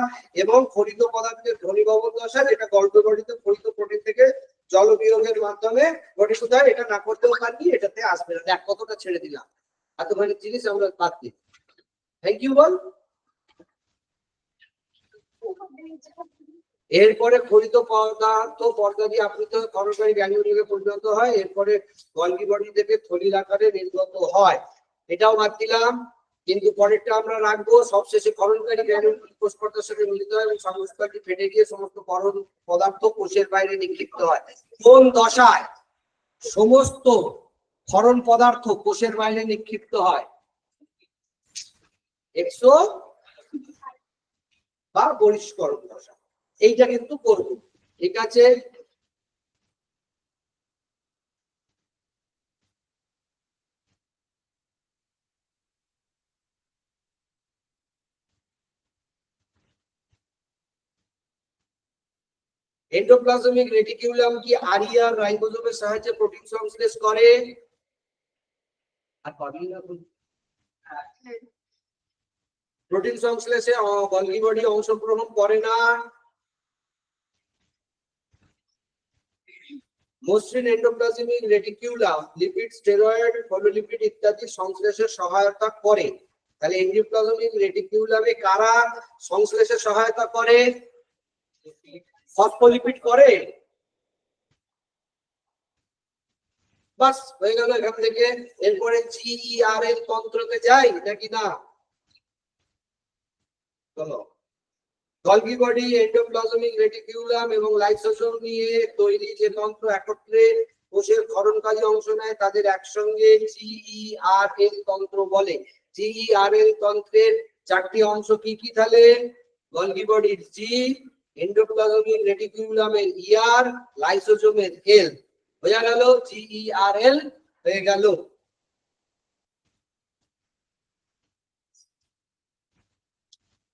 এবং খরিত পদার্থের ঘনীভবন দশা, যেটা গর্ভগঠিত খরিত প্রোটিন থেকে জল বিয়োগের মাধ্যমে গঠিত হয়। এটা না করতেও পারি, এটাতে আসবে না। দেখ কতটা ছেড়ে দিলাম, এতখানি জিনিস আমরা বাদ দিই। থ্যাংক ইউ বল। এরপরে খরিত পদার্থ পর্দা দিয়ে আবৃত ক্ষরণকারী গ্র্যানুলেটে পরিণত হয়। এরপরে গলগি বডি থেকে থলির আকারে নির্গত হয়। এটাও বাদ দিলাম, কিন্তু পরেরটা আমরা রাখবো। সবশেষে ক্ষরণকারী গ্র্যানুলগুলি কোষ পর্দার সাথে মিলিত হয় এবং সংস্কারটি ফেটে গিয়ে সমস্ত ক্ষরণ পদার্থ কোষের বাইরে নিক্ষিপ্ত হয়। কোন দশায় সমস্ত ক্ষরণ পদার্থ কোষের বাইরে নিক্ষিপ্ত হয়? এক্সো বা বহিষ্করণ দশা। এইটা কিন্তু করবো, ঠিক আছে? এন্ডোপ্লাজমিক রেটিকুলাম কি আরিয়া রাইবোসোমের সাহায্যে প্রোটিন সংশ্লেষ করে? আর পাবি না প্রোটিন সংশ্লেষে গলগি বডি অংশগ্রহণ করে না। মসৃণ endoplasmic reticulum lipid, steroid, phospholipid ইত্যাদি সংশ্লেষে সহায়তা করে। তাহলে এন্ডোপ্লাজমিক রেটিকুলামে কারা সংশ্লেষে সহায়তা করে? ফসফোলিপিড করে। বাস হয়ে গেল এখান থেকে। এরপরে জিইআরএল তন্ত্রতে যাই নাকি না? চলো। গলগি বডি, এন্ডোপ্লাজমিক রেটিকুলাম এবং লাইসোসোম নিয়ে তৈরি যে তন্ত্র একত্রে কোষের ক্ষরণকাজে অংশ নেয় তাদের একসঙ্গে জিইআরএল তন্ত্র বলে। জিইআরএল তন্ত্রের চারটি অংশ কি কি তাহলে? গলগি বডির জি, এন্ডোপ্লাজমিক রেটিকুলামের ইআর, লাইসোসোমের এল। বোঝা গেল? জিইআরএল হয়ে গেল।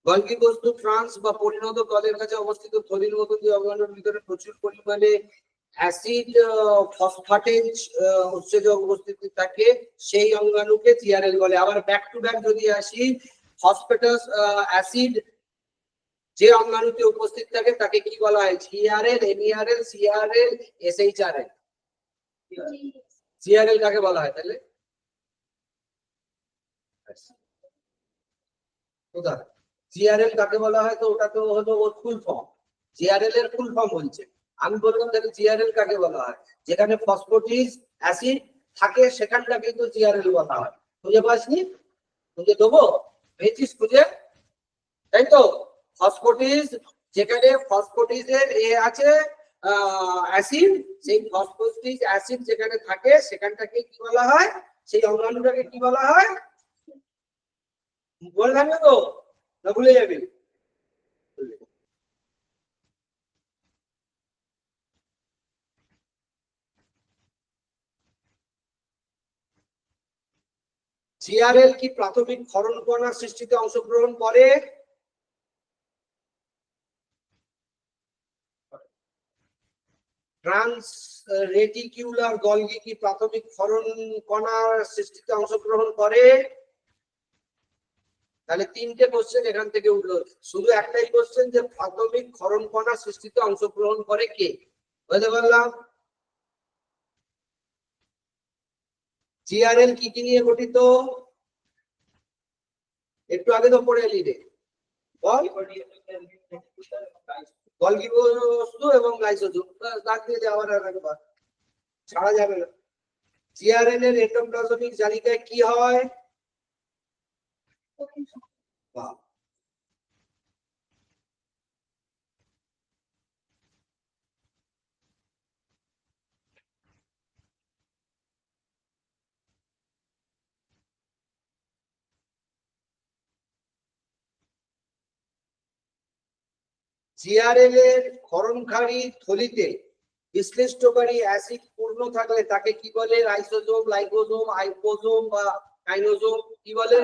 গলগি বস্তু ট্রান্স বা পরিণত তলের কাছে অবস্থিত থলির মতো যে অঙ্গাণুর ভিতরে প্রচুর পরিমাণে অ্যাসিড ফসফেটেজ উৎসেচক উপস্থিতি থাকে, সেই অঙ্গাণুকে জিআরএল বলে। আবার ব্যাক টু ব্যাক যদি আসি, ফসফেটাস অ্যাসিড যে অঙ্গাণুতে উপস্থিত থাকে তাকে কি বলা হয়? জিআরএল, এমইআরএল, সিআরএল, এসএইচআরএল। জিআরএল কাকে বলা হয় তাহলে? কোথায় জিআরএল কাকে বলা হয়? তো ওটা তো হলো ওর ফুল ফর্ম। জিআরএল এর ফুল ফর্ম বলছে। আমি বললাম তাহলে জিআরএল কাকে বলা হয়? যেখানে ফসফেটিক অ্যাসিড থাকে সেখানটাকে তো জিআরএল বলা হয়। খুঁজে পাসনি? খুঁজে দেবো? পেয়েছিস খুঁজে? তাই তো। ফসফেটিক, যেখানে ফসফেটিকের এ আছে অ্যাসিড, সেই ফসফেটিক অ্যাসিড যেখানে থাকে সেখানটাকে কি বলা হয়? সেই অঙ্গাণুটাকে কি বলা হয়? বলে থাকবে তো না ভুলে যাবে? জিআরএল কি প্রাথমিক ক্ষরণ কণা সৃষ্টিতে অংশগ্রহণ করে? ট্রান্স রেটিকুলার গলগি কি প্রাথমিক ক্ষরণ কণার সৃষ্টিতে অংশগ্রহণ করে? তাহলে তিনটে কোশ্চেন এখান থেকে উঠলো। শুধু একটাই কোশ্চেন যে প্রাথমিক ক্ষরণ কণা সৃষ্টিতে অংশগ্রহণ করে কে? বুঝতে পারলাম। জিআরএল কি কি নিয়ে গঠিত? একটু আগে তো পড়ে এলি রে, বল। গলগি বস্তু এবং লাইসোসোম, দাগ দিয়ে দেওয়ার একবার ছাড়া যাবে না। জিআরএল এর এন্ডোপ্লাজমিক জালিকায় কি হয়? বাহ। জিআরএল এর ক্ষরণকারী থলিতে বিশ্লিষ্টকারী অ্যাসিড পূর্ণ থাকলে তাকে কি বলে? লাইসোসোম, লাইপোসোম, হাইপোসোম বা কাইনোসোম কি বলে?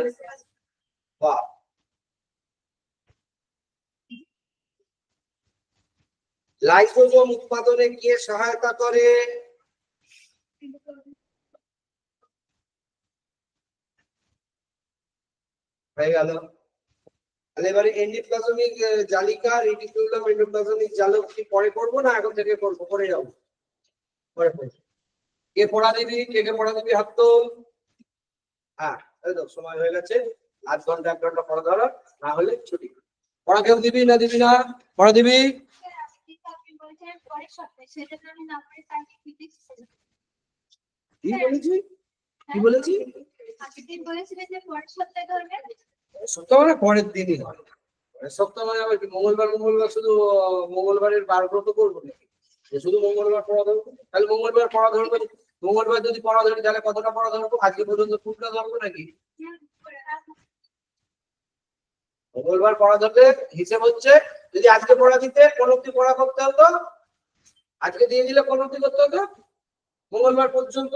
বাহ। লাইসোসোম উৎপাদনে কে সহায়তা করে? হয়ে গেল। তাহলে এবারে এন্ডোপ্লাজমিক জালিকা, রেটিকুলাম এন্ডোপ্লাজমিক জালক কি পরে করবো না এখন থেকে করবো? পরে যাবো, পরে পড়বো। কে পড়া দিবি? কে পড়া দিবি হাত তো? হ্যাঁ, এই তো সময় হয়ে গেছে। আধ ঘন্টা 1 ঘন্টা পড়া ধরো, না হলে ছুটি। পড়া কেউ দিবি না দিবি না? পড়া দিবি? কি বলেছি? কি বলেছি? সপ্তাহ মানে পরের দিনই হয়। সপ্তাহ মানে আবার কি মঙ্গলবার শুধু মঙ্গলবারের বার ব্রত করবো নাকি? যে শুধু মঙ্গলবার পড়া ধরবো? তাহলে মঙ্গলবার পড়া ধরবো। মঙ্গলবার যদি পড়া ধরি তাহলে কতটা পড়া ধরবো? আজকে পর্যন্ত ফুলটা ধরবো নাকি? মঙ্গলবার পড়া ধরলে হিসেব হচ্ছে যদি আজকে পড়া দিতে কোন অব্দি পড়া করতে হতো, আজকে দিয়ে দিলে কোন অব্দি করতে হতো? মঙ্গলবার পর্যন্ত।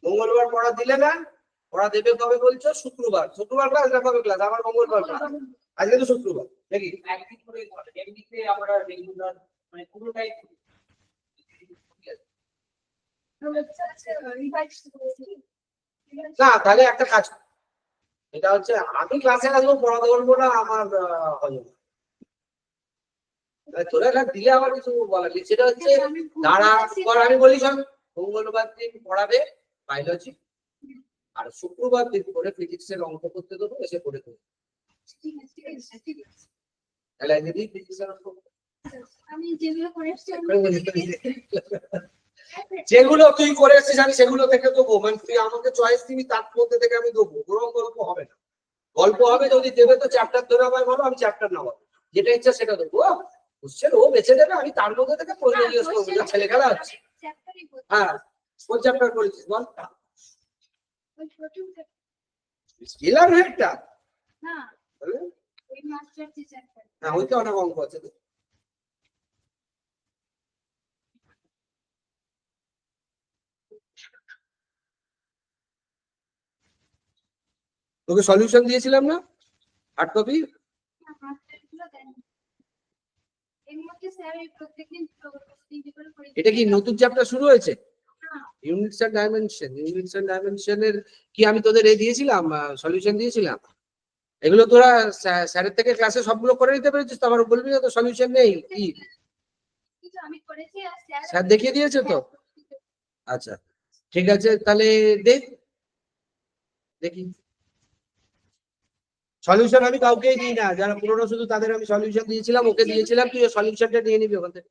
মঙ্গলবার পড়া দিলে না, পড়া দেবে কবে বলছো? শুক্রবার। শুক্রবার ক্লাস না কবে ক্লাস? আবার মঙ্গলবার ক্লাস। আজকে তো শুক্রবার নাকি? একদিন করে এমনিতে আমরা রেগুলার মানে পুরোটাই না। তাহলে একটা কাজ, এটা হচ্ছে আমি ক্লাসে আসবো, পড়া ধরবো না, আমার হবে না। তোরা না দিলে আমার কিছু বলার নেই, সেটা হচ্ছে দাঁড়া কর। আমি বলি শোন, মঙ্গলবার দিন পড়াবে বায়োলজি, আর শুক্রবার দিন করে ফিজিক্সের অঙ্ক করতে দেবো, এসে করে দেবো।
ঠিক আছে, ঠিক আছে, ঠিক আছে।
তাহলে দিদি ফিজিক্সের অঙ্ক
আমি যেগুলো করে এসেছি
যেগুলো তুই করে এসেছিস আমি সেগুলো থেকে দেবো, মানে তুই আমাকে চয়েস দিবি, তার মধ্যে থেকে আমি দেবো। কোনো গল্প হবে না, গল্প হবে যদি দেবে তো চ্যাপ্টার ধরে আমায় বলো, আমি চ্যাপ্টার নেবো, যেটা ইচ্ছা সেটা দেবো। কোশ্চেন ও বেছে দেবে, আমি তার মধ্যে থেকে প্রয়োজনীয় ছেলে খেলা হচ্ছে। হ্যাঁ, কোন চ্যাপ্টার করেছিস বল? স্কেলার হেডটা
না, ওই মাস্টার টিচার।
হ্যাঁ, ওইটা অনেক অঙ্ক আছে। তোকে সলিউশন দিয়েছিলাম না হার্ড কপি? এটা কি নতুন চ্যাপ্টার শুরু হয়েছে? Units and dimension, units and ডাইমেনশনের কি আমি তোদের দিয়েছিলাম, সলিউশন দিয়েছিলাম? এগুলো তোরা স্যারের থেকে ক্লাসে সবগুলো করে নিতে পেরেছিস তো? আমার বলবি না তো সলিউশন নেই কি? স্যার দেখিয়ে দিয়েছে তো? আচ্ছা ঠিক আছে, তাহলে দেখি। সলিউশন আমি কাউকেই দিই না, যারা পুরনো শুধু তাদের আমি সলিউশন দিয়েছিলাম, ওকে দিয়েছিলাম, তুই সলিউশনটা নিয়ে নিবি ওখান থেকে।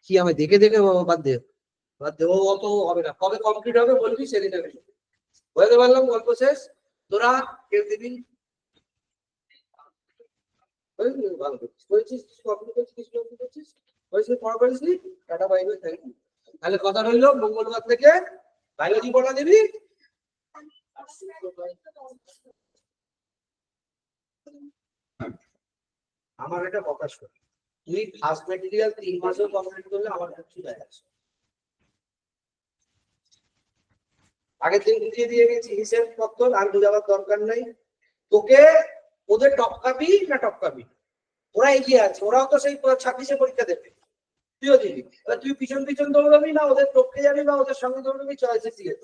কি আমি দেখে দেখে বাদ দে, বাদ দে, ও অত হবে না। কবে কমপ্লিট হবে বলবি, সেদিন আমি বুঝতে পারলাম। গল্প শেষ, তোরা কেউ দিবি। ভালো করছিস, কমপ্লিট করছিস, কিছু করছিস, হয়েছে পড়া করিস নি, টাটা বাই বাই। তাহলে কথা রইলো, মঙ্গলবার থেকে বায়োলজি পড়া দিবি। আমার এটা প্রকাশ করি, তুই ফার্স্ট ম্যাটেরিয়াল 3 মাসেও কমপ্লিট করলে আমার কিছু যায় আসে। আগের দিন বুঝিয়ে দিয়ে গেছি হিসেব পত্র, আর বোঝাবার দরকার নাই। তোকে ওদের টপকাবি না টপকাবি, ওরা এগিয়ে আছে, ওরাও তো সেই 26-এ পরীক্ষা দেবে, তুইও দিবি। এবার তুই পিছন পিছন দৌড়াবি না ওদের টপকে যাবি, বা ওদের সঙ্গে দৌড়াবি, চয়েসে দিয়ে।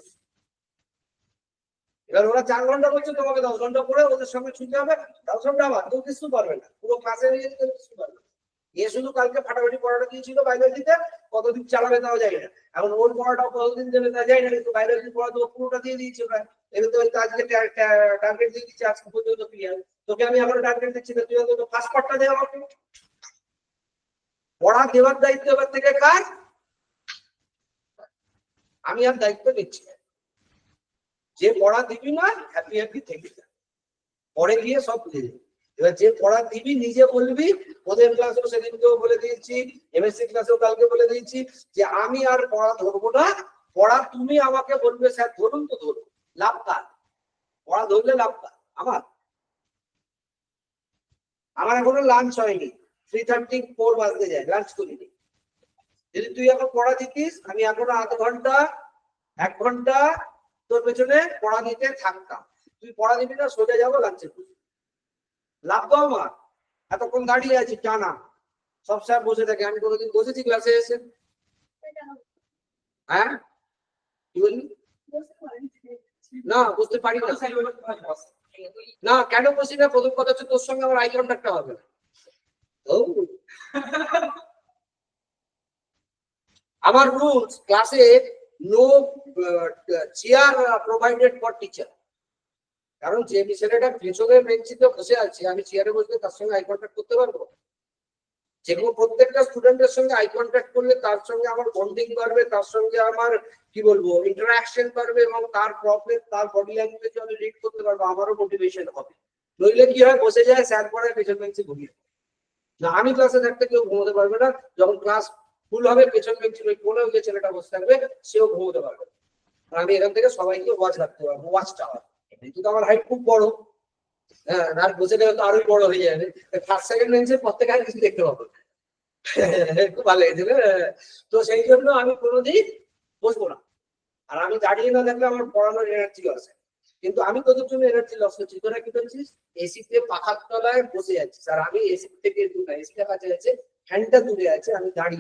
এবার ওরা 4 ঘন্টা করছে, তোমাকে 10 ঘন্টা পরে ওদের সঙ্গে ছুটে হবে, 10 ঘন্টা আবার কেউ কিছু পারবে না, পুরো ক্লাসে নিয়ে কেউ কিছু পারবে না। এ শুধু কালকে ফাটাফাটি পড়াটা দিয়েছিল বায়োলজিতে, কতদিন চালাবে তাও যায় না। এখন ওর পড়াটাও কতদিন দেবে তা যায় না, কিন্তু বায়োলজি পড়া তো পুরোটা দিয়ে দিয়েছে ওরা। এবার তো আজকে টার্গেট দিয়ে দিচ্ছি, আজকে পর্যন্ত ক্লিয়ার। তোকে আমি এখন টার্গেট দিচ্ছি না, তুই অন্তত ফার্স্ট পার্টটা দে আমাকে। পড়া দেওয়ার দায়িত্ব এবার থেকে কার? আমি আর দায়িত্ব নিচ্ছি না। যে পড়া দিবি না, হ্যাপি হ্যাপি থেকে যা, পরে গিয়ে সব বুঝে যাবে। এবার যে পড়া দিবি নিজে বলবি, ওদের ক্লাসেও সেদিনকেও বলে দিয়েছি, এমএসসি ক্লাসেও কালকে বলে দিয়েছি, যে আমি আর পড়া ধরবো না, পড়া তুমি আমাকে বলবে স্যার ধরুন, তো ধরুন, লাভ কার? পড়া ধরলে লাভ কার? আমার এখনো লাঞ্চ হয়নি, 3:34 বাজতে যায়, লাঞ্চ করিনি। যদি তুই এখন পড়া দিতিস, আমি এখনো আধ ঘন্টা 1 ঘন্টা তোর পেছনে পড়া দিতে থাকতাম। তুই পড়া দিবি না, সোজা যাবো লাঞ্চে। লাভ তো আমার, এতক্ষণ দাঁড়িয়ে আছি টানা, সব স্যার বসে থাকে, আমি কোনোদিন বসেছি ক্লাসে এসে? হ্যাঁ কি বললি? না বুঝতে পারি না। না কেন বসি না? প্রথম কথা হচ্ছে তোর সঙ্গে আমার আই কন্ট্যাক্টটা হবে না। আমার রুলস ক্লাসে no chair provided for teacher. কারণ যে ছেলেটা পেছনের বেঞ্চিতে বসে আছে, আমি চেয়ারে বসলে তার সঙ্গে আই কন্ট্যাক্ট করতে পারবো? যেগুলো প্রত্যেকটা স্টুডেন্টের সঙ্গে আই কন্ট্যাক্ট করলে তার সঙ্গে আমার বন্ডিং বাড়বে, তার সঙ্গে আমার কি বলবো ইন্টারাকশন বাড়বে, এবং তার প্রবলেম, তার বডি ল্যাঙ্গুয়েজ আমি রিড করতে পারবো, আমারও মোটিভেশন হবে। নইলে কি হয়, বসে যায় স্যার পড়ায়, পেছন বেঞ্চে ঘুমিয়ে না। আমি ক্লাসে থাকতে কেউ ঘুমোতে পারবে না, যখন ক্লাস ফুল হবে পেছন বেঞ্চের ওই কোণেও যে ছেলেটা বসে থাকবে সেও ঘুমোতে পারবে। আর আমি এখান থেকে সবাইকে ওয়াচ রাখতে পারবো, ওয়াচ টাওয়ার। কিন্তু আমার হাইট খুব বড়, হ্যাঁ, আর বসে গেলে তো আরোই বড় হয়ে যাবে, ফার্স্ট সেকেন্ড বেঞ্চের প্রত্যেকে আর কিছু দেখতে পাবো। খুব ভালো লেগেছিল। তো সেই জন্য আমি কোনোদিন বসবো না, আর আমি দাঁড়িয়ে না থাকলে আমার পড়ানোর এনার্জি লস হয়। কিন্তু আমি তোদের জন্য এনার্জি লস করছি, তোরা কি করছিস? এসিতে পাখার তলায় বসে যাচ্ছিস, আর আমি এসি থেকে দূরে, এসিটা কাছে আছে, ফ্যানটা দূরে আছে, আমি দাঁড়িয়ে